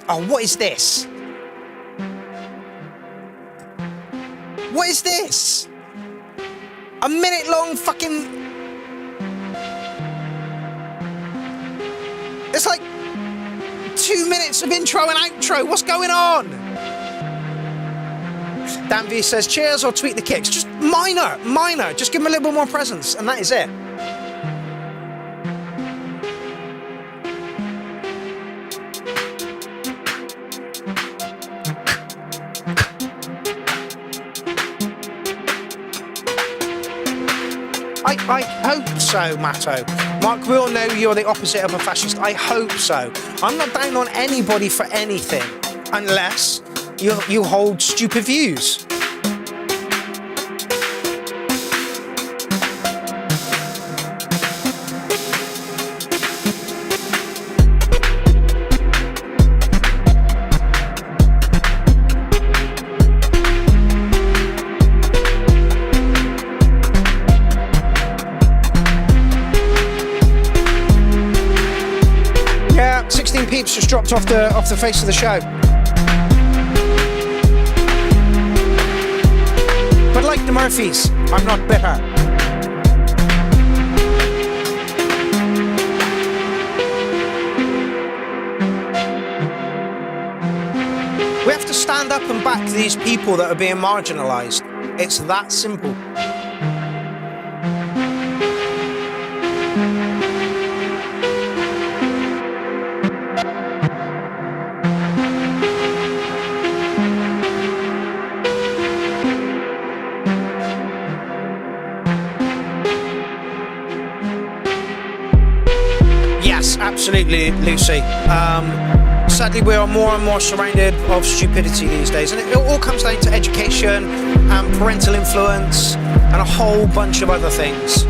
Oh, what is this? What is this? A minute long fucking... It's like 2 minutes of intro and outro. What's going on? Dan V says, cheers or tweet the kicks. Just minor. Just give them a little bit more presence, and that is it. I hope so, Matto. Mark, we all know you're the opposite of a fascist. I hope so. I'm not down on anybody for anything, unless you hold stupid views. Yeah, 16 peeps just dropped off the face of the show. But like the Murphys, I'm not bitter. We have to stand up and back these people that are being marginalised. It's that simple. Absolutely, Lucy. Sadly, we are more and more surrounded of stupidity these days, and it all comes down to education and parental influence and a whole bunch of other things.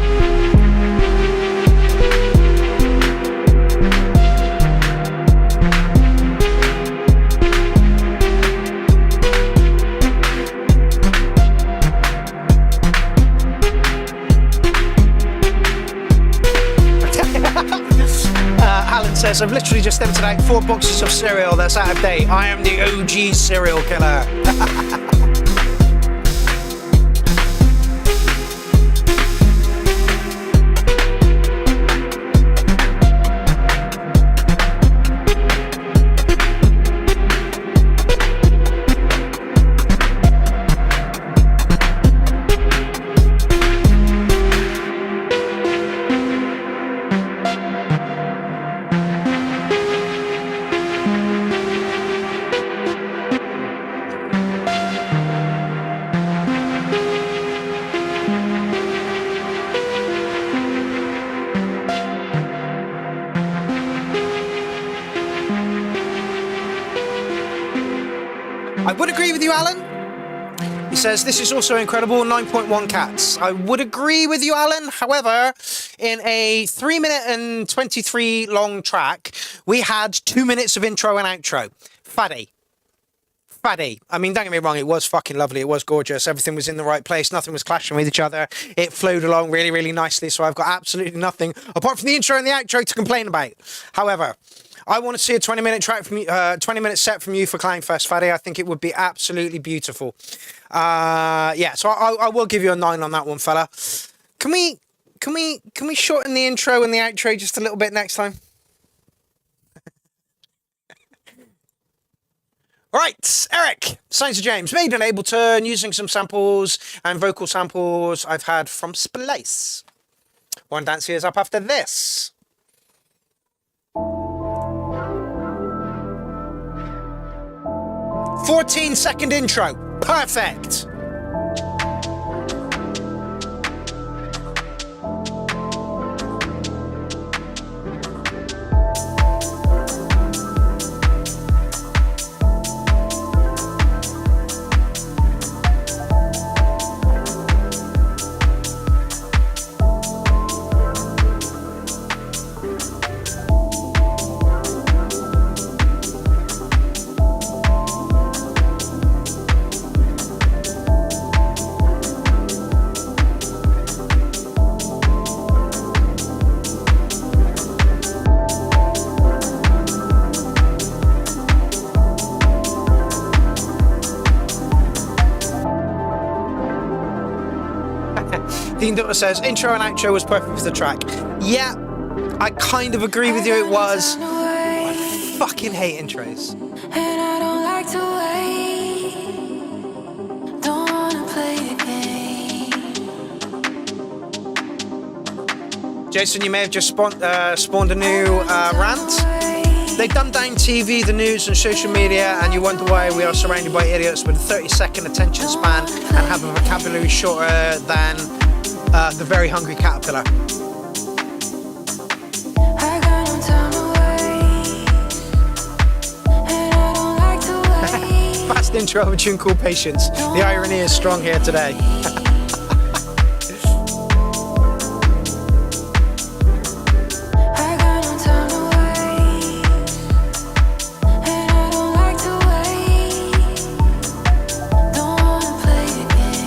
Says, I've literally just emptied out 4 boxes of cereal that's out of date. I am the OG serial killer. I would agree with you, Alan. He says, this is also incredible, 9.1 cats. I would agree with you, Alan. However, in a 3 minute and 23 long track, we had 2 minutes of intro and outro. Faddy. I mean, don't get me wrong, it was fucking lovely. It was gorgeous. Everything was in the right place. Nothing was clashing with each other. It flowed along really, really nicely. So I've got absolutely nothing, apart from the intro and the outro, to complain about. However, I want to see a 20-minute track from you, 20-minute set from you for Clownfest, Faddy. I think it would be absolutely beautiful. Yeah, so I will give you a 9 on that one, fella. Can we shorten the intro and the outro just a little bit next time? Right, Eric, Signs of James, made in Ableton using some samples and vocal samples I've had from Splice. One dance here is up after this. "14-second intro, perfect." Dean Daughter says, intro and outro was perfect for the track. Yeah, I kind of agree with you, it was. I fucking hate intros. And I don't like to wait. Don't wanna play a game. Jason, you may have just spawned a new rant. They've done down TV, the news and social media, and you wonder why we are surrounded by idiots with a 30-second attention span and have a vocabulary shorter than the very hungry caterpillar. I got no time to wait. And I don't like to wait. Fast intro of a tune called Patience. The irony is strong here today.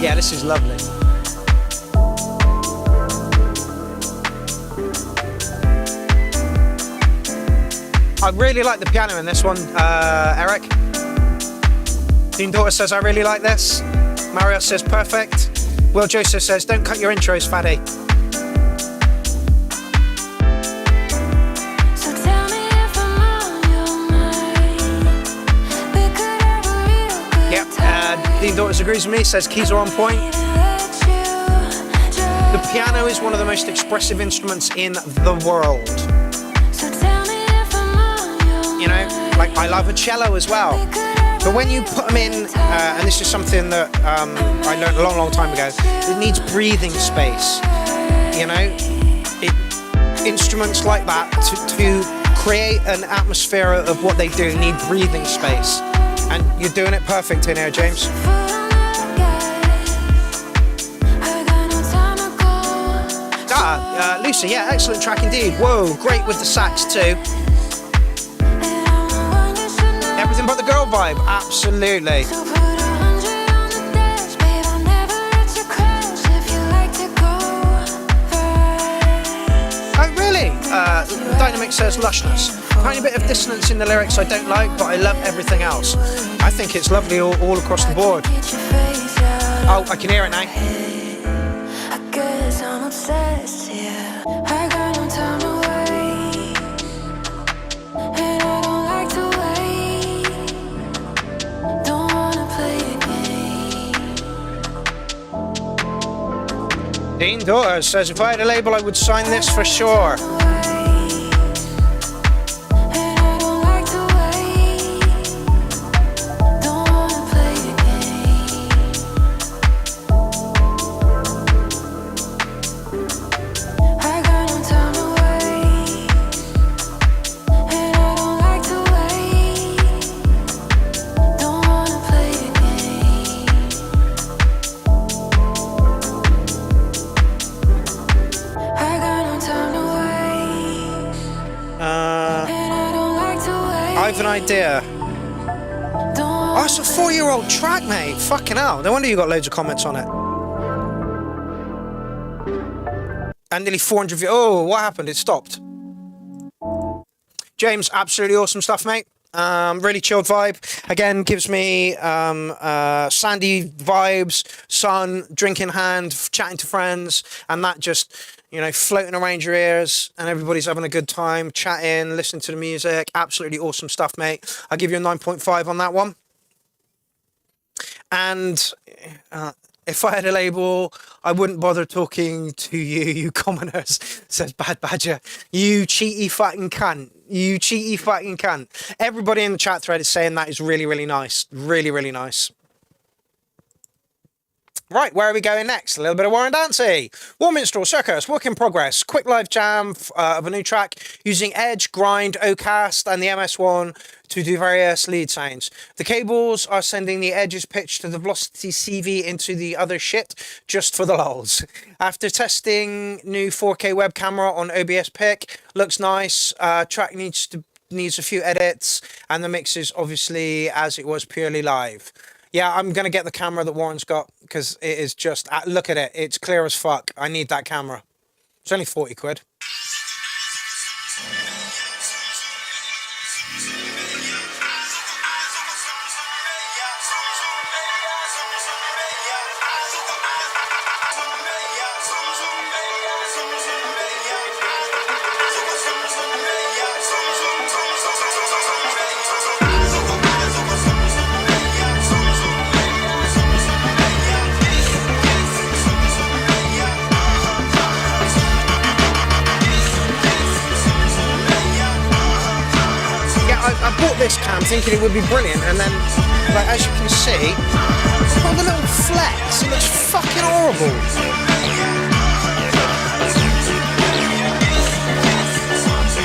Yeah, this is lovely. I really like the piano in this one, Eric. Dean Daughter says, I really like this. Mario says, perfect. Will Joseph says, don't cut your intros, fatty. So tell me if I'm on your mind. We could have a real good Yep, Dean Daughters agrees with me, says keys are on point. The piano is one of the most expressive instruments in the world. So tell me if I'm on your You know, like I love a cello as well. But when you put them in, and this is something that I learned a long, long time ago, it needs breathing space. You know, instruments like that to create an atmosphere of what they do need breathing space, and you're doing it perfect in here, James. Lucy, yeah, excellent track indeed. Whoa, great with the sax too. Everything but the girl vibe, absolutely. Oh really? Dynamic says lushness. Tiny bit of dissonance in the lyrics I don't like, but I love everything else. I think it's lovely all across the board. Oh, I can hear it now. I guess I'm obsessed, yeah. I got no time to wait. And I don't like to wait. Don't wanna play a game. Dean Daughter says, if I had a label, I would sign this for sure. I have an idea. Oh, it's a 4-year-old track, mate. Fucking hell. No wonder you got loads of comments on it. And nearly 400 views. Oh, what happened? It stopped. James, absolutely awesome stuff, mate. Really chilled vibe. Again, gives me sandy vibes, sun, drink in hand, chatting to friends, and that just, you know, floating around your ears, and everybody's having a good time, chatting, listening to the music. Absolutely awesome stuff, mate. I'll give you a 9.5 on that one. And if I had a label, I wouldn't bother talking to you commoners, says Bad Badger. You cheaty fucking cunt. You cheaty fucking cunt. Everybody in the chat thread is saying that is really, really nice. Really, really nice. Right, where are we going next? A little bit of Warren Dancy. War Minstrel, Circus, work in progress. Quick live jam of a new track using Edge, Grind, Ocast and the MS1 to do various lead sounds. The cables are sending the Edge's pitch to the Velocity CV into the other shit just for the lulz. After testing new 4K web camera on OBS Pic, looks nice. Track needs a few edits and the mix is obviously as it was purely live. Yeah, I'm going to get the camera that Warren's got because it is just, look at it. It's clear as fuck. I need that camera. It's only 40 quid. I bought this cam thinking it would be brilliant, and then, like, as you can see, it's got the little flex. It looks fucking horrible.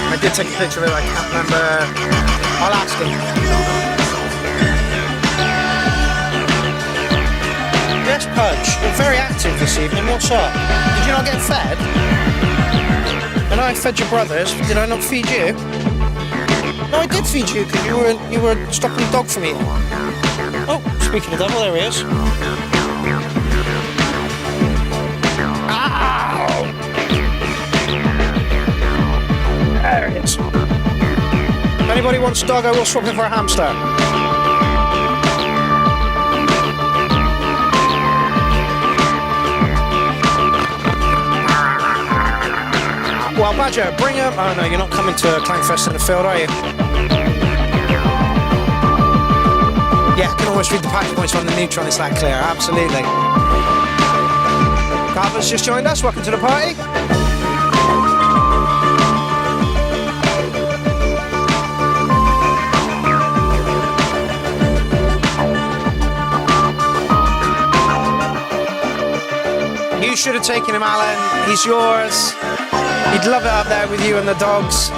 I did take a picture of it. I can't remember. I'll ask him. Yes, Pudge. You're very active this evening. What's up? Did you not get fed? And I fed your brothers. Did I not feed you? No, I did feed you because you were stopping the dog from eating. Oh, speaking of devil, there he is. Ow! There he is. If anybody wants a dog, I will swap it for a hamster. Well, Badger, bring him. Oh no, you're not coming to Clangfest in the field, are you? Yeah, I can always read the patch points on the neutron, it's that clear, absolutely. Carver's just joined us, welcome to the party. You should have taken him, Alan, he's yours. He'd love it up there with you and the dogs.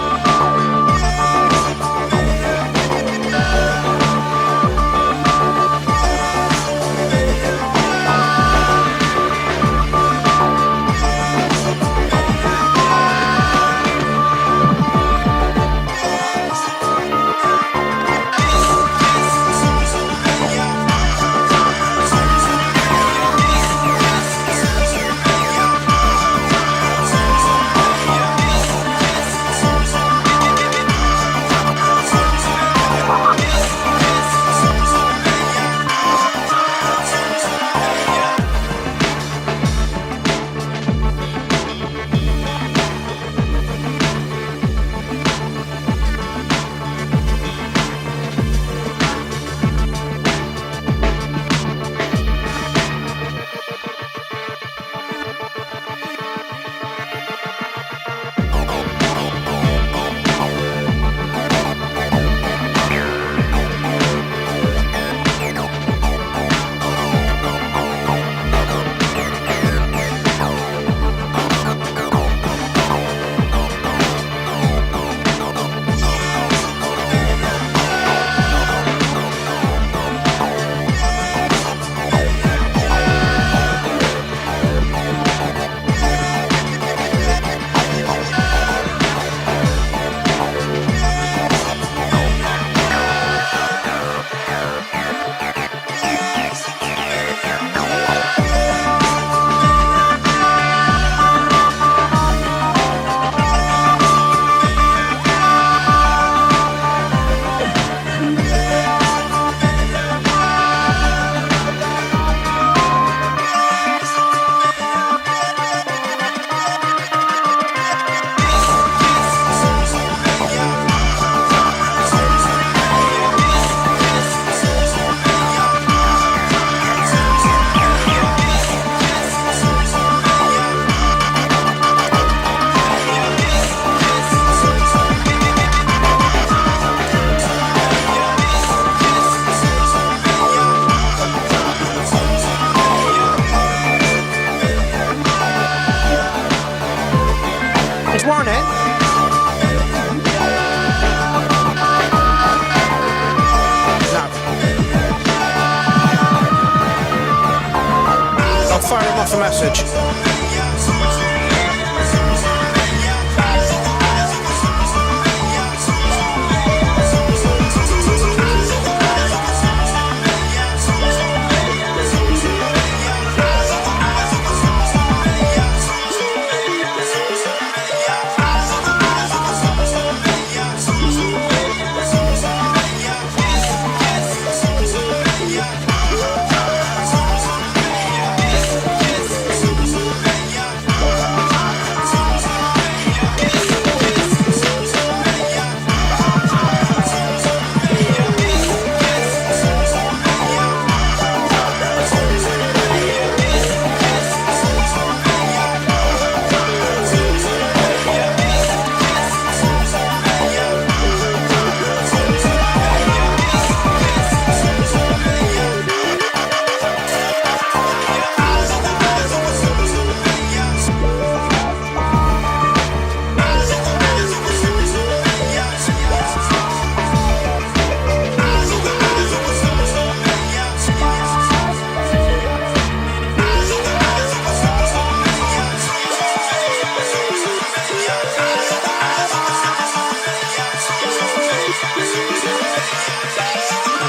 fire him off a message.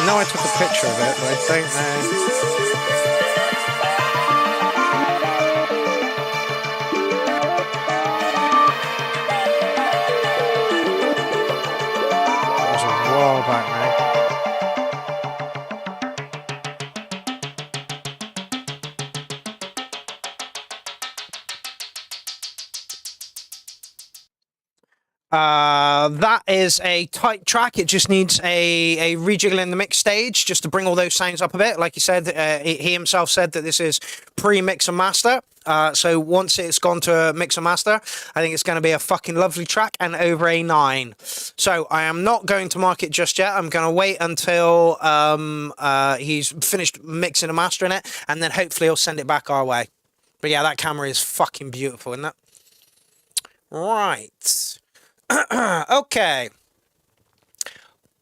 I took a picture of it, but I don't know. That was a while back, mate. That is a tight track. It just needs a rejiggle in the mix stage just to bring all those sounds up a bit. Like he said, he himself said that this is pre-mix and master. So once it's gone to mix and master, I think it's going to be a fucking lovely track and over a 9. So I am not going to mark it just yet. I'm going to wait until he's finished mixing and mastering it, and then hopefully he'll send it back our way. But yeah, that camera is fucking beautiful, isn't it? Right. Okay.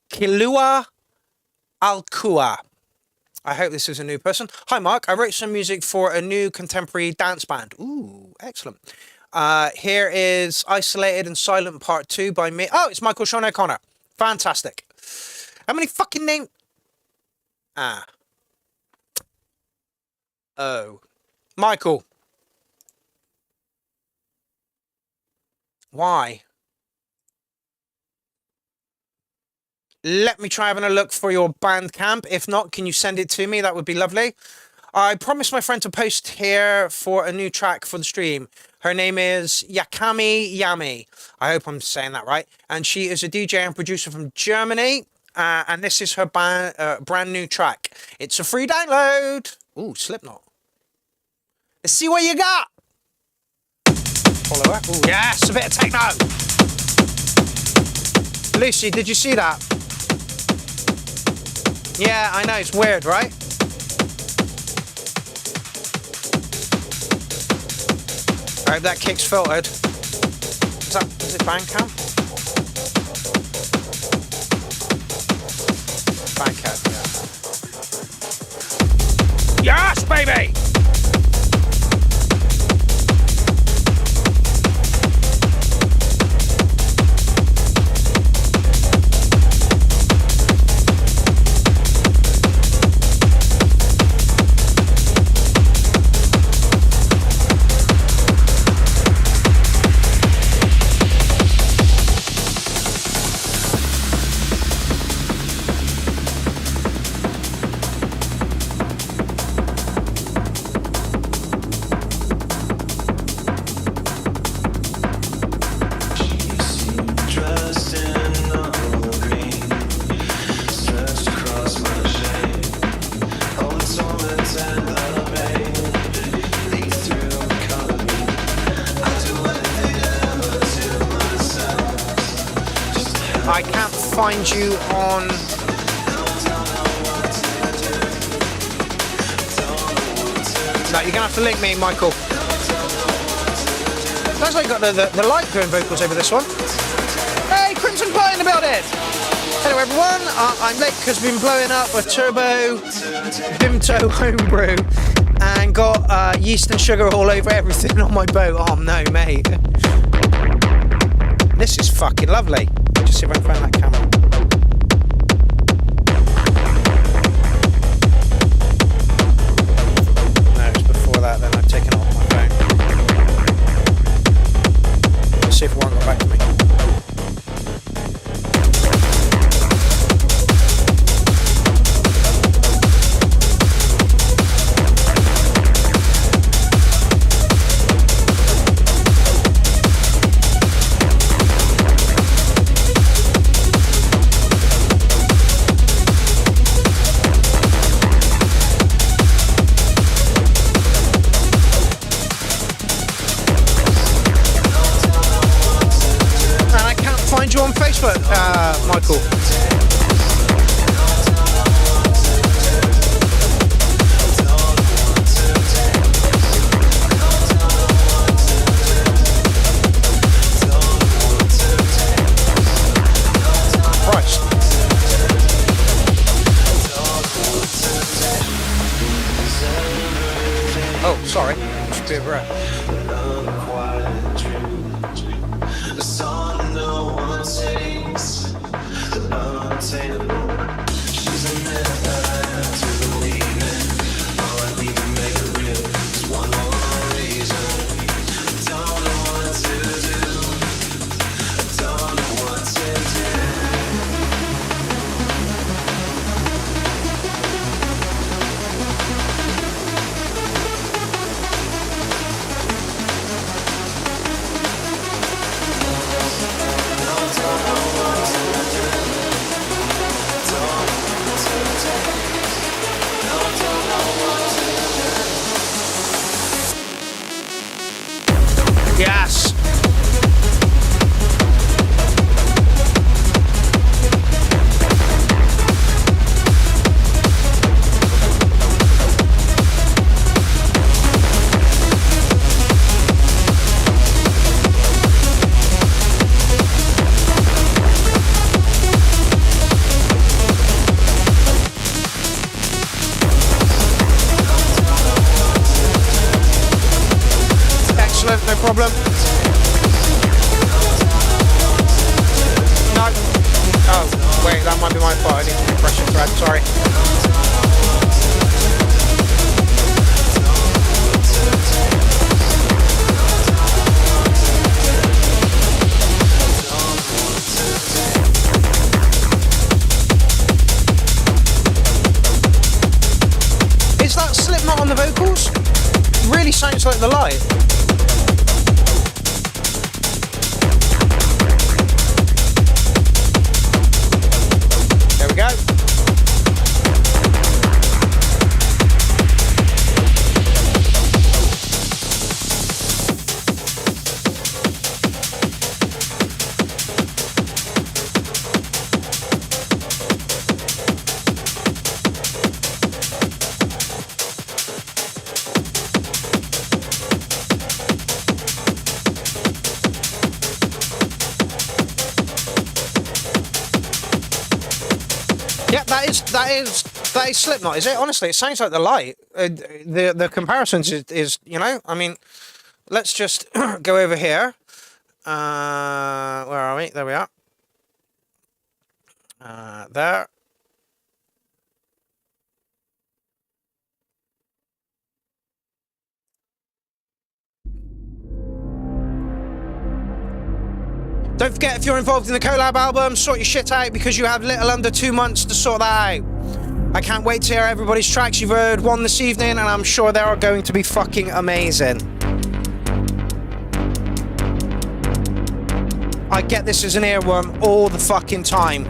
Kilua Alkua. I hope this is a new person. Hi, Mark. I wrote some music for a new contemporary dance band. Ooh, excellent. Here is Isolated and Silent Part 2 by me. Oh, it's Michael Sean O'Connor. Fantastic. How many fucking names? Oh. Michael. Why? Let me try having a look for your Bandcamp. If not, can you send it to me? That would be lovely. I promised my friend to post here for a new track for the stream. Her name is Yakami Yami. I hope I'm saying that right. And she is a DJ and producer from Germany. And this is her brand new track. It's a free download. Ooh, Slipknot. Let's see what you got. Follow her. Ooh, yes, a bit of techno. Lucy, did you see that? Yeah, I know, it's weird, right? I hope that kick's filtered. Is it Bandcamp? Bandcamp, yeah. Yes, baby! I can't find you on... No, you're going to have to link me, Michael. Sounds like you got the light doing vocals over this one. Hey, Crimson Pie in the building! Hello, everyone. I'm late because I've been blowing up a Turbo Vimto homebrew. and got yeast and sugar all over everything on my boat. Oh no, mate. This is fucking lovely. Just see if I can find that camera. No, it's before that, then I've taken it off my phone. Let's see if Warren got back to me. You on Facebook, Michael? Christ. Oh, sorry. Just be a breath. Yes. Excellent, no problem. No. Oh, wait, that might be my fault. I need to refresh the thread, sorry. Is that Slipknot on the vocals? Really sounds like the light. There we go. Yeah, that is Slipknot, is it? Honestly, it sounds like the light. The comparisons is, you know, I mean, let's just go over here. Where are we? There we are. There. Don't forget, if you're involved in the collab album, sort your shit out because you have little under 2 months to sort that out. I can't wait to hear everybody's tracks. You've heard one this evening, and I'm sure they are going to be fucking amazing. I get this as an earworm all the fucking time.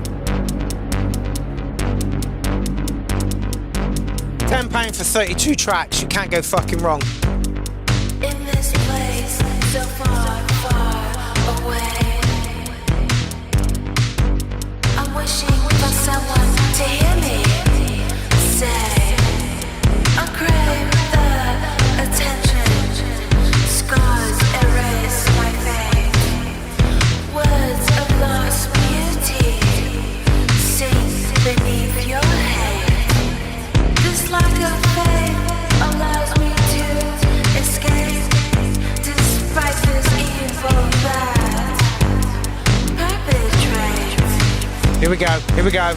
£10 for 32 tracks, you can't go fucking wrong. In this place, so far, far away, I'm wishing for someone to hear me say, I crave the attention, scars erase my face, words of lost beauty sink beneath your hate. This lack of faith allows me Here we go. Here we go.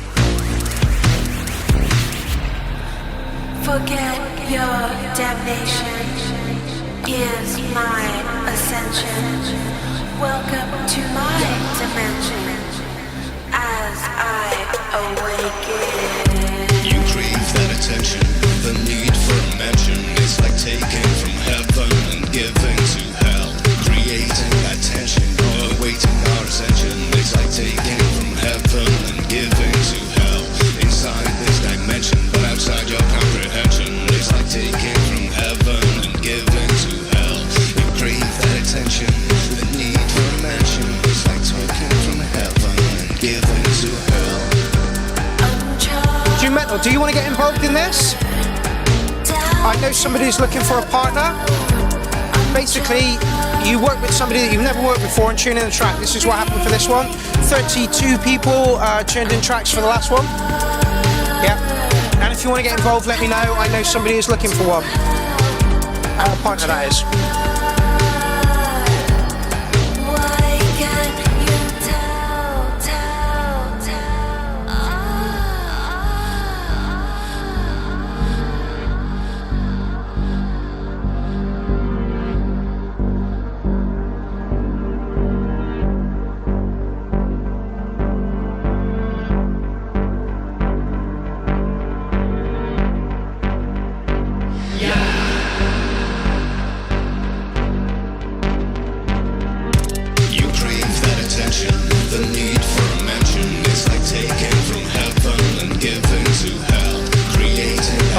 Forget your damnation. Here's my ascension. Welcome to my dimension. As I awaken. You crave that attention, the need for a mention. It's like taking from heaven and giving to hell. Creating attention, awaiting our ascension. It's like taking from heaven and giving to hell. Inside this dimension, but outside your comprehension. It's like taking from heaven and giving to hell. You crave that attention, the need for a mention. It's like taking from heaven and giving to hell. Do you want to get involved in this? I know somebody who's looking for a partner. Basically, you work with somebody that you've never worked before and tune in a track. This is what happened for this one. 32 people tuned in tracks for the last one. Yeah. And if you want to get involved, let me know. I know somebody who's looking for one. A partner, that is.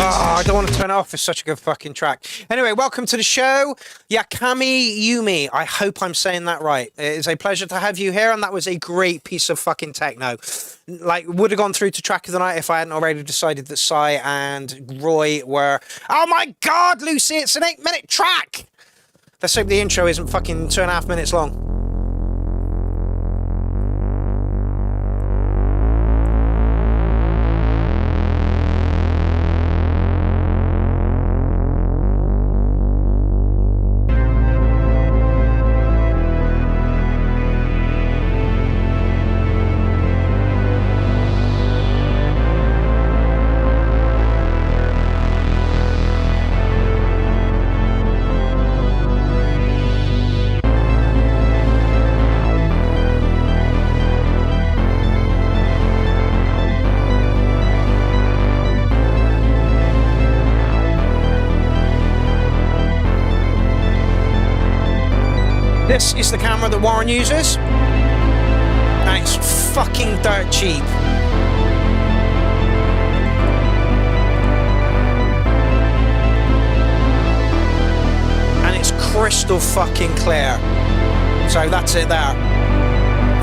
I don't want to turn it off. It's such a good fucking track. Anyway, welcome to the show. Yakami Yumi. I hope I'm saying that right. It is a pleasure to have you here, and that was a great piece of fucking techno. Like, would have gone through to track of the night if I hadn't already decided that Sai and Roy were... Oh my God, Lucy, it's an 8-minute track! Let's hope the intro isn't fucking 2.5 minutes long. This is the camera that Warren uses, and it's fucking dirt cheap. And it's crystal fucking clear. So that's it there.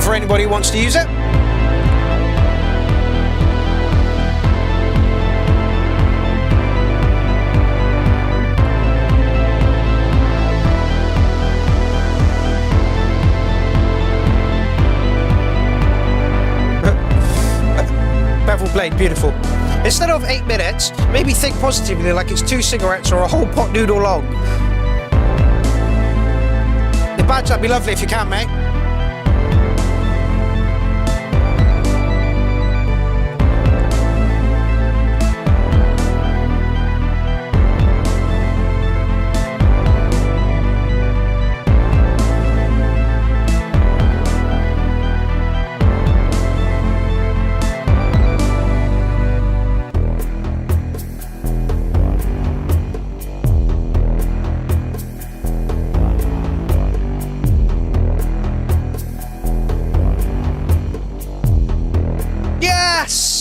For anybody who wants to use it. Bevel blade, beautiful. Instead of 8 minutes, maybe think positively like it's 2 cigarettes or a whole pot noodle long. The badge, that'd be lovely if you can, mate.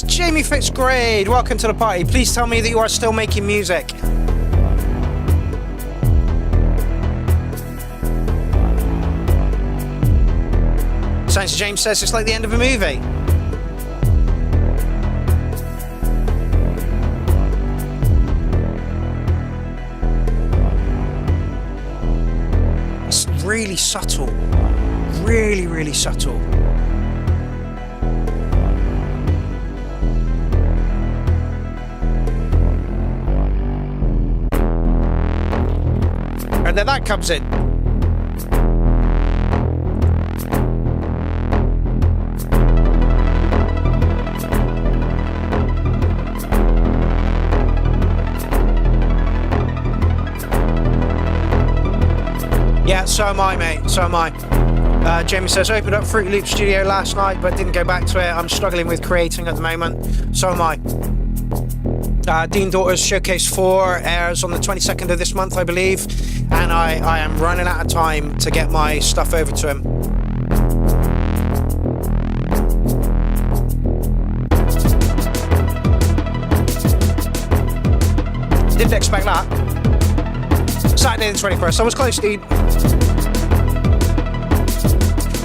Jamie Fitzgrade, welcome to the party. Please tell me that you are still making music. Science James says it's like the end of a movie. It's really subtle. Really, really subtle. And then that comes in. So am I, mate. So am I. Jamie says, opened up Fruit Loop Studio last night, but didn't go back to it. I'm struggling with creating at the moment. So am I. Dean Daughter's Showcase 4 airs on the 22nd of this month, I believe. And I am running out of time to get my stuff over to him. Didn't expect that. Saturday the 21st. I was close, Dean.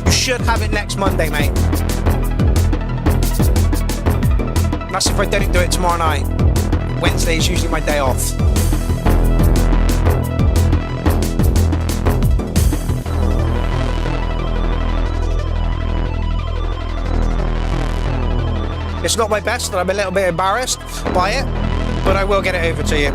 You should have it next Monday, mate. That's if I don't do it tomorrow night. Wednesday is usually my day off. It's not my best, and I'm a little bit embarrassed by it, but I will get it over to you.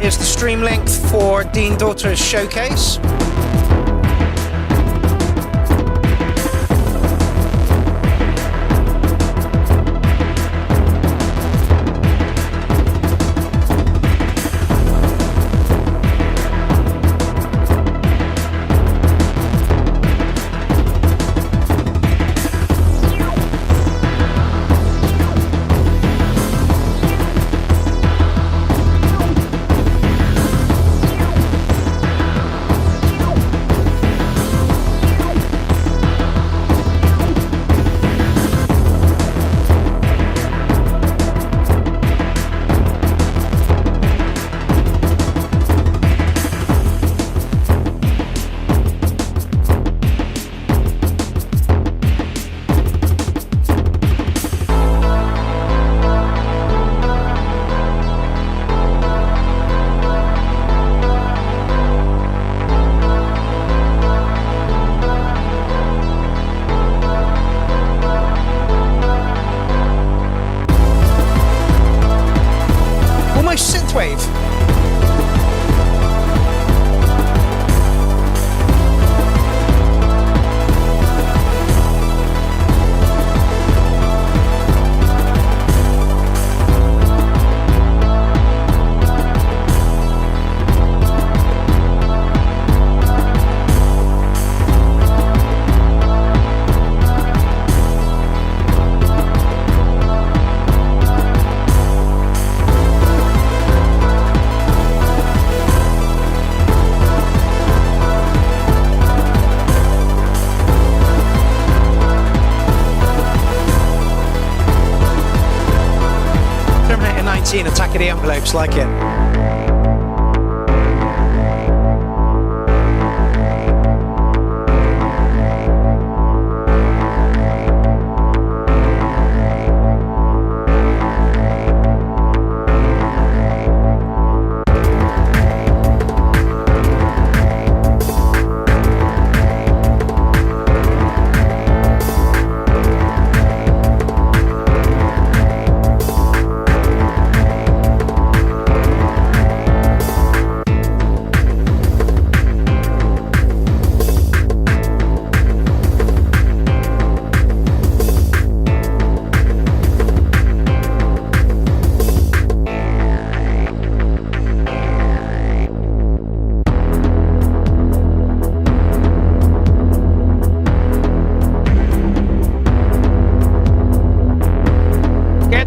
Is the stream link for Dean Daughter's Showcase. Attack of the Envelopes, like it.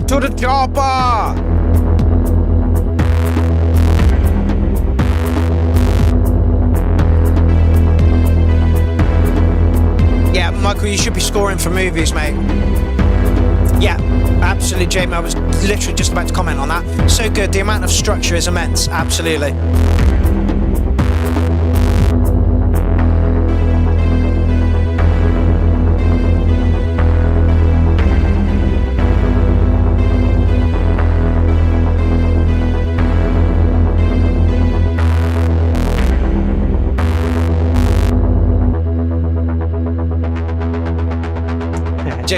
To the chopper! Yeah, Michael, you should be scoring for movies, mate. Yeah, absolutely, Jamie. I was literally just about to comment on that. So good. The amount of structure is immense. Absolutely.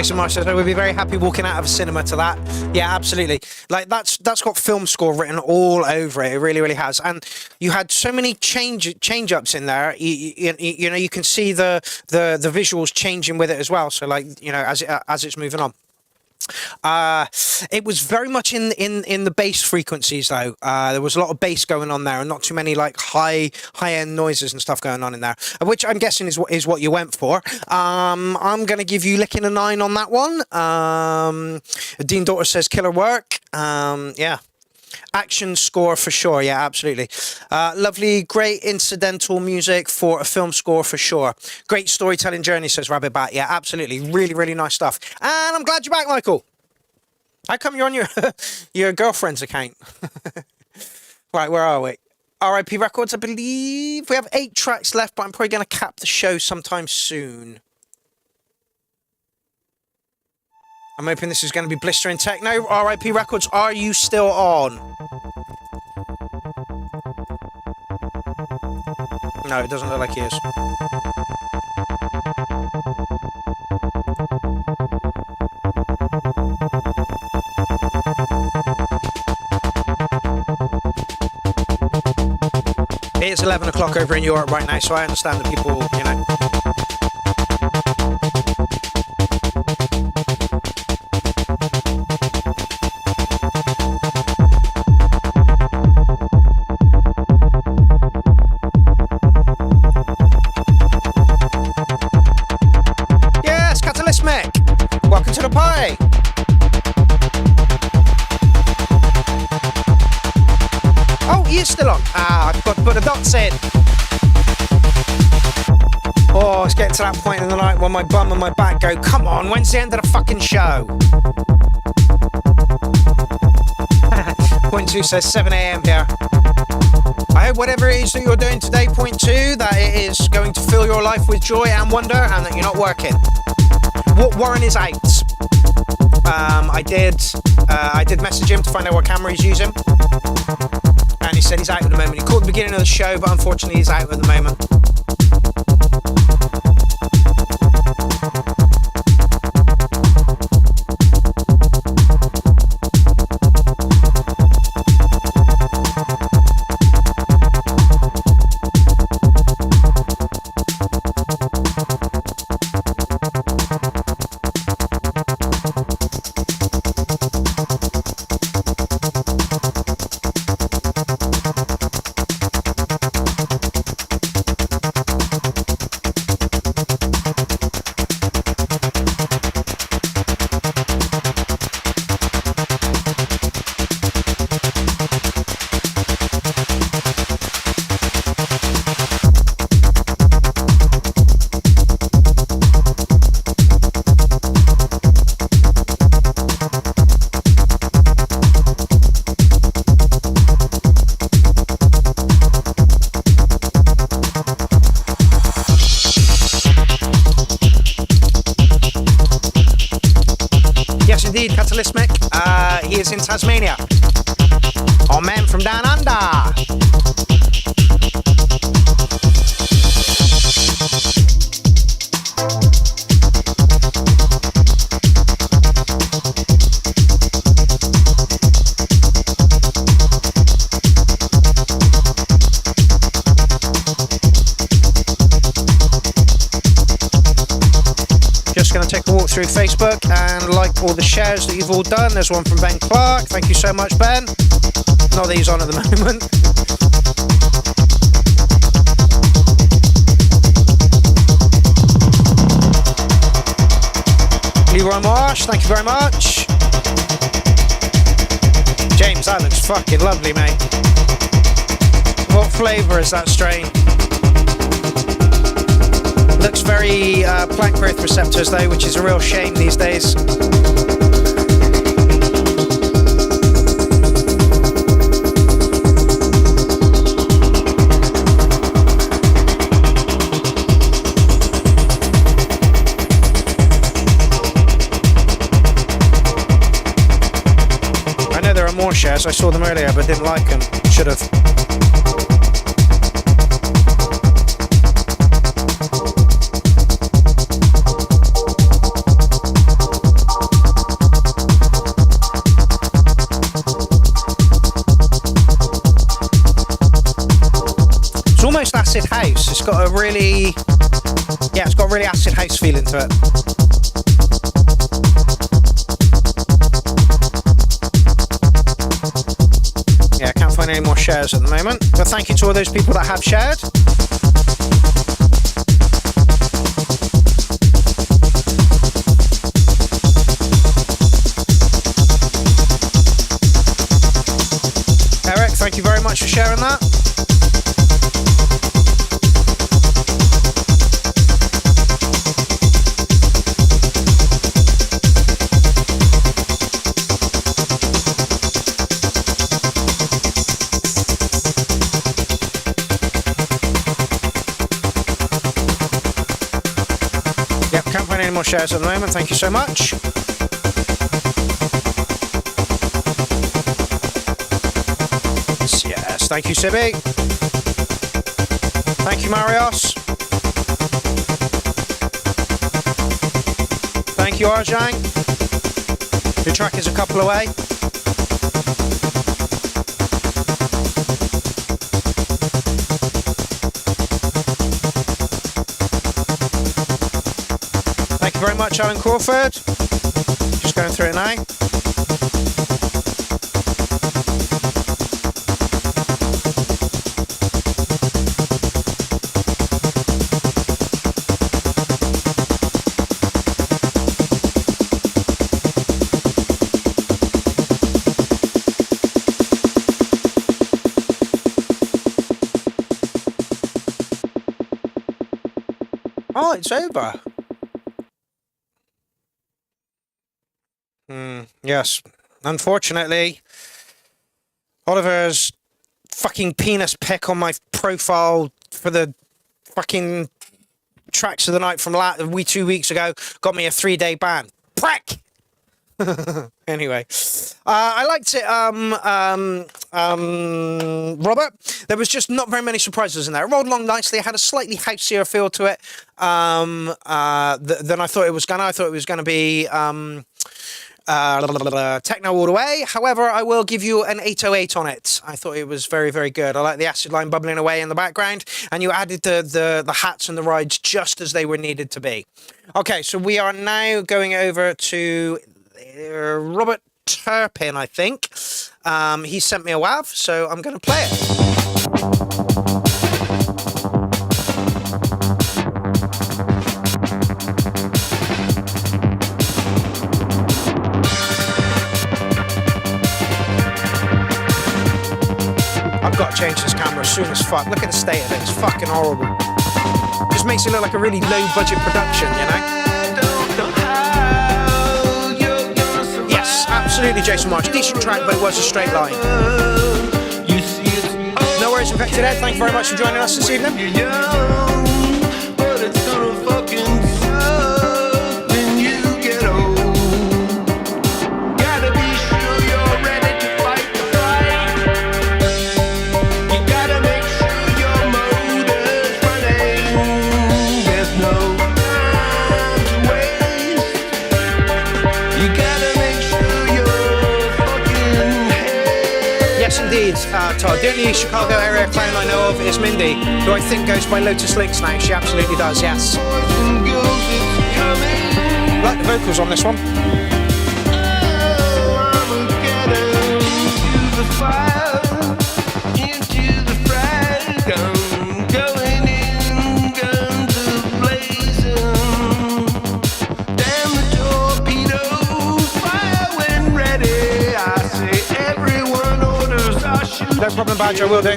Jason Marsh says I would be very happy walking out of a cinema to that. Yeah, absolutely. Like that's got film score written all over it. It really, really has. And you had so many change ups in there. You know, you can see the visuals changing with it as well. So like, you know, as it's moving on. It was very much in the bass frequencies though. There was a lot of bass going on there, and not too many like high end noises and stuff going on in there, which I'm guessing is what you went for. I'm gonna give you licking a 9 on that one. Dean Daughter says killer work. Yeah. Action score for sure, yeah, absolutely. Lovely, great incidental music for a film score for sure. Great storytelling journey, says Rabbit Bat. Yeah, absolutely, really, really nice stuff. And I'm glad you're back, Michael. How come you're on your girlfriend's account? Right, where are we? RIP Records, I believe we have 8 tracks left, but I'm probably going to cap the show sometime soon. I'm hoping this is going to be blistering techno. RIP Records, are you still on? No, it doesn't look like he is. It is 11 o'clock over in Europe right now, so I understand that people, you know... Welcome to the party. Oh, he is still on. I've got to put the dots in. Oh, it's getting to that point in the night when my bum and my back go, come on, when's the end of the fucking show? Point 2 says 7 a.m. here. I hope whatever it is that you're doing today, point 2, that it is going to fill your life with joy and wonder, and that you're not working. Warren is out. I did message him to find out what camera he's using, and he said he's out at the moment. He called the beginning of the show, but unfortunately he's out at the moment. He is in Tasmania. Our man from down under. Just going to take a walk through Facebook and like all the shares that you've all done. There's one from Ben Clark. Thank you so much, Ben. Not that he's on at the moment. Leroy Marsh, thank you very much. James, that looks fucking lovely, mate. What flavour is that strain? Looks very plant growth receptors though, which is a real shame these days. I know there are more shares, I saw them earlier but didn't like them. Should have. acid house. It's got a really, yeah, it's got a really acid house feeling to it. Yeah, I can't find any more shares at the moment, but thank you to all those people that have shared. Eric, thank you very much for sharing that. Yep, can't find any more shares at the moment. Thank you so much. Yes, thank you, Sibby. Thank you, Marios. Thank you, Arjang. Your track is a couple away. Thank you very much, Alan Crawford. Just going through it now. Oh, it's over. Yes. Unfortunately, Oliver's fucking penis pic on my profile for the fucking tracks of the night from 2 weeks ago got me a 3-day ban. Prick! Anyway, I liked it, Robert. There was just not very many surprises in there. It rolled along nicely. It had a slightly houseier feel to it than I thought it was gonna. I thought it was gonna be techno all the way. However, I will give you an 808 on it. I thought it was very, very good. I like the acid line bubbling away in the background, and you added the hats and the rides just as they were needed to be. Okay, so we are now going over to Robert Turpin, I think. He sent me a WAV, so I'm going to play it. I've got to change this camera as soon as fuck. Look at the state of it. It's fucking horrible. Just makes it look like a really low budget production, you know? Yes, absolutely, Jason March. Decent track, but it was a straight line. No worries, Infected Ed. Thank you very much for joining us this evening. Todd. The only Chicago area clown I know of is Mindy, who I think goes by Lotus Links now. She absolutely does, yes. I like the vocals on this one. No problem, Badger, will do.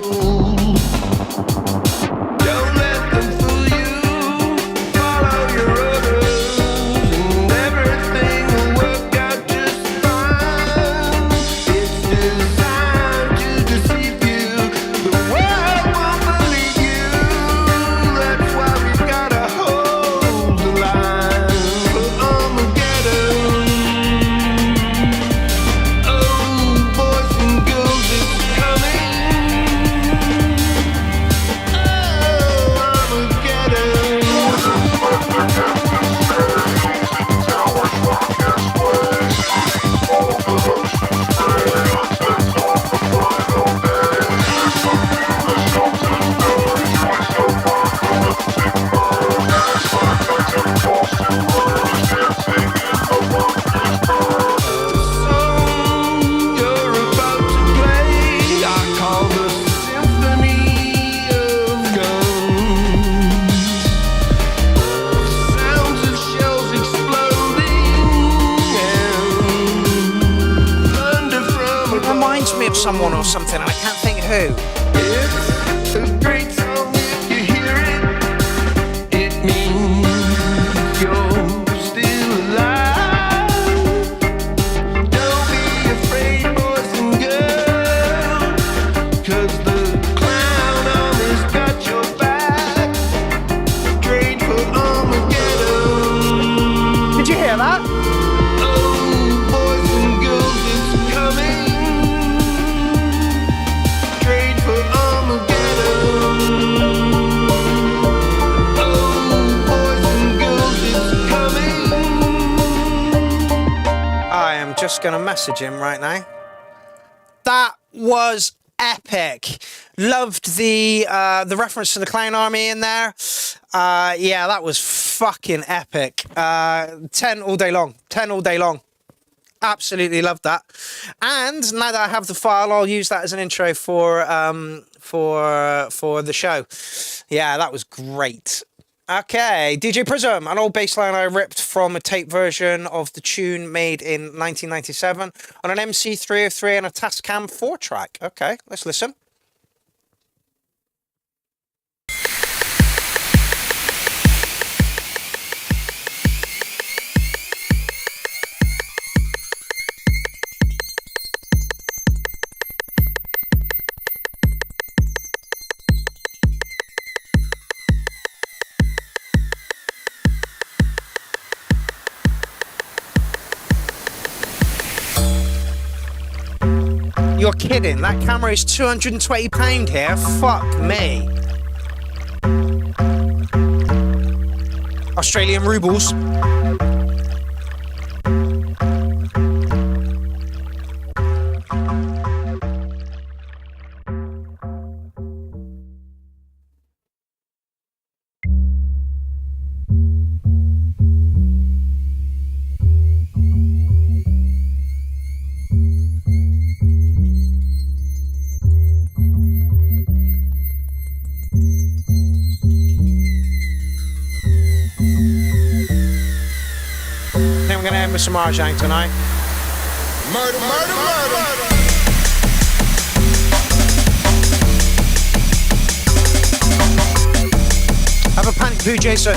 Don't let them fool you. Follow your orders, and everything will work out just fine. It's designed to deceive you. The world won't believe you. That's why we've got to hold the line for Armageddon. Oh, boys and girls, it's coming. reminds me of someone or something, and I can't think who. It's a great song if you hear it. It means you're still alive. Don't be afraid, boys and girls, 'cause the clown always got your back. Train for Armageddon. Did you hear that? Oh, boys and girls, it's coming. Train for Armageddon. Oh, boys and girls, it's coming. I am just going to message him right now. That was epic. Loved the reference to the Clown Army in there. Yeah, that was fucking epic. 10 all day long. 10 all day long. Absolutely loved that. And now that I have the file, I'll use that as an intro for the show. Yeah, that was great. Okay, DJ Prism, an old bass line I ripped from a tape version of the tune made in 1997 on an MC303 and a Tascam 4-track. Okay, let's listen. You're kidding, that camera is £220 here? Fuck me. Australian rubles. With some Arjang tonight. Murder, murder, murder. Have a panic poo, Jason.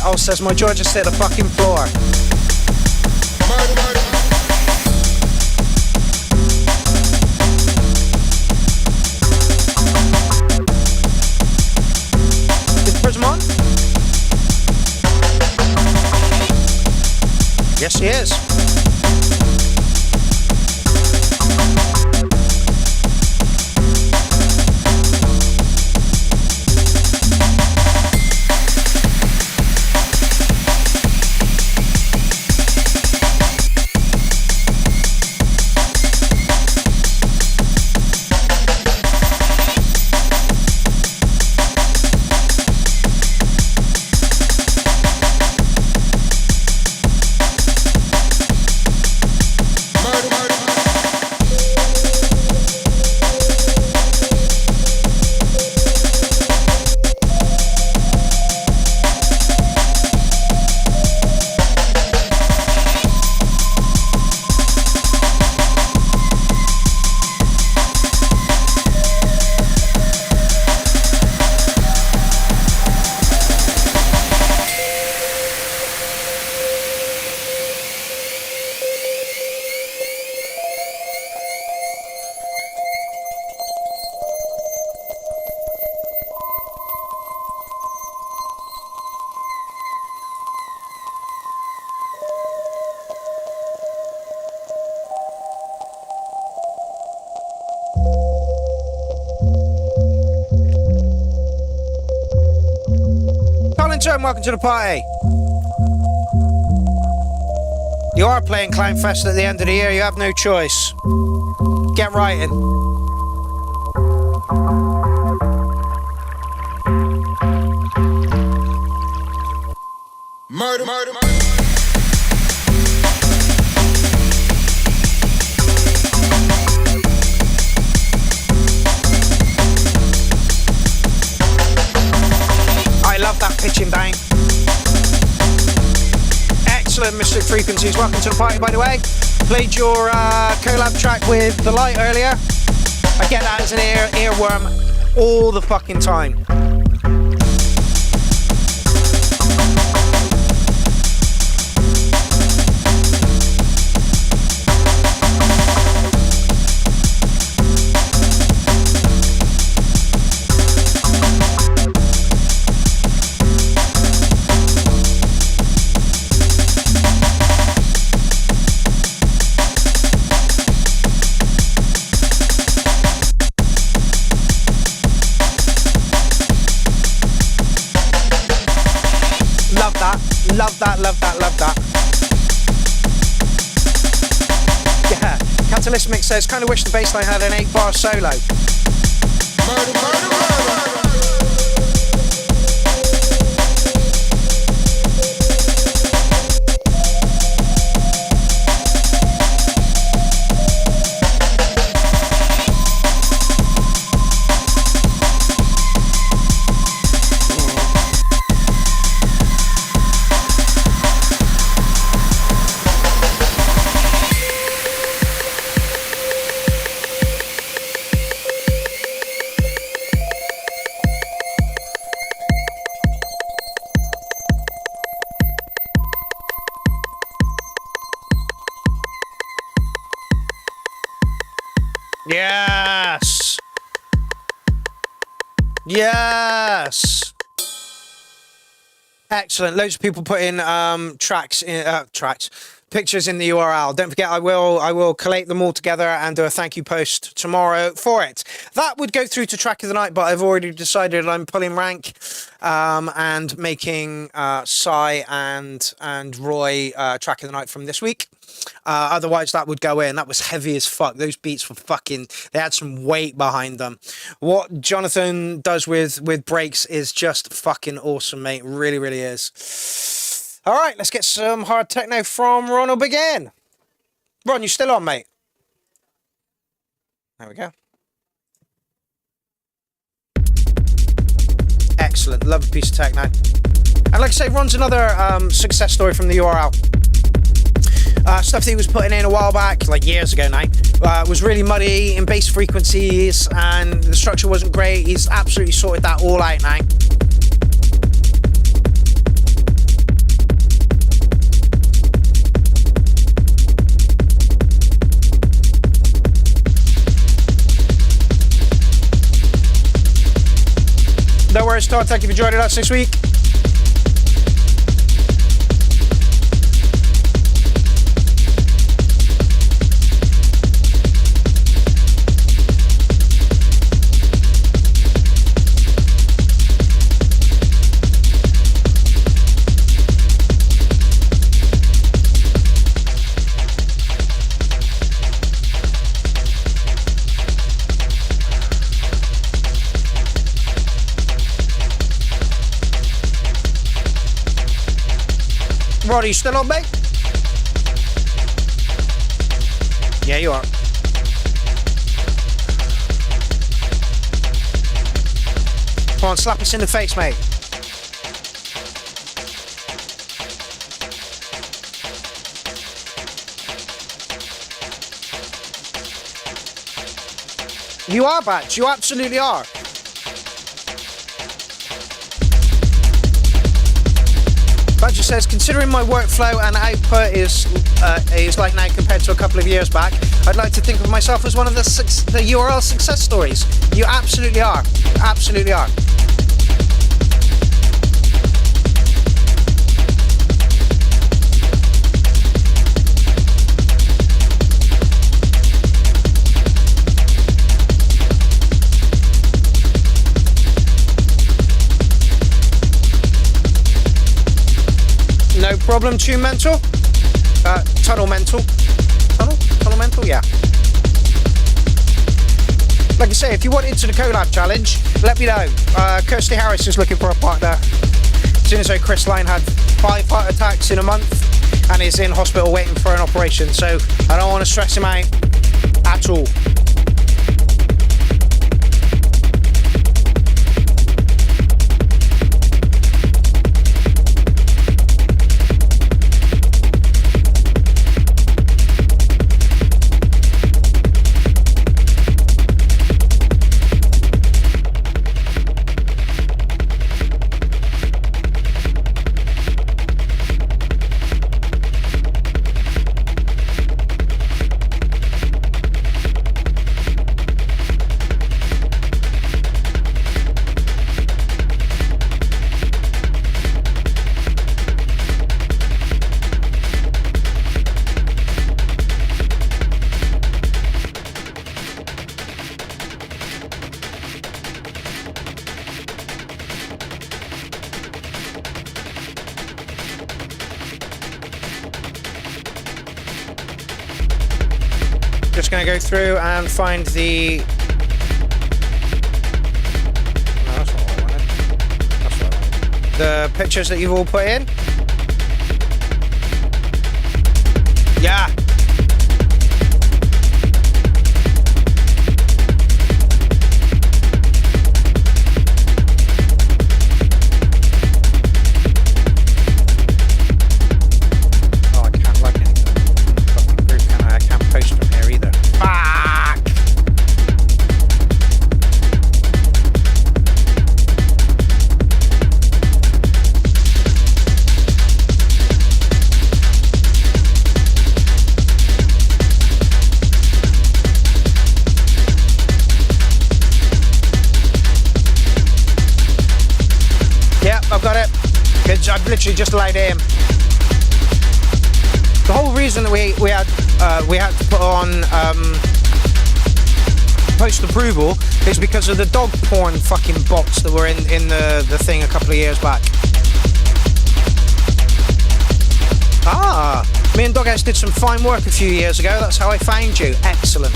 Oh, says my Georgia hit the fucking floor. Murder, murder. Prism on? Yes, he is. Welcome to the party. You are playing Clownfest at the end of the year, you have no choice. Get writing. Murder, murder, murder. Altered Frequencies. Welcome to the party, by the way. Played your collab track with The Light earlier. I get that as an earworm all the fucking time. Love that. Yeah, Catalyst Mix says, kind of wish the bassline had an 8-bar solo. Yes. Excellent. Loads of people put in pictures in the URL. Don't forget, I will collate them all together and do a thank you post tomorrow for it. That would go through to Track of the Night, but I've already decided I'm pulling rank and making Sai and Roy Track of the Night from this week. Otherwise that would go in. That was heavy as fuck. Those beats were fucking, they had some weight behind them. What Jonathan does with breaks is just fucking awesome, mate. Really, really is. All right, let's get some hard techno from Ronald Begin. Ron, you still on, mate? There we go. Excellent. Love a piece of techno. And like I say, Ron's another success story from the URL. Stuff that he was putting in a while back, like years ago now, was really muddy in bass frequencies and the structure wasn't great. He's absolutely sorted that all out now. No worries, Todd. Thank you for joining us this week. Rod, are you still on, mate? Yeah, you are. Come on, slap us in the face, mate. You are, Batch. You absolutely are. Badger says, considering my workflow and output is like now compared to a couple of years back, I'd like to think of myself as one of the URL success stories. You absolutely are. Absolutely are. No problem, Tune Mental. Tunnel Mental. Tunnel Mental, yeah. Like I say, if you want into the collab challenge, let me know. Kirsty Harris is looking for a partner. As soon as Chris Line had 5 heart attacks in a month and is in hospital waiting for an operation, so I don't want to stress him out at all. Just going to go through and find the... No, that's not what I wanted. That's what I wanted. The pictures that you've all put in. Yeah. I've literally just laid in. The whole reason that we had to put on post approval is because of the dog porn fucking bots that were in the thing a couple of years back. Me and Doghouse did some fine work a few years ago. That's how I found you. Excellent.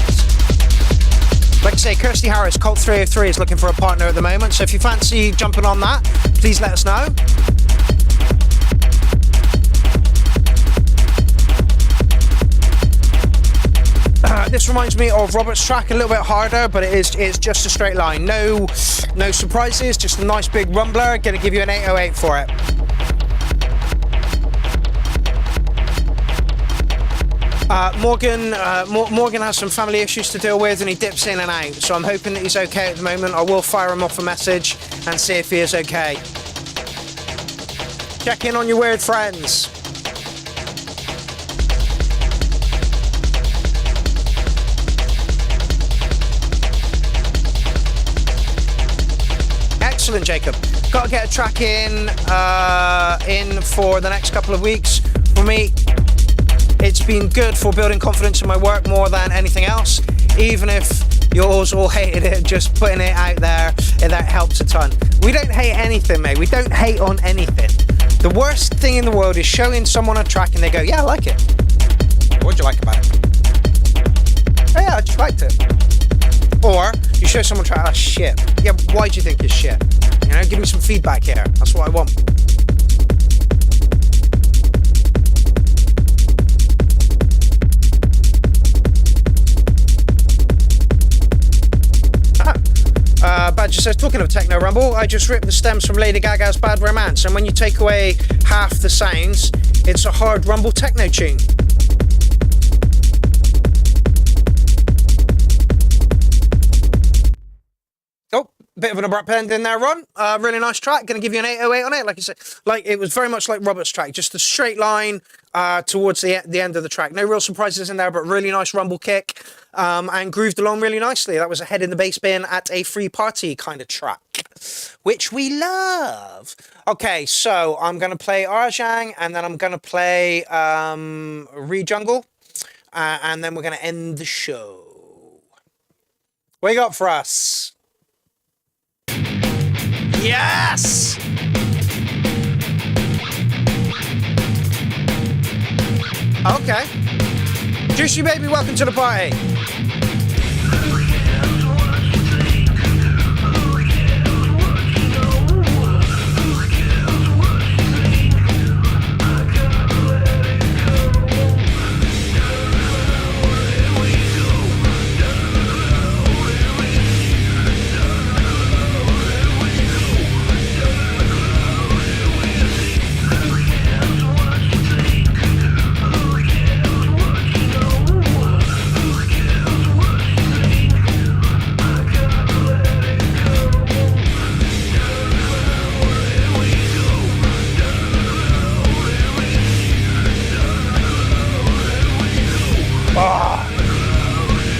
Like I say, Kirsty Harris, Colt 303 is looking for a partner at the moment. So if you fancy jumping on that, please let us know. This reminds me of Robert's track, a little bit harder, but it's just a straight line. No surprises, just a nice big rumbler. Gonna give you an 808 for it. Morgan has some family issues to deal with and he dips in and out, so I'm hoping that he's okay at the moment. I will fire him off a message and see if he is okay. Check in on your weird friends. Excellent, Jacob. Got to get a track in for the next couple of weeks. For me, it's been good for building confidence in my work more than anything else. Even if yours all hated it, just putting it out there, that helps a ton. We don't hate anything, mate. We don't hate on anything. The worst thing in the world is showing someone a track and they go, yeah, I like it. What'd you like about it? Oh, yeah, I just liked it. Or you show someone a track, oh, shit. Yeah, why do you think it's shit? You know, give me some feedback here. That's what I want. Badger says, talking of Techno Rumble, I just ripped the stems from Lady Gaga's Bad Romance, and when you take away half the sounds, it's a hard rumble techno tune. Oh, bit of an abrupt end in there, Ron. Really nice track. Going to give you an 808 on it. Like I said, it was very much like Robert's track, just a straight line towards the end of the track. No real surprises in there, but really nice rumble kick. And grooved along really nicely. That was a head in the bass bin at a free party kind of track, which we love. Okay, so I'm going to play Arjang, and then I'm going to play Re-Jungle, and then we're going to end the show. What you got for us? Yes! Okay. Juicy Baby, welcome to the party.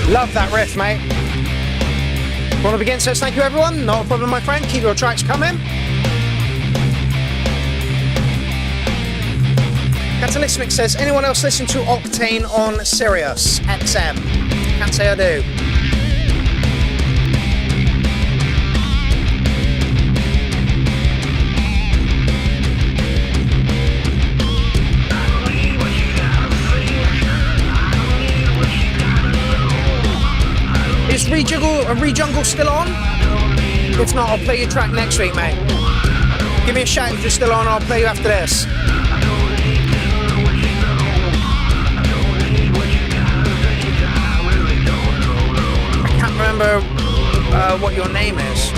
Love that riff, mate. Want to begin? Says thank you, everyone. Not a problem, my friend. Keep your tracks coming. Catalysmic says, anyone else listen to Octane on Sirius XM? Can't say I do. Are Rejungle still on? If not, I'll play your track next week, mate. Give me a shout if you're still on, I'll play you after this. I can't remember what your name is.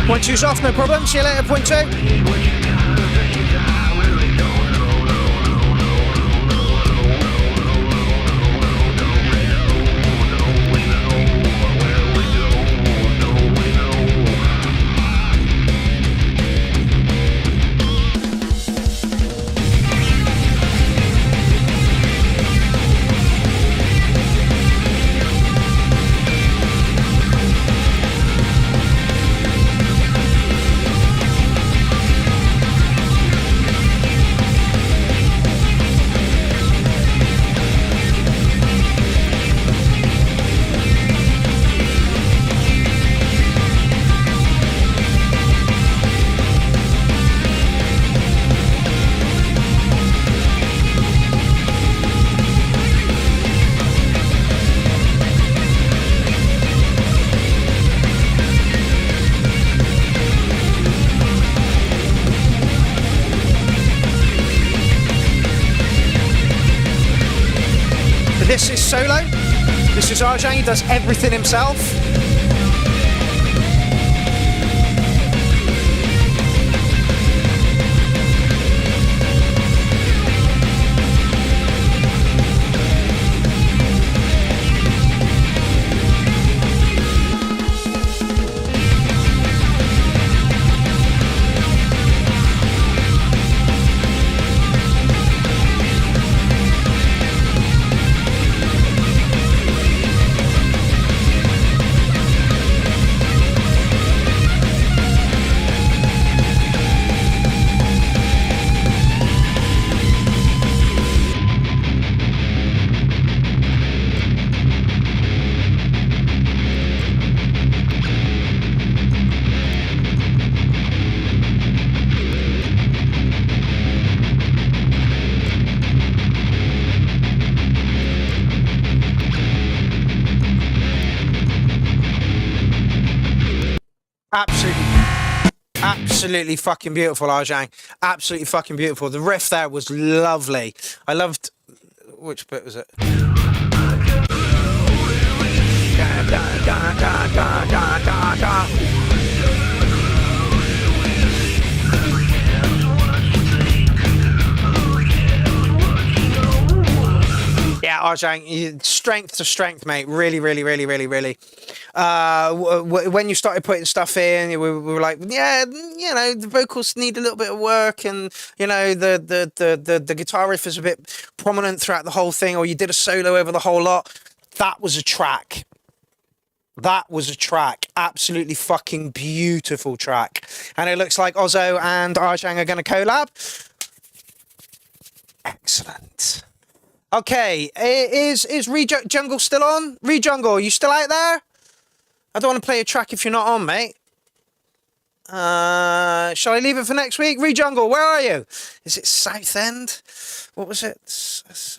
Point two's off, no problem. See you later, point two. This is solo. This is Arjang. He does everything himself. Absolutely fucking beautiful, Arjang. Absolutely fucking beautiful. The riff there was lovely. I loved... Which bit was it? Yeah, Arjang, strength to strength, mate. Really. When you started putting stuff in, we were like, yeah, you know, the vocals need a little bit of work, and you know, the guitar riff is a bit prominent throughout the whole thing, or you did a solo over the whole lot. That was a track. That was a track. Absolutely fucking beautiful track. And it looks like Ozzo and Arjang are going to collab. Excellent. Okay, is Jungle still on? Jungle, you still out there? I don't want to play a track if you're not on, mate. Shall I leave it for next week? Jungle, where are you? Is it Southend? What was it? South.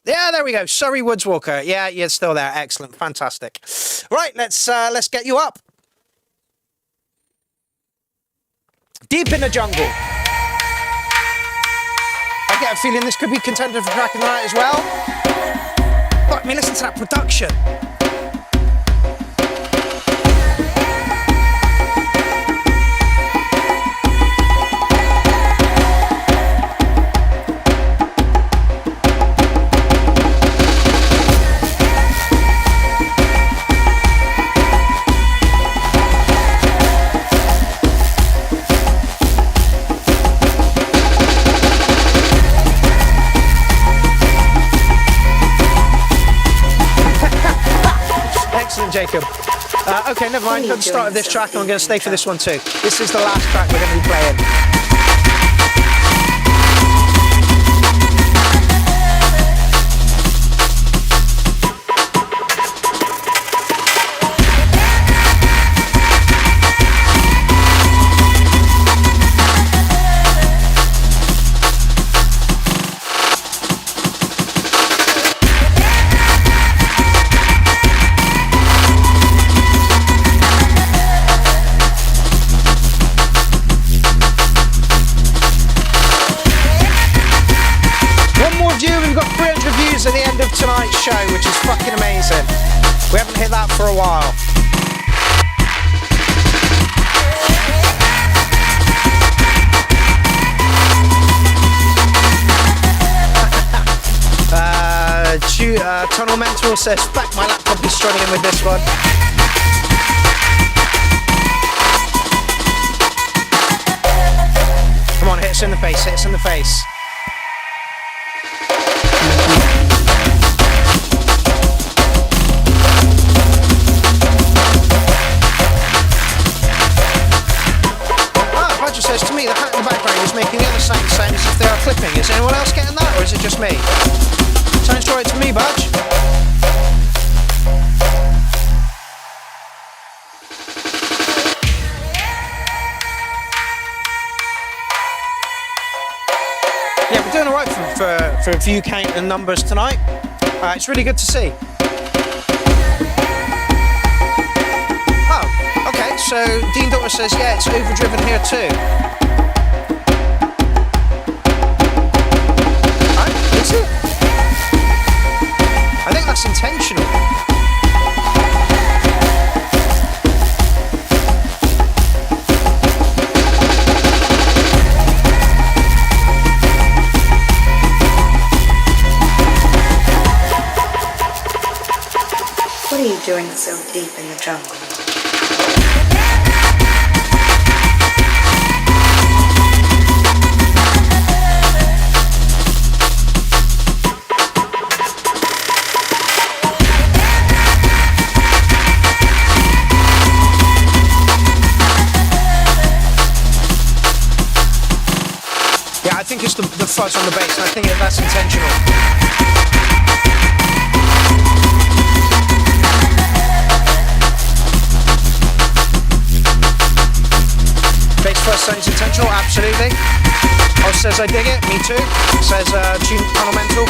Yeah, there we go. Surrey Woodswalker. Yeah, you're still there. Excellent, fantastic. Right, let's get you up. Deep in the jungle. I get a feeling this could be contender for track of the night as well. But I mean, listen to that production. Jacob. Okay, never mind. At the start of this track, and I'm going to stay for this one too. This is the last track we're going to be playing. At the end of tonight's show, which is fucking amazing. We haven't hit that for a while. Tunnel Mental says, "Fuck, my laptop is struggling with this one." Come on, hit us in the face, hit us in the face. Says to me, the hat in the background is making the other sound as if they are clipping. Is anyone else getting that, or is it just me? Sounds right to me, Budge. Yeah, we're doing all right for view count and numbers tonight. It's really good to see. So Dean Daughter says, yeah, it's overdriven here too. Is it? I think that's intentional. What are you doing so deep in the jungle? I think it's the fuzz on the bass, and I think that's intentional. Bass fuzz sounds intentional, absolutely. Oh, says I dig it, me too. Says Tunnel Mental.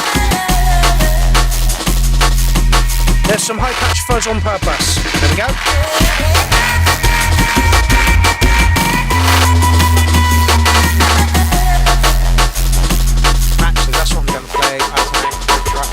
There's some high patch fuzz on purpose. There we go. That's what I'm going to play as my track.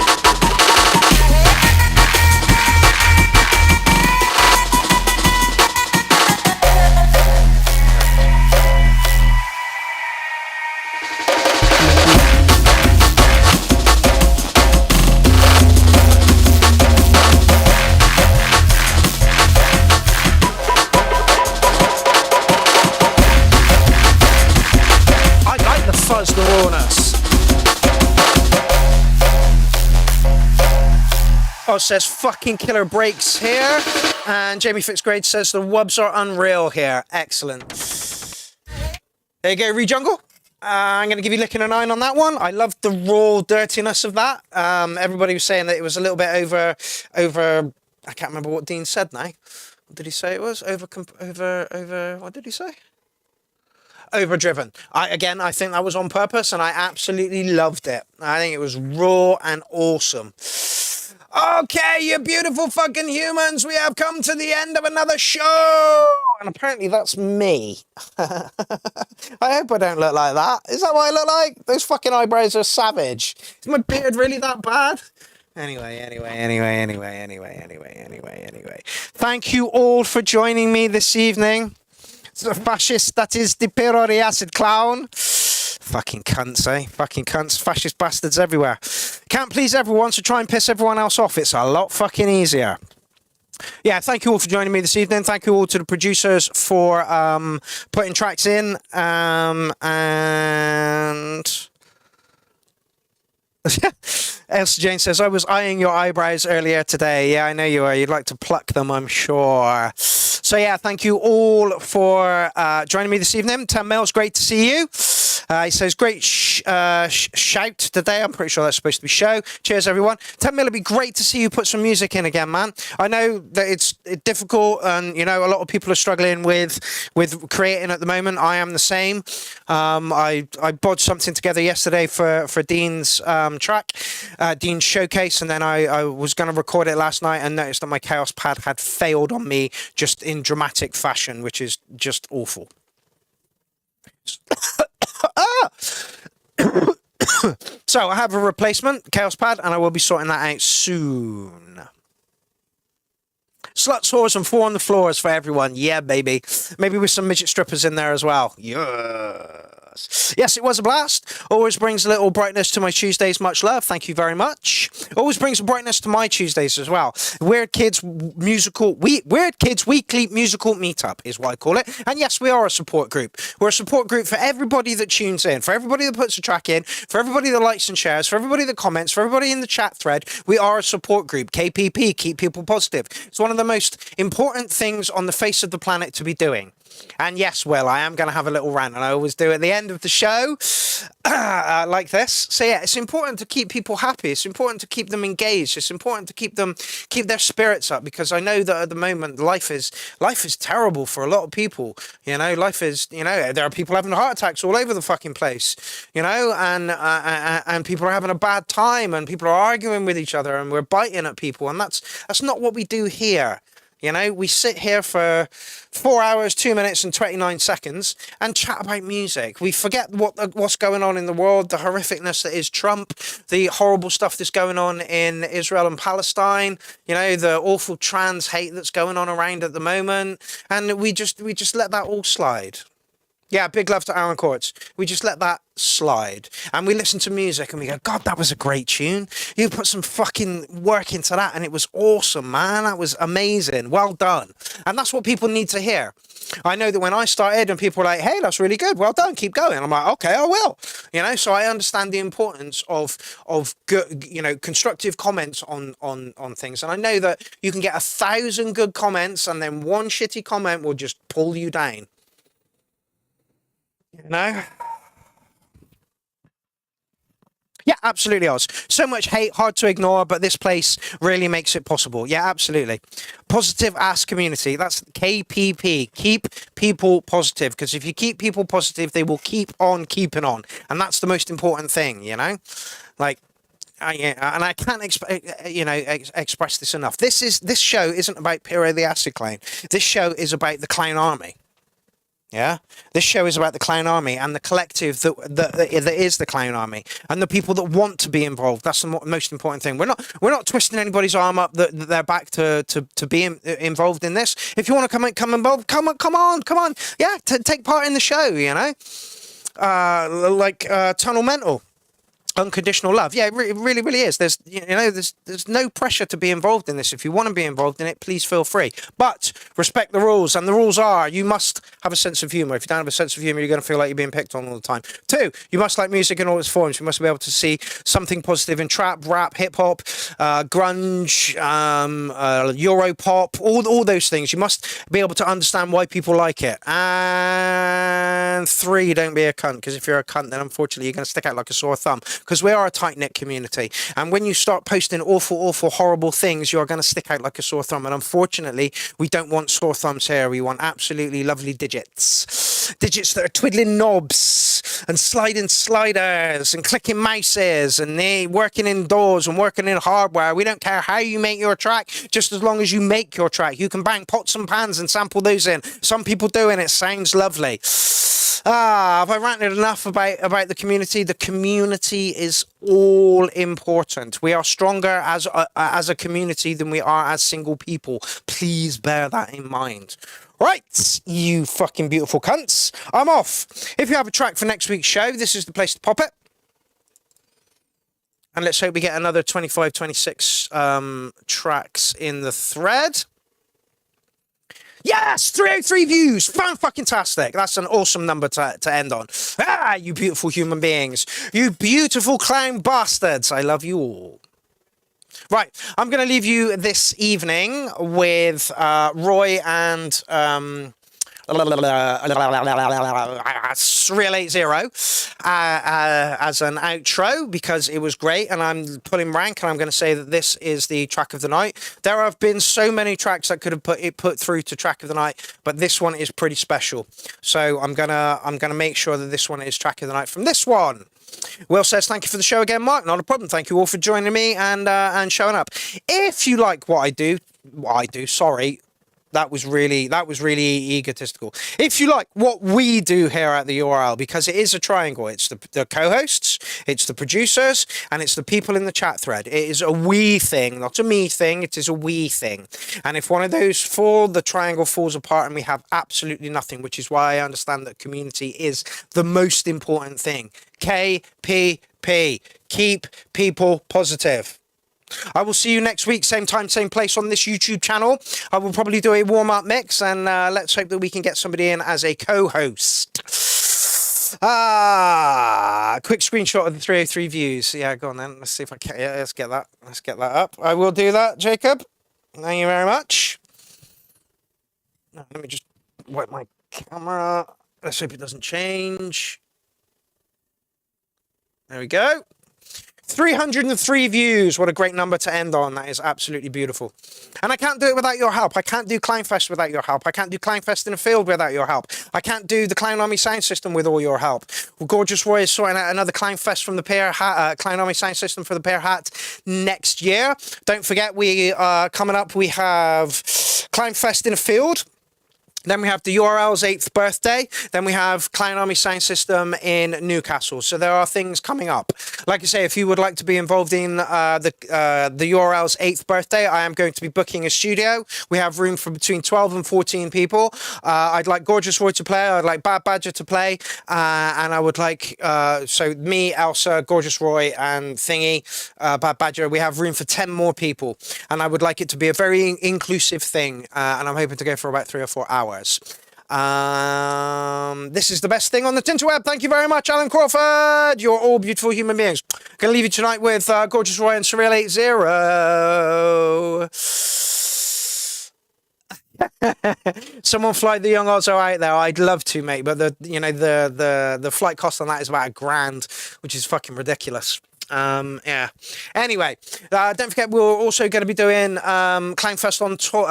I like the fuzz, the rawness. Oh, says fucking killer breaks here. And Jamie Fitzgrade says the wubs are unreal here. Excellent. There you go, Rejungle. I'm going to give you licking a 9 on that one. I loved the raw dirtiness of that. Everybody was saying that it was a little bit over. I can't remember what Dean said now. What did he say it was? Over. What did he say? Overdriven. I think that was on purpose, and I absolutely loved it. I think it was raw and awesome. Okay, you beautiful fucking humans, we have come to the end of another show. And apparently that's me. I hope I don't look like that. Is that what I look like? Those fucking eyebrows are savage. Is my beard really that bad? Anyway. Thank you all for joining me this evening. The fascist, that is the Pierrot the acid clown. Fucking cunts, eh? Fucking cunts, fascist bastards everywhere. Can't please everyone, so try and piss everyone else off. It's a lot fucking easier. Yeah, thank you all for joining me this evening. Thank you all to the producers for putting tracks in. And... Elsa Jane says, I was eyeing your eyebrows earlier today. Yeah, I know you are. You'd like to pluck them, I'm sure. So yeah, thank you all for joining me this evening. 10 Mils, great to see you. He says, great shout today. I'm pretty sure that's supposed to be show. Cheers, everyone. 10 Mil, it'd be great to see you put some music in again, man. I know that it's difficult, and you know a lot of people are struggling with creating at the moment. I am the same. I bodged something together yesterday for Dean's track, Dean's showcase, and then I was going to record it last night and noticed that my Chaos Pad had failed on me just in dramatic fashion, which is just awful. So I have a replacement Chaos Pad, and I will be sorting that out soon. Sluts, whores, and 4 on the floors for everyone. Yeah, baby. Maybe with some midget strippers in there as well. Yes, it was a blast. Always brings a little brightness to my Tuesdays. Much love. Thank you very much. Always brings brightness to my Tuesdays as well. Weird Kids Weekly Musical Meetup is what I call it. And yes, we are a support group. We're a support group for everybody that tunes in, for everybody that puts a track in, for everybody that likes and shares, for everybody that comments, for everybody in the chat thread. We are a support group. KPP, keep people positive. It's one of the most important things on the face of the planet to be doing. And yes, Will, I am going to have a little rant, and I always do at the end of the show, like this. So yeah, it's important to keep people happy. It's important to keep them engaged. It's important to keep their spirits up, because I know that at the moment life is terrible for a lot of people. You know, life is, you know, there are people having heart attacks all over the fucking place. You know, and people are having a bad time, and people are arguing with each other, and we're biting at people, and that's not what we do here. You know, we sit here for 4 hours, 2 minutes and 29 seconds and chat about music. We forget what's going on in the world, the horrificness that is Trump, the horrible stuff that's going on in Israel and Palestine, you know, the awful trans hate that's going on around at the moment. And we just let that all slide. Yeah, big love to Aaron Courts. We just let that slide. And we listen to music and we go, God, that was a great tune. You put some fucking work into that and it was awesome, man. That was amazing. Well done. And that's what people need to hear. I know that when I started and people were like, hey, that's really good. Well done. Keep going. I'm like, okay, I will. You know, so I understand the importance of good, you know, constructive comments on things. And I know that you can get 1,000 good comments and then one shitty comment will just pull you down. You know? Yeah, absolutely, Oz. So much hate, hard to ignore, but this place really makes it possible. Yeah, absolutely. Positive ass community. That's KPP. Keep people positive, because if you keep people positive, they will keep on keeping on. And that's the most important thing, you know? Like, and I can't express this enough. This show isn't about Pierrot the Acid Clown. This show is about the Clown Army. Yeah, this show is about the Clown Army and the collective that is the Clown Army and the people that want to be involved. That's the most important thing. We're not twisting anybody's arm up that they're back to be involved in this. If you want to come involved, come on. Yeah, take part in the show. You know, like Tunnel Mental. unconditional love. Yeah, it really, really is. There's no pressure to be involved in this. If you want to be involved in it, please feel free. But respect the rules, and the rules are you must have a sense of humour. If you don't have a sense of humour, you're going to feel like you're being picked on all the time. 2, you must like music in all its forms. You must be able to see something positive in trap, rap, hip hop, grunge, Europop, all those things. You must be able to understand why people like it. And 3, don't be a cunt, because if you're a cunt, then unfortunately you're going to stick out like a sore thumb. Because we are a tight-knit community, and when you start posting awful, horrible things, you're going to stick out like a sore thumb, and unfortunately, we don't want sore thumbs here. We want absolutely lovely digits. Digits that are twiddling knobs, and sliding sliders, and clicking mouses, and they working indoors, and working in hardware. We don't care how you make your track, just as long as you make your track. You can bang pots and pans and sample those in. Some people do, and it sounds lovely. Have I ranted enough about the community? The community is all important. We are stronger as a community than we are as single people. Please bear that in mind. Right, you fucking beautiful cunts. I'm off. If you have a track for next week's show, this is the place to pop it. And let's hope we get another 25, 26 tracks in the thread. Yes, 303 views. Fan-fucking-tastic. That's an awesome number to end on. You beautiful human beings. You beautiful clown bastards. I love you all. Right, I'm going to leave you this evening with Roy and Real 80 as an outro, because it was great, and I'm pulling rank, and I'm going to say that this is the track of the night. There have been so many tracks that could have put through to track of the night, but this one is pretty special. So I'm gonna make sure that this one is track of the night from this one. Will says, thank you for the show again, Mark. Not a problem. Thank you all for joining me and showing up. If you like what I do, sorry. That was really egotistical. If you like what we do here at the URL, because it is a triangle, it's the co-hosts, it's the producers, and it's the people in the chat thread. It is a we thing, not a me thing. It is a we thing. And if one of those the triangle falls apart and we have absolutely nothing, which is why I understand that community is the most important thing. KPP. Keep people positive. I will see you next week, same time, same place on this YouTube channel. I will probably do a warm-up mix, and let's hope that we can get somebody in as a co-host. Quick screenshot of the 303 views. Yeah, go on then. Let's see if I can. Yeah, let's get that. Let's get that up. I will do that, Jacob. Thank you very much. Now, let me just wipe my camera. Let's hope it doesn't change. There we go. 303 views. What a great number to end on. That is absolutely beautiful. And I can't do it without your help. I can't do Clownfest without your help. I can't do Clownfest in a field without your help. I can't do the Clown Army sound system with all your help. Well, Gorgeous Roy is sorting out another Clownfest from the Clown Army sound system for the Pierrot next year. Don't forget, we are coming up. We have Clownfest in a field. Then we have the URL's 8th birthday. Then we have Clown Army Sound System in Newcastle. So there are things coming up. Like I say, if you would like to be involved in the URL's 8th birthday, I am going to be booking a studio. We have room for between 12 and 14 people. I'd like Gorgeous Roy to play. I'd like Bad Badger to play. And I would like, so me, Elsa, Gorgeous Roy, and Thingy, Bad Badger, we have room for 10 more people. And I would like it to be a very inclusive thing. And I'm hoping to go for about 3 or 4 hours. This is the best thing on the Tinterweb. Thank you very much, Alan Crawford. You're all beautiful human beings. Gonna leave you tonight with Gorgeous Roy and Surreal 80. Someone fly the young Ozzo out there. I'd love to, mate, but the flight cost on that is about $1,000, which is fucking ridiculous. Yeah. Anyway, don't forget we're also going to be doing Clownfest on tour.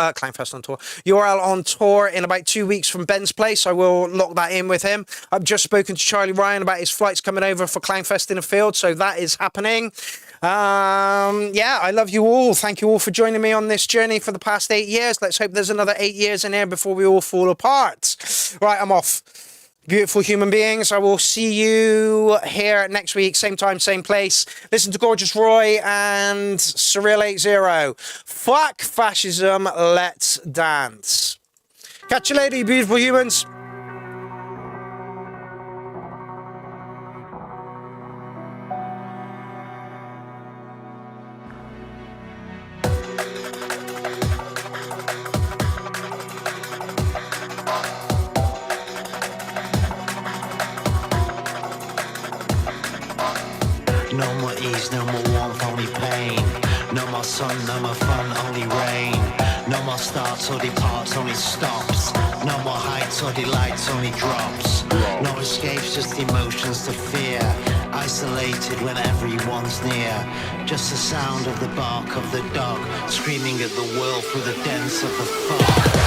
URL on tour in about 2 weeks from Ben's place. I will lock that in with him. I've just spoken to Charlie Ryan about his flights coming over for Clownfest in a field, so that is happening. Yeah, I love you all. Thank you all for joining me on this journey for the past 8 years. Let's hope there's another 8 years in here before we all fall apart. Right, I'm off. Beautiful human beings. I will see you here next week, same time, same place. Listen to Gorgeous Roy and Surreal 80. Fuck fascism, let's dance. Catch you later, you beautiful humans. sun, no more fun, only rain. No more starts or departs, only stops. No more heights or delights, only drops. No escapes, just emotions to fear. Isolated when everyone's near. Just the sound of the bark of the dog, screaming at the world through the dents of the fog.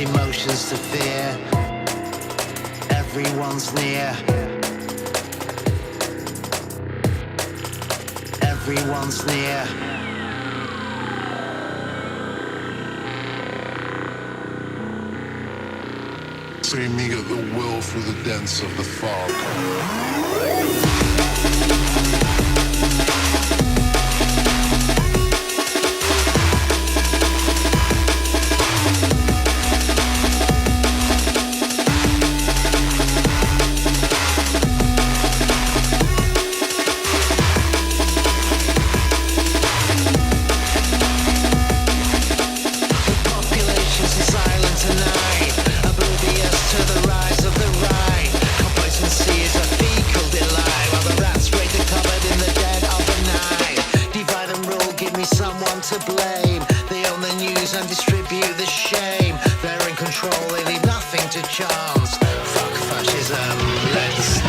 Emotions to fear. Everyone's near. Everyone's near. Streaming at the will through the dents of the fog. To blame, they own the news and distribute the shame. They're in control, they leave nothing to chance. Fuck fascism, let's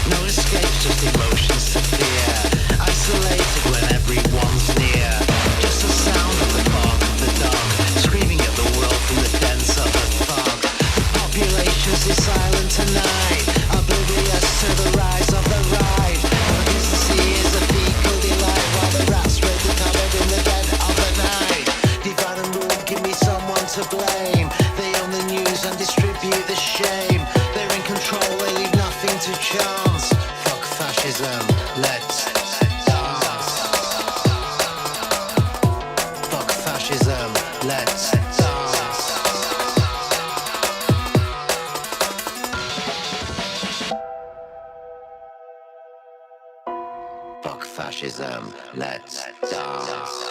no escape, just emotions to fear. Isolated when everyone's near. Just the sound of the bark of the dog, screaming at the world from the dents of the fog. The populations is silent tonight, oblivious to the rise of the ride. Our decency is a fecal delight, while the rats raid the cupboard in the dead of the night. Divide and rule, give me someone to blame. They own the news and distribute the shame. They're in control, they leave nothing to chance. Fuck fascism, let's dance. Fuck fascism, let's dance. Fuck fascism, let's dance.